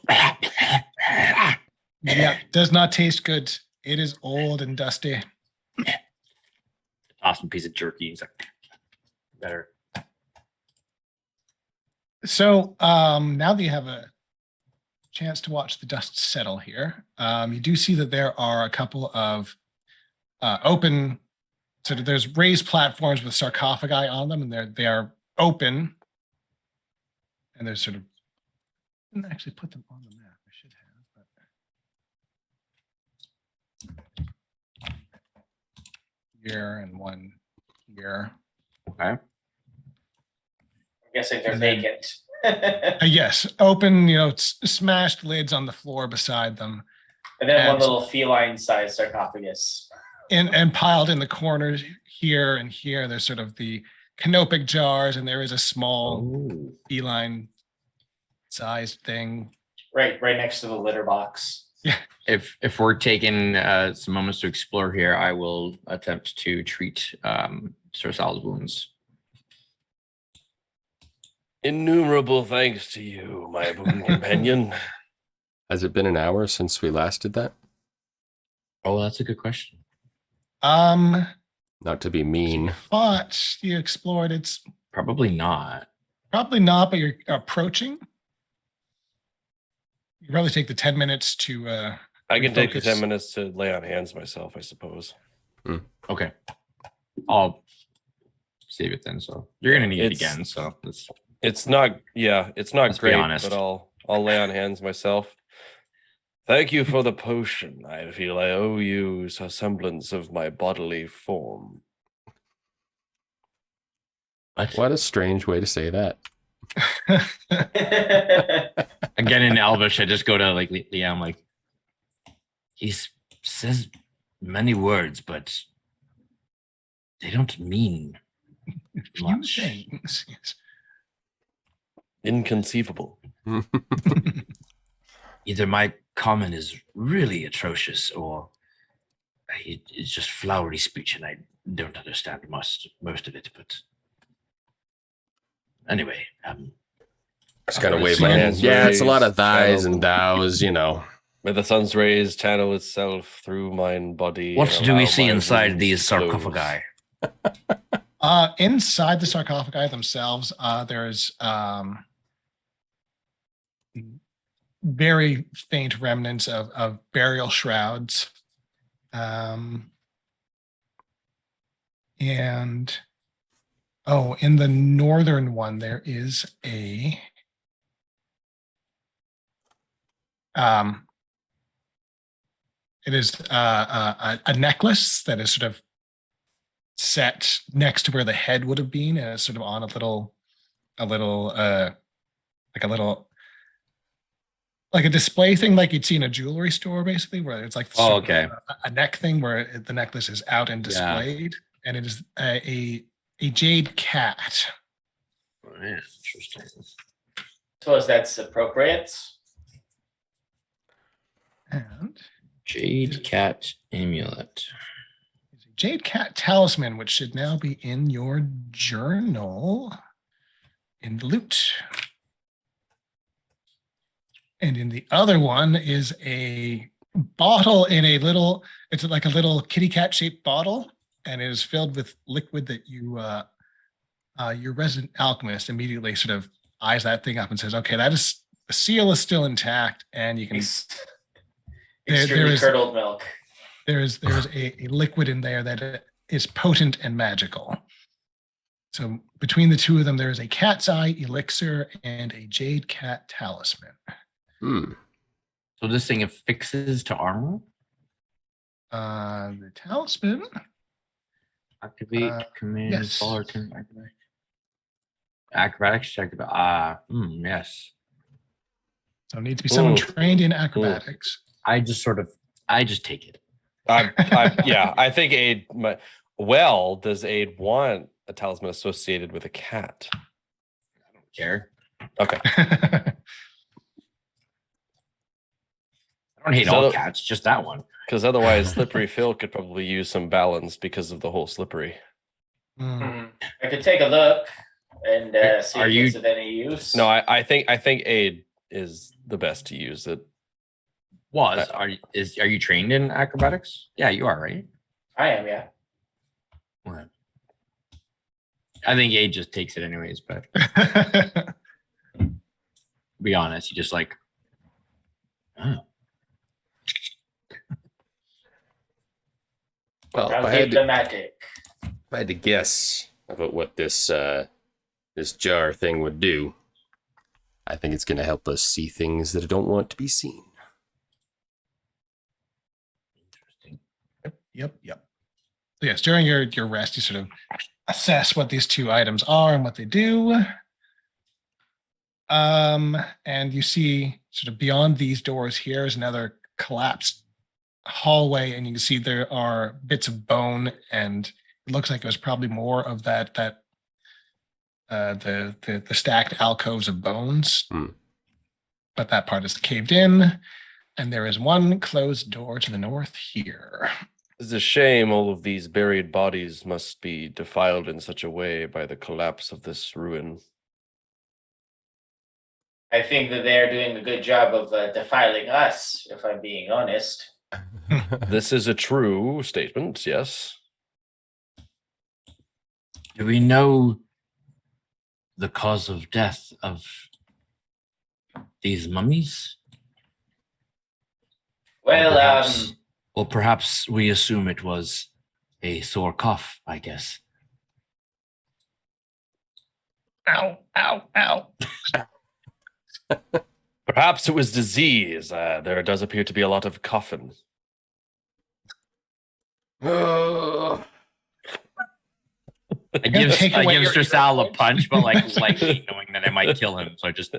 Yeah, does not taste good. It is old and dusty. Awesome piece of jerky. He's like, better. So now that you have a chance to watch the dust settle here, you do see that there are a couple of open. So there's raised platforms with sarcophagi on them, and they are open. And there's sort of. I didn't actually put them on the map. I should have. But here and one here. Okay. I'm guessing they're And then- vacant. Yes, open. Smashed lids on the floor beside them. And then one And- little feline-sized sarcophagus. And piled in the corners here and here, there's sort of the canopic jars, and there is a small Oh. feline-sized thing. Right next to the litter box. If we're taking some moments to explore here, I will attempt to treat Sir Sal's wounds. Innumerable thanks to you, my boon companion. has it been an hour since we last did that? Oh, that's a good question. Not to be mean. But you explored. It's Probably not. probably not, but you're approaching. You probably take the 10 minutes to. I can take the Refocus. 10 minutes to lay on hands myself, I suppose. Okay. I'll save it then. So you're gonna need it It's- again. So let's. It's not Let's be great, honest. but I'll lay on hands myself. Thank you for the potion. I feel I owe you a semblance of my bodily form. What a strange way to say that. Again in Elvish, I just go to like Liam, like he says many words, but they don't mean few much. things. Yes. Inconceivable. Either my common is really atrocious, or it's just flowery speech, and I don't understand most of it. But anyway, Just kind of wave Hands my hand. Yeah, it's a lot of raised, thys channel. and thous, May the sun's rays channel itself through mine body. what and do we allow see my inside wounds these to close. sarcophagi? Inside the sarcophagi themselves, there's very faint remnants of burial shrouds. In the northern one, there is a it is a necklace that is sort of set next to where the head would have been, and it's sort of on like a display thing, like you'd see in a jewelry store, basically, where it's like Oh, sort of okay. a neck thing where the necklace is out and displayed, and it is a jade cat. Oh, yeah, interesting. Suppose that's appropriate. And Jade cat amulet. it's a jade cat talisman, which should now be in your journal in the loot. And in the other one is a bottle in a little, it's like a little kitty cat shaped bottle, and it is filled with liquid that your resident alchemist immediately sort of eyes that thing up and says, okay, the seal is still intact, and you can Extremely curdled milk. There's a liquid in there that is potent and magical. So between the two of them, there is a cat's eye elixir and a jade cat talisman. So this thing affixes to armor? The talisman. Activate command yes. fall or turn acrobatics check. Yes. So it needs to be someone trained in acrobatics. I just take it. I think Aid. Does Aid want a talisman associated with a cat? I don't care. Okay. I don't hate all cats, just that one. Because otherwise, Slippery Phil could probably use some balance because of the whole slippery. I could take a look and see if it's of any use. No, I think Aid is the best to use it. Are you trained in acrobatics? Yeah, you are, right? I am, yeah. What? I think Aid just takes it anyways, but be honest, you just like, Well, I'll if I keep the magic. had to guess about what this jar thing would do, I think it's going to help us see things that don't want to be seen. Yep. So yes, during your rest, you sort of assess what these two items are and what they do. And you see sort of beyond these doors here is another collapsed hallway, and you can see there are bits of bone, and it looks like it was probably more of the stacked alcoves of bones. But that part is caved in, and there is one closed door to the north here. It's a shame all of these buried bodies must be defiled in such a way by the collapse of this ruin. I think that they're doing a good job of defiling us, if I'm being honest. This is a true statement, yes. do we know the cause of death of these mummies? Well, perhaps we assume it was a sore cough, I guess. Ow. Perhaps it was disease. There does appear to be a lot of coughing. I give Sir Sal a punch, but like knowing that I might kill him, so I just.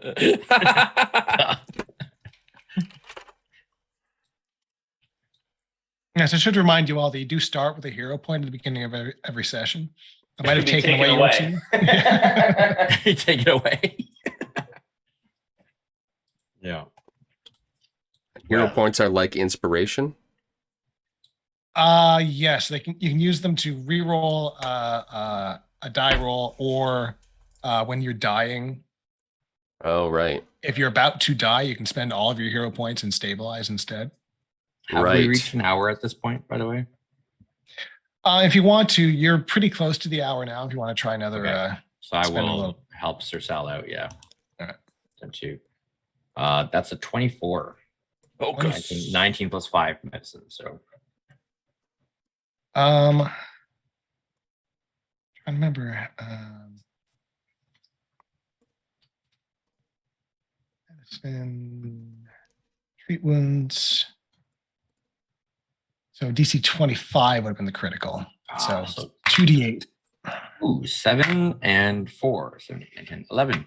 Yes, I should remind you all that you do start with a hero point at the beginning of every session. I might have taken away your two. Take it away. Yeah. Hero points are like inspiration. Yes, you can use them to re-roll a die roll, or when you're dying. Oh, right. If you're about to die, you can spend all of your hero points and stabilize instead. Have we reached an hour at this point, by the way? If you want to, you're pretty close to the hour now. If you want to try another, so I will help Sir Sal out. Yeah. All right. Two. That's a 24. Oh, 19 plus 5 medicine. So. I remember. Medicine, treat wounds. So DC 25 would have been the critical. So 2d8. Ooh, 7 and 4. 7, 8, 10, 11.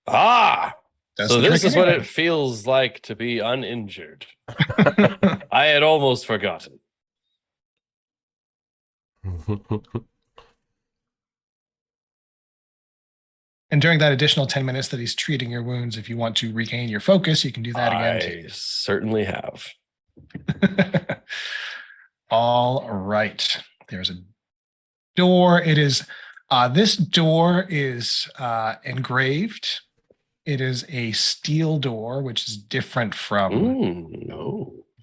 So this is what it feels like to be uninjured. I had almost forgotten. And during that additional 10 minutes that he's treating your wounds, if you want to regain your focus, you can do that again. I certainly have. All right. There's a door. It is this door is engraved. It is a steel door, which is different from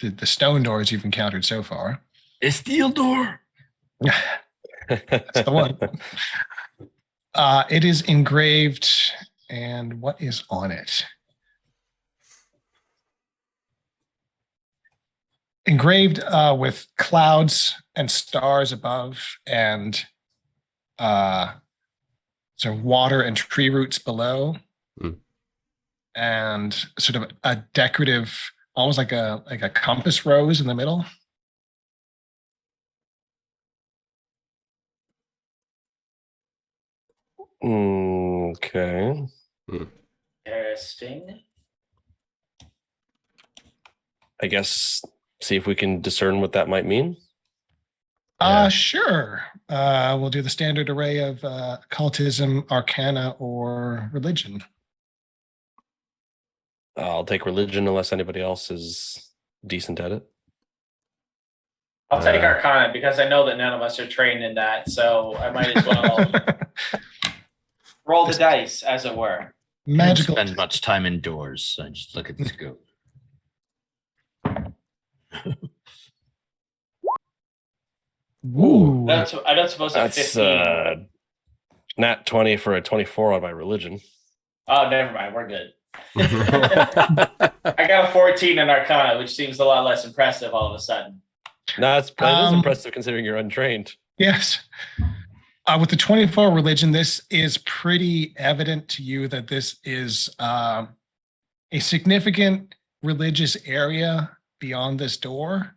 the stone doors you've encountered so far. A steel door. That's the one. It is engraved, and what is on it? Engraved with clouds and stars above, and so water and tree roots below, and sort of a decorative, almost like a compass rose in the middle. Okay. Interesting. I guess see if we can discern what that might mean. Sure. We'll do the standard array of occultism, arcana, or religion. I'll take religion unless anybody else is decent at it. I'll take Arcana because I know that none of us are trained in that, so I might as well roll the dice, as it were. Magical. I don't spend much time indoors. So I just look at the scope. Ooh. I don't suppose a 15. Nat 20 for a 24 on my religion. Oh, never mind. We're good. I got a 14 in Arcana, which seems a lot less impressive all of a sudden. No, that is impressive considering you're untrained. Yes. With the 24 religion, this is pretty evident to you that this is a significant religious area beyond this door.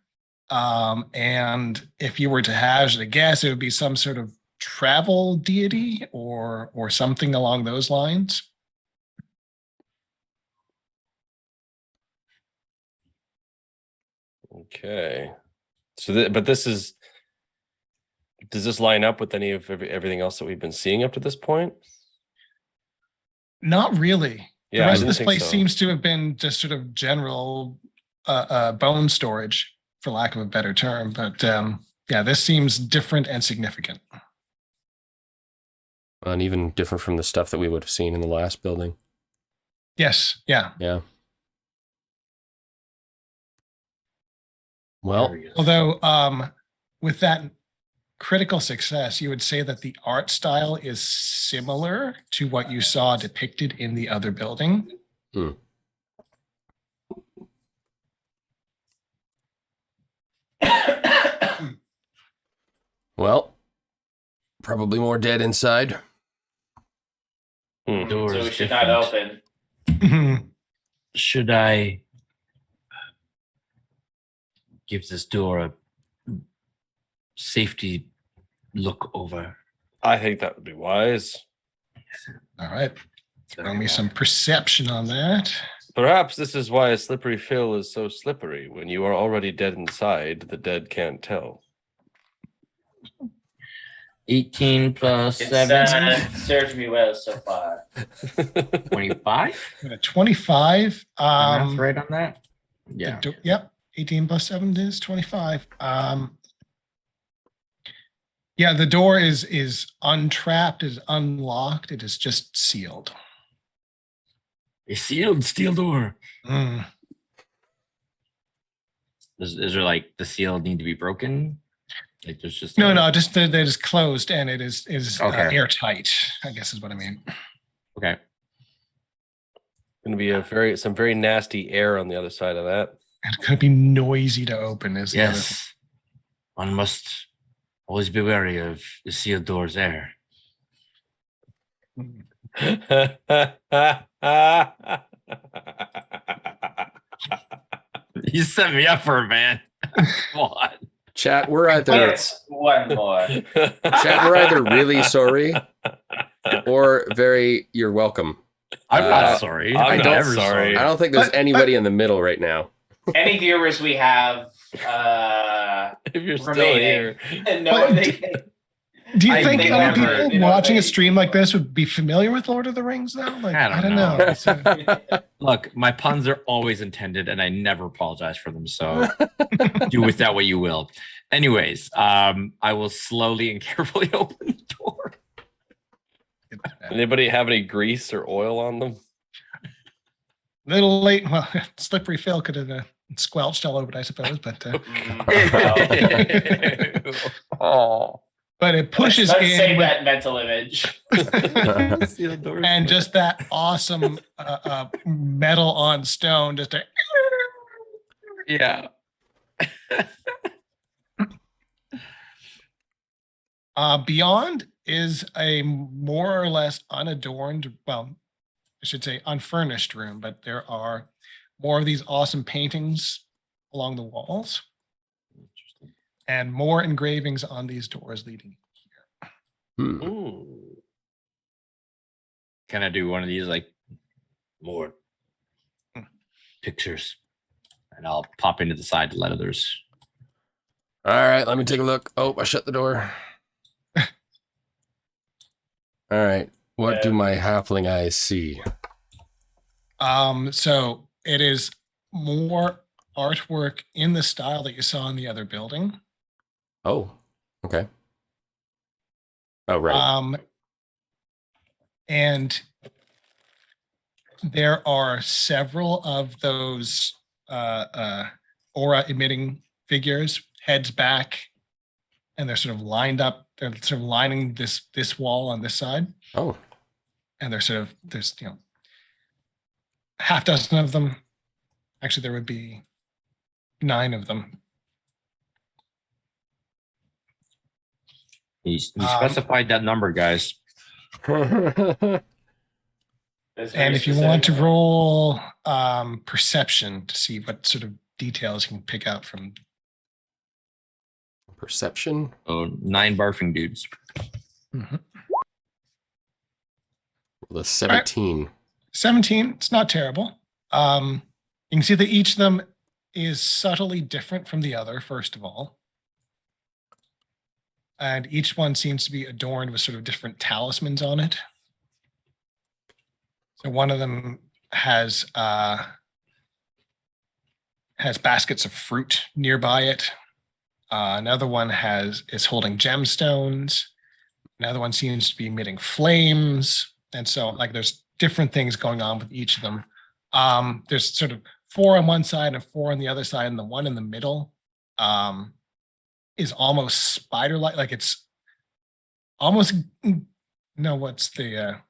And if you were to hazard a guess, it would be some sort of travel deity or something along those lines. Okay. So, but this is. Does this line up with any of everything else that we've been seeing up to this point? Not really. Yeah, the rest I of didn't this think place so. seems to have been just sort of general bone storage, for lack of a better term. But yeah, this seems different and significant. And even different from the stuff that we would have seen in the last building. Yes. Yeah. Yeah. Well, Although with that critical success, you would say that the art style is similar to what you saw depicted in the other building. well, probably more dead inside. Door So is we should different. not open. Should I give this door a safety look over? I think that would be wise. All right. Throw me some perception on that. Perhaps this is why a slippery fill is so slippery. When you are already dead inside, the dead can't tell. 18 plus It's 7. served me well so far. 25? 25. Math right on that? Yeah. Yep. 18 plus 7 is 25. Yeah, the door is untrapped, is unlocked. It is just sealed. A sealed steel door. Mm. Is there like the seal need to be broken? Like there's just No, just that it is closed and it is Okay. airtight, I guess is what I mean. Okay. Going to be some very nasty air on the other side of that. It could be noisy to open, is the other thing. Yes. One must always be wary of the sealed door's air. You set me up for it, man. Come on. Chat, we're either It's one more. we're either really sorry or very you're welcome. I'm not sorry. I'm I'm not never sorry. I don't think there's anybody in the middle right now. Any viewers we have If you're still remaining, here. no, But they, Do you I think think other never- people you know, watching they- a stream like this would be familiar with Lord of the Rings though? Like I I don't don't know. So- Look, my puns are always intended and I never apologize for them. So do with that what you will. Anyways, I will slowly and carefully open the door. Anybody have any grease or oil on them? Little late. Well, slippery Phil could have squelched all over it, I suppose, but Oh. but it pushes Let's in save with, that mental image. and just that awesome metal on stone, just a, Yeah. beyond is a more or less unadorned, well, I should say unfurnished room, but there are more of these awesome paintings along the walls and more engravings on these doors leading here. Hmm. Ooh, Can I do one of these like more. pictures? And I'll pop into the side to let others. All right, let me take a look. Oh, I shut the door. All right, what do my halfling eyes see? So it is more artwork in the style that you saw in the other building. Oh, okay. Oh, right. And there are several of those aura emitting figures, heads back, and they're sort of lined up. They're sort of lining this wall on this side. Oh, And they're sort of, there's, half dozen of them. Actually, there would be 9 of them. You specified that number, guys. That's very And if you specific. want to roll perception to see what sort of details you can pick out from. perception. Oh, 9 barfing dudes. The 17. 17, it's not terrible. You can see that each of them is subtly different from the other, first of all. And each one seems to be adorned with sort of different talismans on it. So one of them has baskets of fruit nearby it. Another one is holding gemstones. Another one seems to be emitting flames. And so like there's different things going on with each of them. There's sort of 4 on one side and 4 on the other side, and the one in the middle is almost spider-like. Like it's almost, no, what's the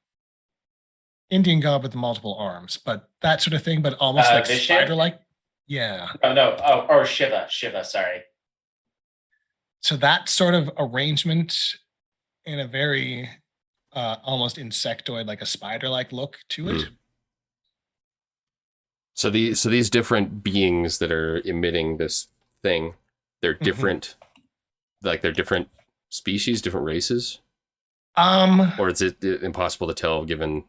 Indian god with the multiple arms, but that sort of thing, but almost like Vishnu? spider-like. Yeah. Oh no! Oh, or Shiva. Sorry. So that sort of arrangement in a very almost insectoid, like a spider-like look to it. So these different beings that are emitting this thing, they're different, like they're different species, different races? Or is it impossible to tell given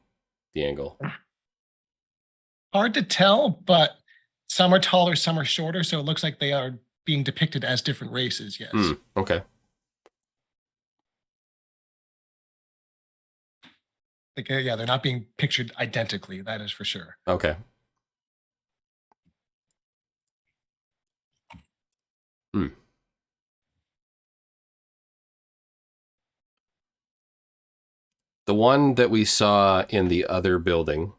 the angle? Hard to tell, but some are taller, some are shorter, so it looks like they are being depicted as different races, yes. Okay. Like, yeah, they're not being pictured identically, that is for sure. Okay. The one that we saw in the other building,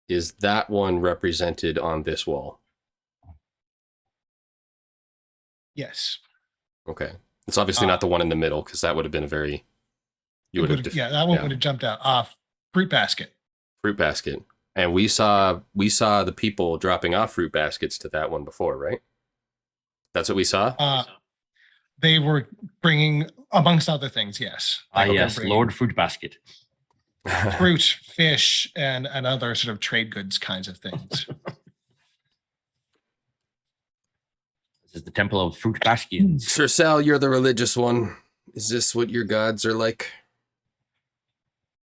is that one represented on this wall? Yes. Okay. It's obviously not the one in the middle, because that would have been a very... You would have... Yeah, that one would have jumped out. Fruit basket. Fruit basket. And we saw the people dropping off fruit baskets to that one before, right? That's what we saw? They were bringing, amongst other things, yes. Yes, Lord Fruit Basket. Fruit, fish, and other sort of trade goods kinds of things. This is the Temple of Fruit Baskins. Sir Sal, you're the religious one. Is this what your gods are like?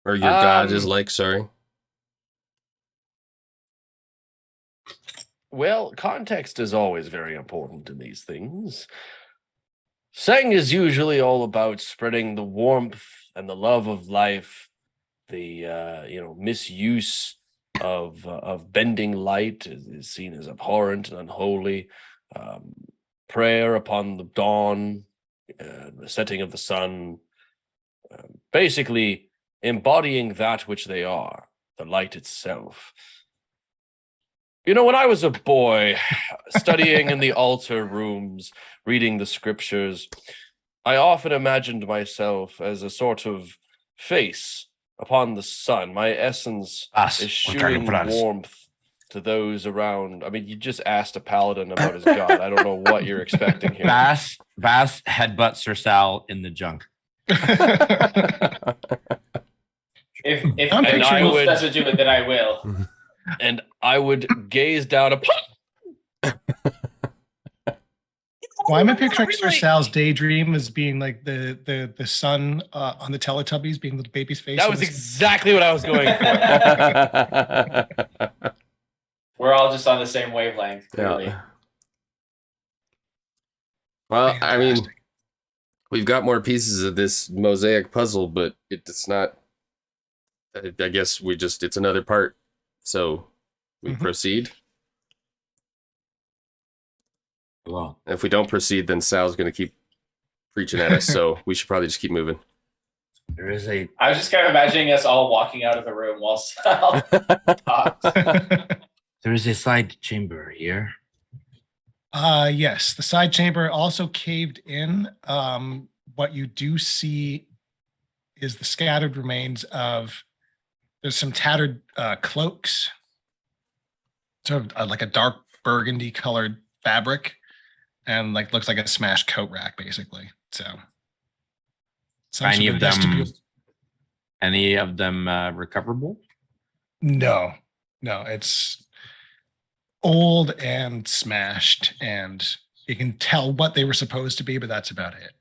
Or your god is like, sorry? Well, context is always very important in these things. Sang is usually all about spreading the warmth and the love of life. The misuse of bending light is seen as abhorrent and unholy. Prayer upon the dawn, the setting of the sun, basically embodying that which they are, the light itself. You know, when I was a boy, studying in the altar rooms, reading the scriptures, I often imagined myself as a sort of face upon the sun. My essence is shooting warmth to those around. I mean, you just asked a paladin about his god. I don't know what you're expecting here. Bass headbutts Sir Sal in the junk. If I'm Rituals picturing- doesn't do it, then I will. And I would gaze down upon. Well, I'm picturing Sir Sal's daydream as being like the sun on the Teletubbies being the baby's face. That was exactly what I was going for. We're all just on the same wavelength, clearly. Yeah. Well, I mean, we've got more pieces of this mosaic puzzle, but it's not. I guess it's another part. So we proceed. Well, If we don't proceed, then Sal's going to keep preaching at us. So we should probably just keep moving. there is a I was just kind of imagining us all walking out of the room while Sal talks. there is a side chamber here. Yes, the side chamber also caved in. What you do see is the scattered remains of. There's some tattered cloaks, sort of like a dark burgundy colored fabric, and like looks like a smashed coat rack, basically. So, some Any sort of them? vestibule- Any of them recoverable? No, it's old and smashed, and you can tell what they were supposed to be, but that's about it.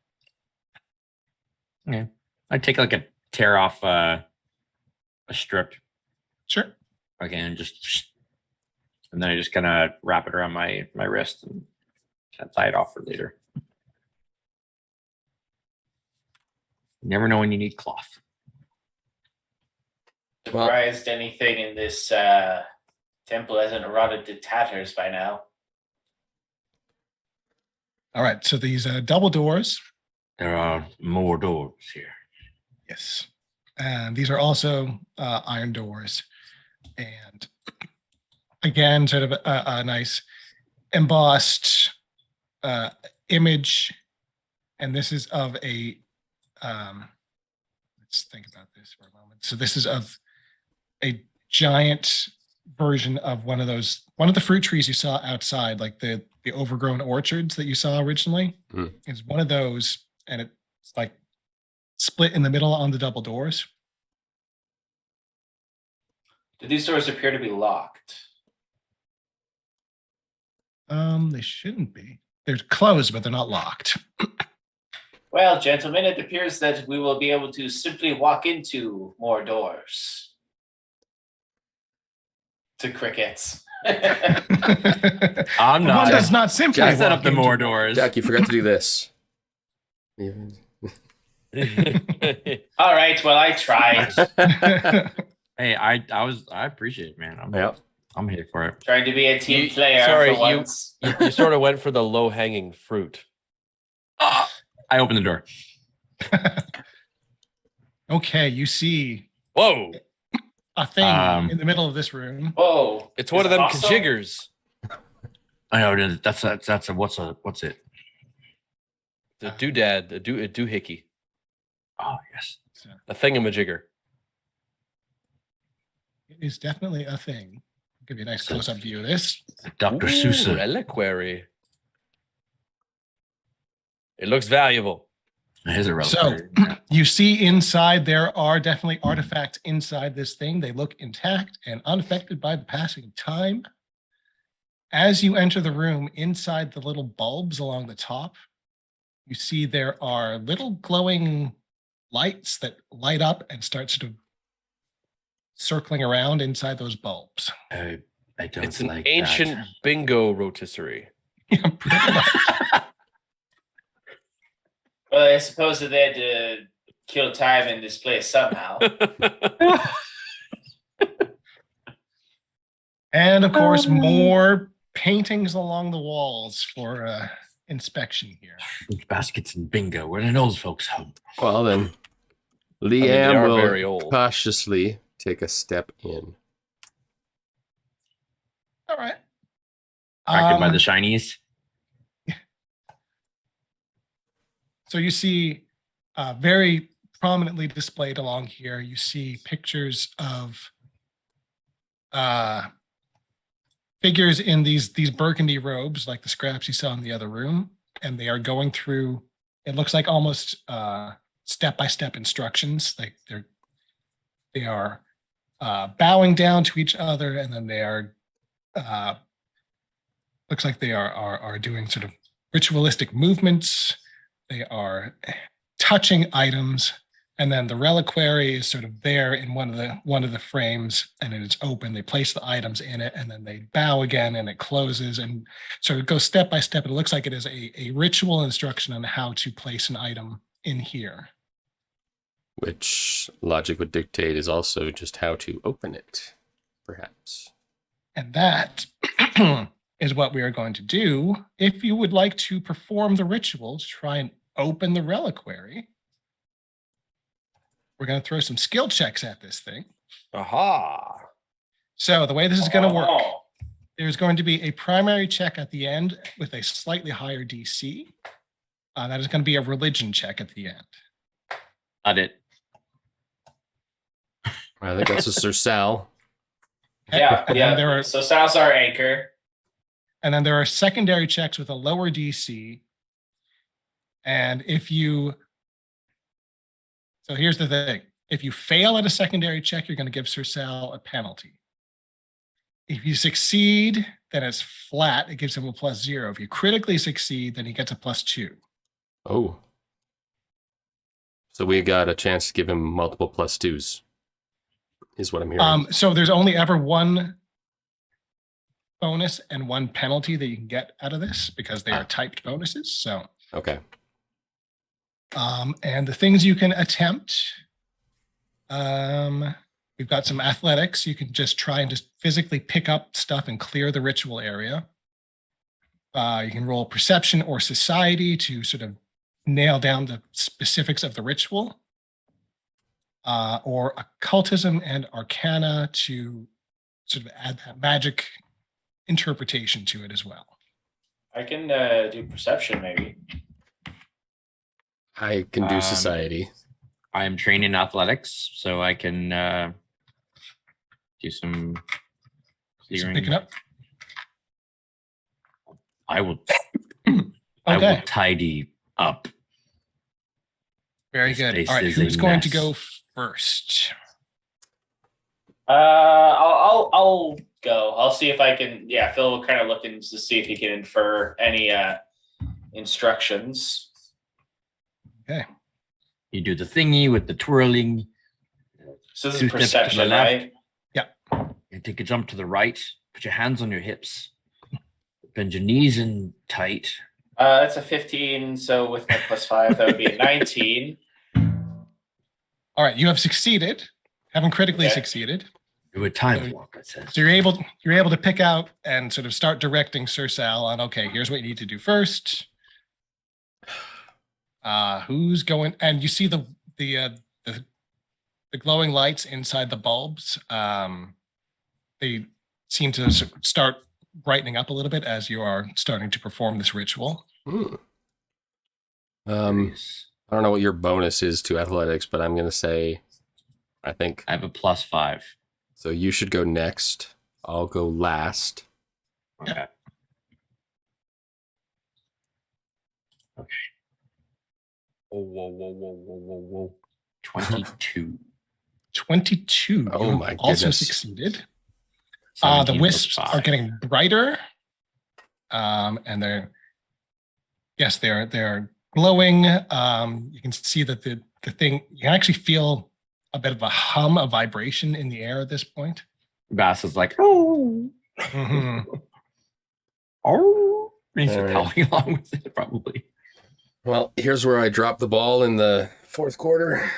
Yeah, I'd take like a tear off a strip. Sure. Okay, and then I just kind of wrap it around my wrist and kind of tie it off for later. You never know when you need cloth. Surprised anything in this temple hasn't rotted to tatters by now. All right. So these double doors. There are more doors here. Yes. And these are also iron doors. And again, sort of a nice embossed image. And this is of a, let's think about this for a moment. So this is of a giant version of one of the fruit trees you saw outside, like the overgrown orchards that you saw originally. Is one of those, and it's like split in the middle on the double doors. Do these doors appear to be locked? They shouldn't be. They're closed, but they're not locked. Well, gentlemen, it appears that we will be able to simply walk into more doors. To crickets. I'm One not. does not simply I set walk up the into more doors. doors. Jack, you forgot to do this. All right, well, I tried. Hey, I appreciate it, man. I'm here for it. Trying to be a team You- player sorry, for once. You sort of went for the low-hanging fruit. I opened the door. Okay, you see Whoa! a thing Um, in the middle of this room. Whoa. It's one Is of it them hostile? kajiggers. I know that's a what's it? The doodad, a doohickey, Oh yes. So a thingamajigger. it is definitely a thing. I'll give you a nice close-up view of this. Dr. Ooh, Seuss. reliquary. It looks valuable. Here's a relic. So you see inside there are definitely artifacts inside this thing. They look intact and unaffected by the passing of time. As you enter the room, inside the little bulbs along the top, you see there are little glowing lights that light up and start sort of circling around inside those bulbs. I don't It's an like ancient bingo rotisserie. Yeah, pretty much. Well, I suppose that they had to kill time in this place somehow. And of course, more paintings along the walls for inspection here. Fruit baskets and bingo. Where are those folks home? Well then, I mean, they Liam are will very old. cautiously take a step in. All right. Attracted by the shinies. So you see very prominently displayed along here, you see pictures of figures in these burgundy robes, like the scraps you saw in the other room, and they are going through, it looks like almost step-by-step instructions. Like they are bowing down to each other, and then they are looks like they are doing sort of ritualistic movements. They are touching items, and then the reliquary is sort of there in one of the frames, and it's open. They place the items in it, and then they bow again, and it closes, and so it goes step by step. It looks like it is a ritual instruction on how to place an item in here, which logic would dictate is also just how to open it, perhaps. And that is what we are going to do. If you would like to perform the ritual to try and open the reliquary, we're going to throw some skill checks at this thing. Aha. So the way this is going to work, there's going to be a primary check at the end with a slightly higher DC. That is going to be a religion check at the end. Got it. I think that's a Sir Sal. Yeah, And yeah. then there are, So Sal's our anchor. and then there are secondary checks with a lower DC. And so here's the thing. If you fail at a secondary check, you're going to give Sir Sal a penalty. If you succeed, then it's flat. It gives him a +0. If you critically succeed, then he gets a +2. Oh. So we got a chance to give him multiple +2s, is what I'm hearing. So there's only ever one bonus and one penalty that you can get out of this because they are typed bonuses. So, Okay. and the things you can attempt, we've got some athletics. You can just try and just physically pick up stuff and clear the ritual area. You can roll perception or society to sort of nail down the specifics of the ritual. Or occultism and arcana to sort of add that magic interpretation to it as well. I can do perception maybe. I can do society. I am trained in athletics, so I can do some clearing. Pick it up. I will. I Okay. will tidy up. Very This good. place All right, is a who's going to mess. go first? I'll go. I'll see if I can. Yeah, Phil will kind of look in to see if he can infer any instructions. Okay. You do the thingy with the twirling. So this Two is steps to the perception, left. right? You take a jump to the right. Put your hands on your hips. Bend your knees in tight. That's a 15. So with my +5, that would be a 19. All right, you have succeeded. Haven't critically Okay. succeeded. Do a time walk, it says. So you're able to pick out and sort of start directing Sir Sal on, okay, here's what you need to do first. Who's going? And you see the glowing lights inside the bulbs. They seem to start brightening up a little bit as you are starting to perform this ritual. I don't know what your bonus is to athletics, but I'm going to say, I think. I have a +5. So you should go next. I'll go last. Okay. Oh, whoa, whoa, whoa, whoa, whoa, whoa. 22. 22. Oh You my also goodness. succeeded. The 17 wisps plus are 5. getting brighter. And they're glowing. You can see that the thing, you can actually feel a bit of a hum, a vibration in the air at this point. Bass is like, oh, Mhm. oh. He's All right. howling along with it, probably. Well, here's where I dropped the ball in the fourth quarter.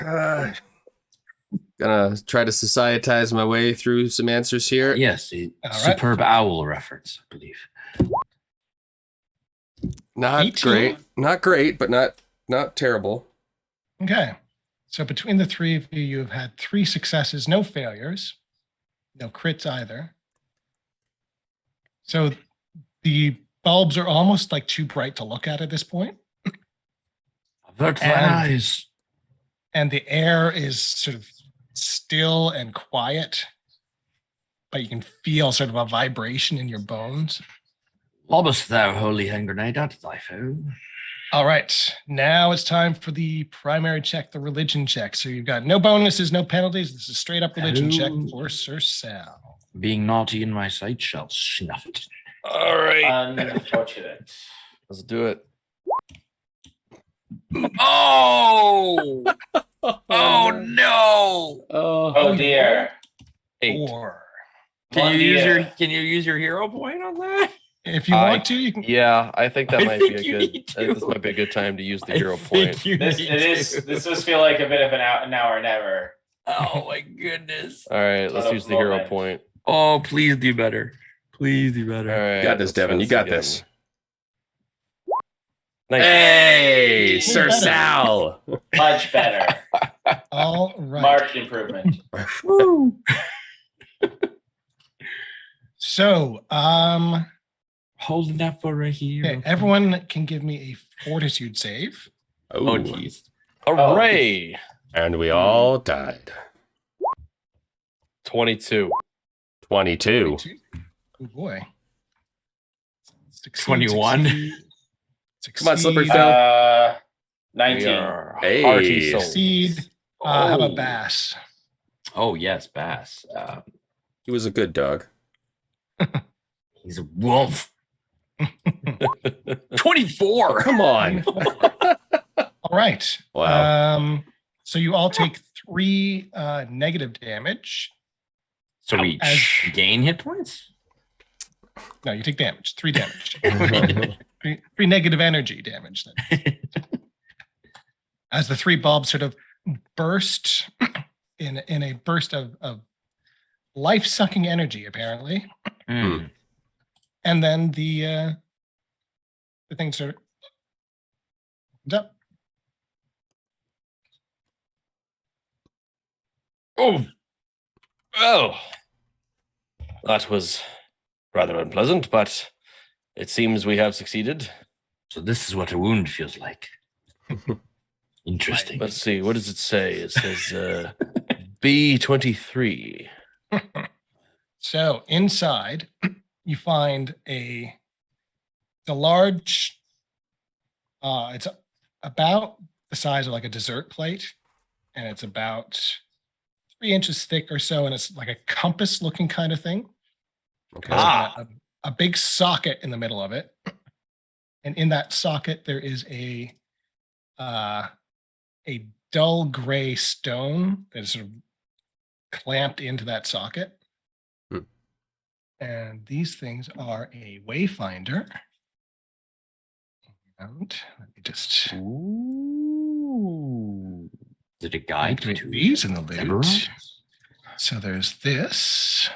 Gonna try to societize my way through some answers here. Yes, a All right. superb owl reference, I believe. Not 18. great. Not great, but not terrible. Okay. So between the three of you, you've had 3 successes, no failures, no crits either. So the bulbs are almost like too bright to look at this point. Avert And- thine eyes. And the air is sort of still and quiet, but you can feel sort of a vibration in your bones. Lobbest thou holy hand grenade at thy foe. All right, now it's time for the primary check, the religion check. So you've got no bonuses, no penalties. This is straight up religion check Oh. for Sir Sal. Being naughty in my sight shall snuff it. All right. Unfortunate. Let's do it. Oh! Oh no! Oh dear. 8. 4. Can you Mondia. use your hero point on that? If you I- want to, you can. Yeah, I think that I might think be you a good. need I think this to. might be a good time to use the I hero think point. you This need it is. to. This does feel like a bit of an now or never. Oh my goodness. All right, let's Sort of use the hero moment. point. Oh, please do better. Please do All better. right, You got this, let's Devin. try You got again. this. Nice. Hey, Sir better. Sal. Much better. All right. Marked improvement. Woo. So, Holding that for a hero. okay, everyone can give me a fortitude save. Oh, Oh, jeez. Hooray! and we all died. 22. 22. Oh boy. Succeed, 21. succeed, Come on, Slippery succeed, Phil. 19. We are Hey. hearty souls. Succeed. How about Oh. Bass? Oh, yes, Bass. He was a good dog. He's a wolf. 24. Come on. All right. Wow. So you all take 3 negative damage. So we As- gain hit points? No, you take damage. 3 damage. 3 negative energy damage. Then. As the 3 bulbs sort of burst in a burst of life-sucking energy, apparently, Hmm. and then the thing sort of opens up. Oh, Oh, that was rather unpleasant, but it seems we have succeeded. so this is what a wound feels like. Interesting. Let's see, what does it say? It says B23. So inside, you find the large. It's about the size of like a dessert plate, and it's about 3 inches thick or so, and it's like a compass-looking kind of thing. Okay. There's a big socket in the middle of it, and in that socket there is a dull gray stone that is sort of clamped into that socket. Hmm. And these things are a wayfinder. And let me just Ooh. Is it a guide put to these in the loot. Eberron? So there's this.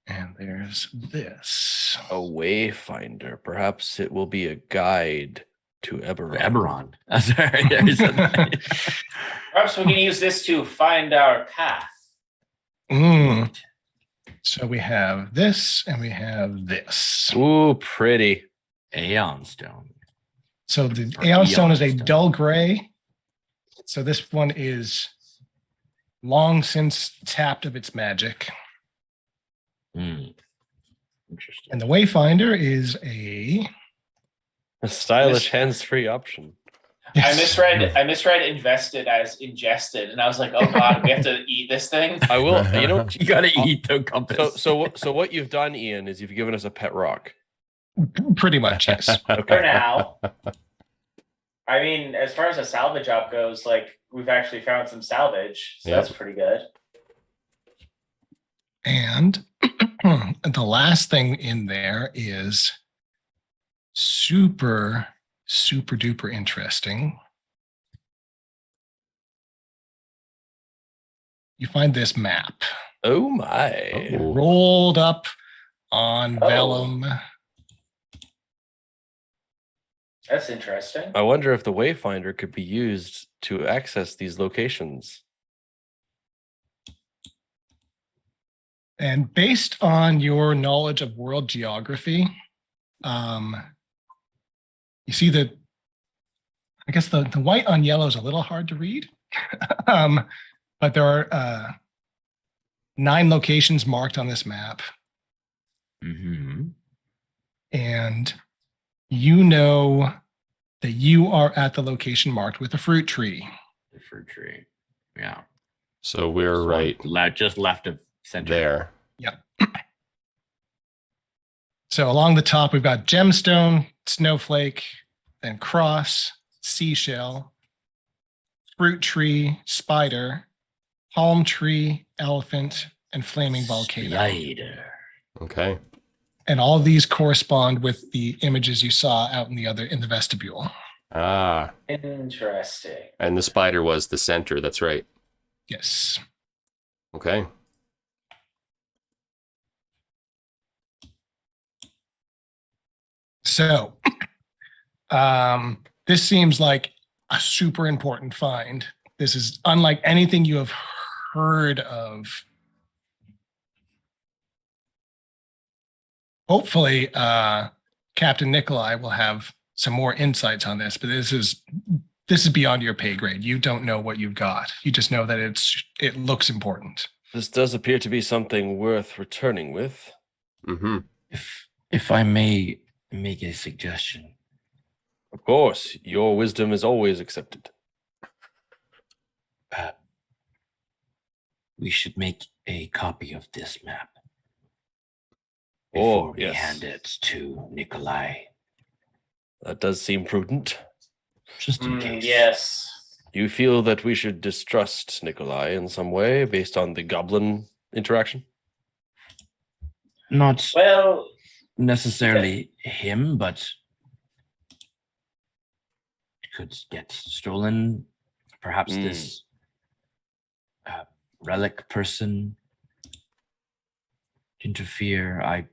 And there's this. A wayfinder. Perhaps it will be a guide to Eberron. Eberron. Sorry, I said that. Perhaps we can use this to find our path. Mm. So we have this and we have this. Ooh, pretty. Aeon Stone. So the Or Aeon Stone is a Aeon Stone. dull gray. So this one is long since tapped of its magic. Hmm. Interesting. And the Wayfinder is a A stylish Yes. hands-free option. I misread invested as ingested, and I was like, oh god, we have to eat this thing. I will, you know. You gotta eat the compass. So what you've done, Ian, is you've given us a pet rock. pretty much, yes. For now. I mean, as far as a salvage op goes, like we've actually found some salvage, so Yep. that's pretty good. And the last thing in there is super duper interesting. You find this map Oh my! Oh. rolled up on Oh. vellum. That's interesting. I wonder if the Wayfinder could be used to access these locations. And based on your knowledge of world geography, you see that I guess the white on yellow is a little hard to read, but there are 9 locations marked on this map. Mm-hmm. And you know that you are at the location marked with a fruit tree. The fruit tree. Yeah. So we're right Just left of center. there. Yep. So along the top, we've got gemstone, snowflake, then cross, seashell, fruit tree, spider, palm tree, elephant, and flaming volcano. Spider. Okay. And all of these correspond with the images you saw out in the vestibule. Ah, Interesting. and the spider was the center. That's right. Yes. Okay. So, this seems like a super important find. This is unlike anything you have heard of. Hopefully, Captain Nikolai will have some more insights on this, but this is beyond your pay grade. You don't know what you've got. You just know that it looks important. This does appear to be something worth returning with. Mm-hmm. If I may make a suggestion. Of course, your wisdom is always accepted. We should make a copy of this map Oh, before we yes. hand it to Nikolai, That does seem prudent. just in case. Yes. Do you feel that we should distrust Nikolai in some way based on the goblin interaction? Not Well, necessarily him, but it could get stolen. Perhaps this relic person interfere. I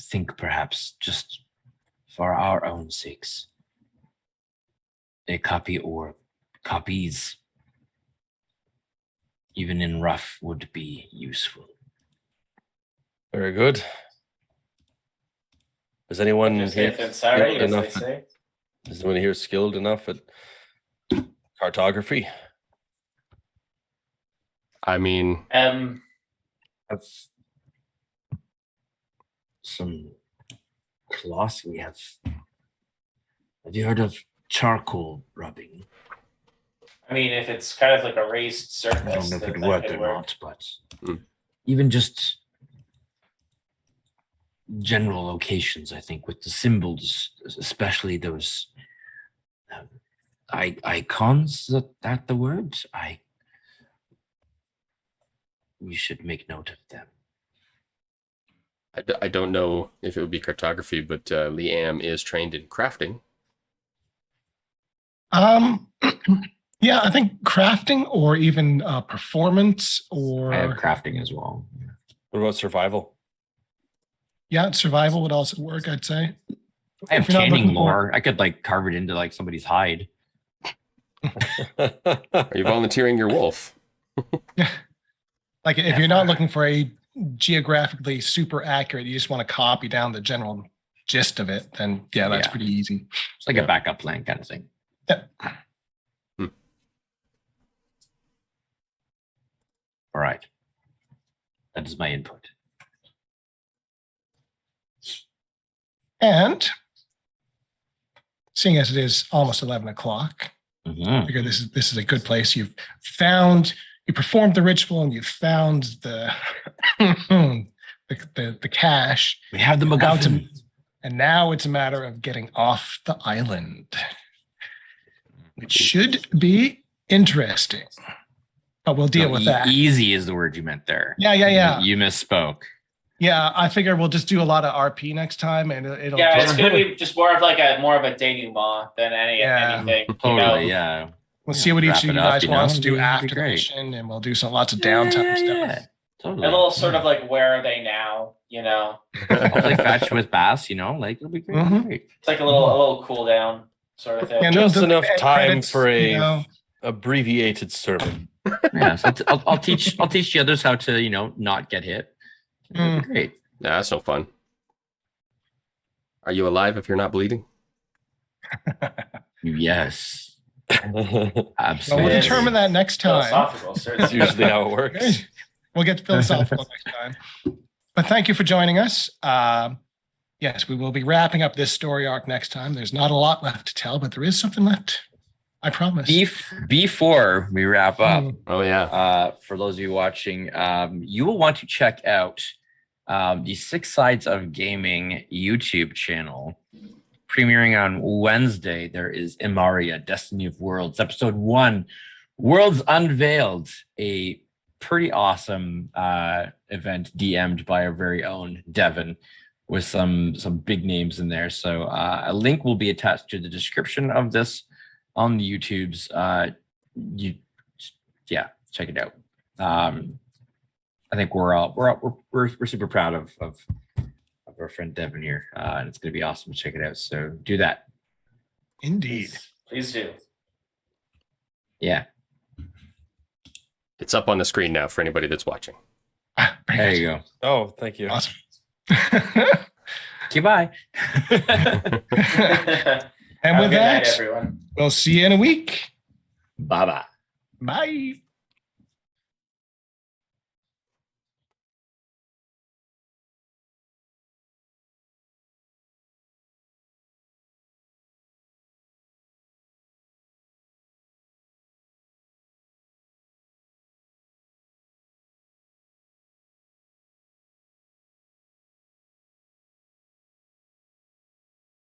think perhaps just for our own sakes, a copy or copies, even in rough, would be useful. Very good. Is anyone just here safe and sorry, skilled as they enough? say. Is anyone here skilled enough at cartography? I mean, Have some cloths we have. Have you heard of charcoal rubbing? I mean, if it's kind of like a raised surface, I don't know if then it that worked could or work. not, but Hmm. even just general locations, I think, with the symbols, especially those icons. Is that the word? We should make note of them. I don't know if it would be cartography, but Liam is trained in crafting. Yeah, I think crafting or even performance I have or crafting as well. What about survival? yeah, survival would also work, I'd say. I have If you're not tanning looking for- lore. I could like carve it into like somebody's hide. Are you volunteering your wolf? Like if you're not looking for a geographically super accurate, you just want to copy down the general gist of it, then yeah, that's Yeah. pretty easy. It's like a backup plan kind of thing. Yeah. All right. That is my input. And seeing as it is almost 11 o'clock, Mhm. I figure this is a good place. You performed the ritual and you found the the cache, We have the Now MacGuffin. and now it's a matter of getting off the island, which should be interesting. But we'll deal No, with that. Easy is the word you meant there. Yeah. You misspoke. Yeah, I figure we'll just do a lot of RP next time, and it'll. Yeah, just- it's gonna be just more of a denouement than anything. Totally, yeah. We'll see what each wrap of you it up, guys you know, wants to do it'd be after the great. mission, and we'll do lots of downtime stuff. Totally. A little sort of like, where are they now? You know, I'll play fetch with Bass, like it'll be great. Mhm. Great. it's like a little cool down sort of thing. Yeah, Just no, enough the time credits, for you a know. abbreviated sermon. Yeah, so I'll teach the others how to not get hit. It'll be great. Nah, that's no fun. Are you alive if you're not bleeding? Yes, Well, absolutely. we'll Yes. determine that next time. Philosophical, That's certainly. usually how it works. Okay. We'll get philosophical next time. But thank you for joining us. Yes, we will be wrapping up this story arc next time. There's not a lot left to tell, but there is something left. I promise. Before we wrap up, Oh yeah. for those of you watching, you will want to check out the 6 Sides of Gaming YouTube channel. Premiering on Wednesday, there is Imaria, Destiny of Worlds, Episode 1, Worlds Unveiled, a pretty awesome event DM'd by our very own Devin, with some big names in there. So a link will be attached to the description of this on the YouTubes. Check it out. I think we're super proud of our friend Devin here, and it's going to be awesome to check it out. So do that. Indeed. Please do. Yeah. It's up on the screen now for anybody that's watching. There you go. Oh, thank you. Awesome. Okay, bye. And Have with a good night, that, everyone. we'll see you in a week. Bye-bye. Bye.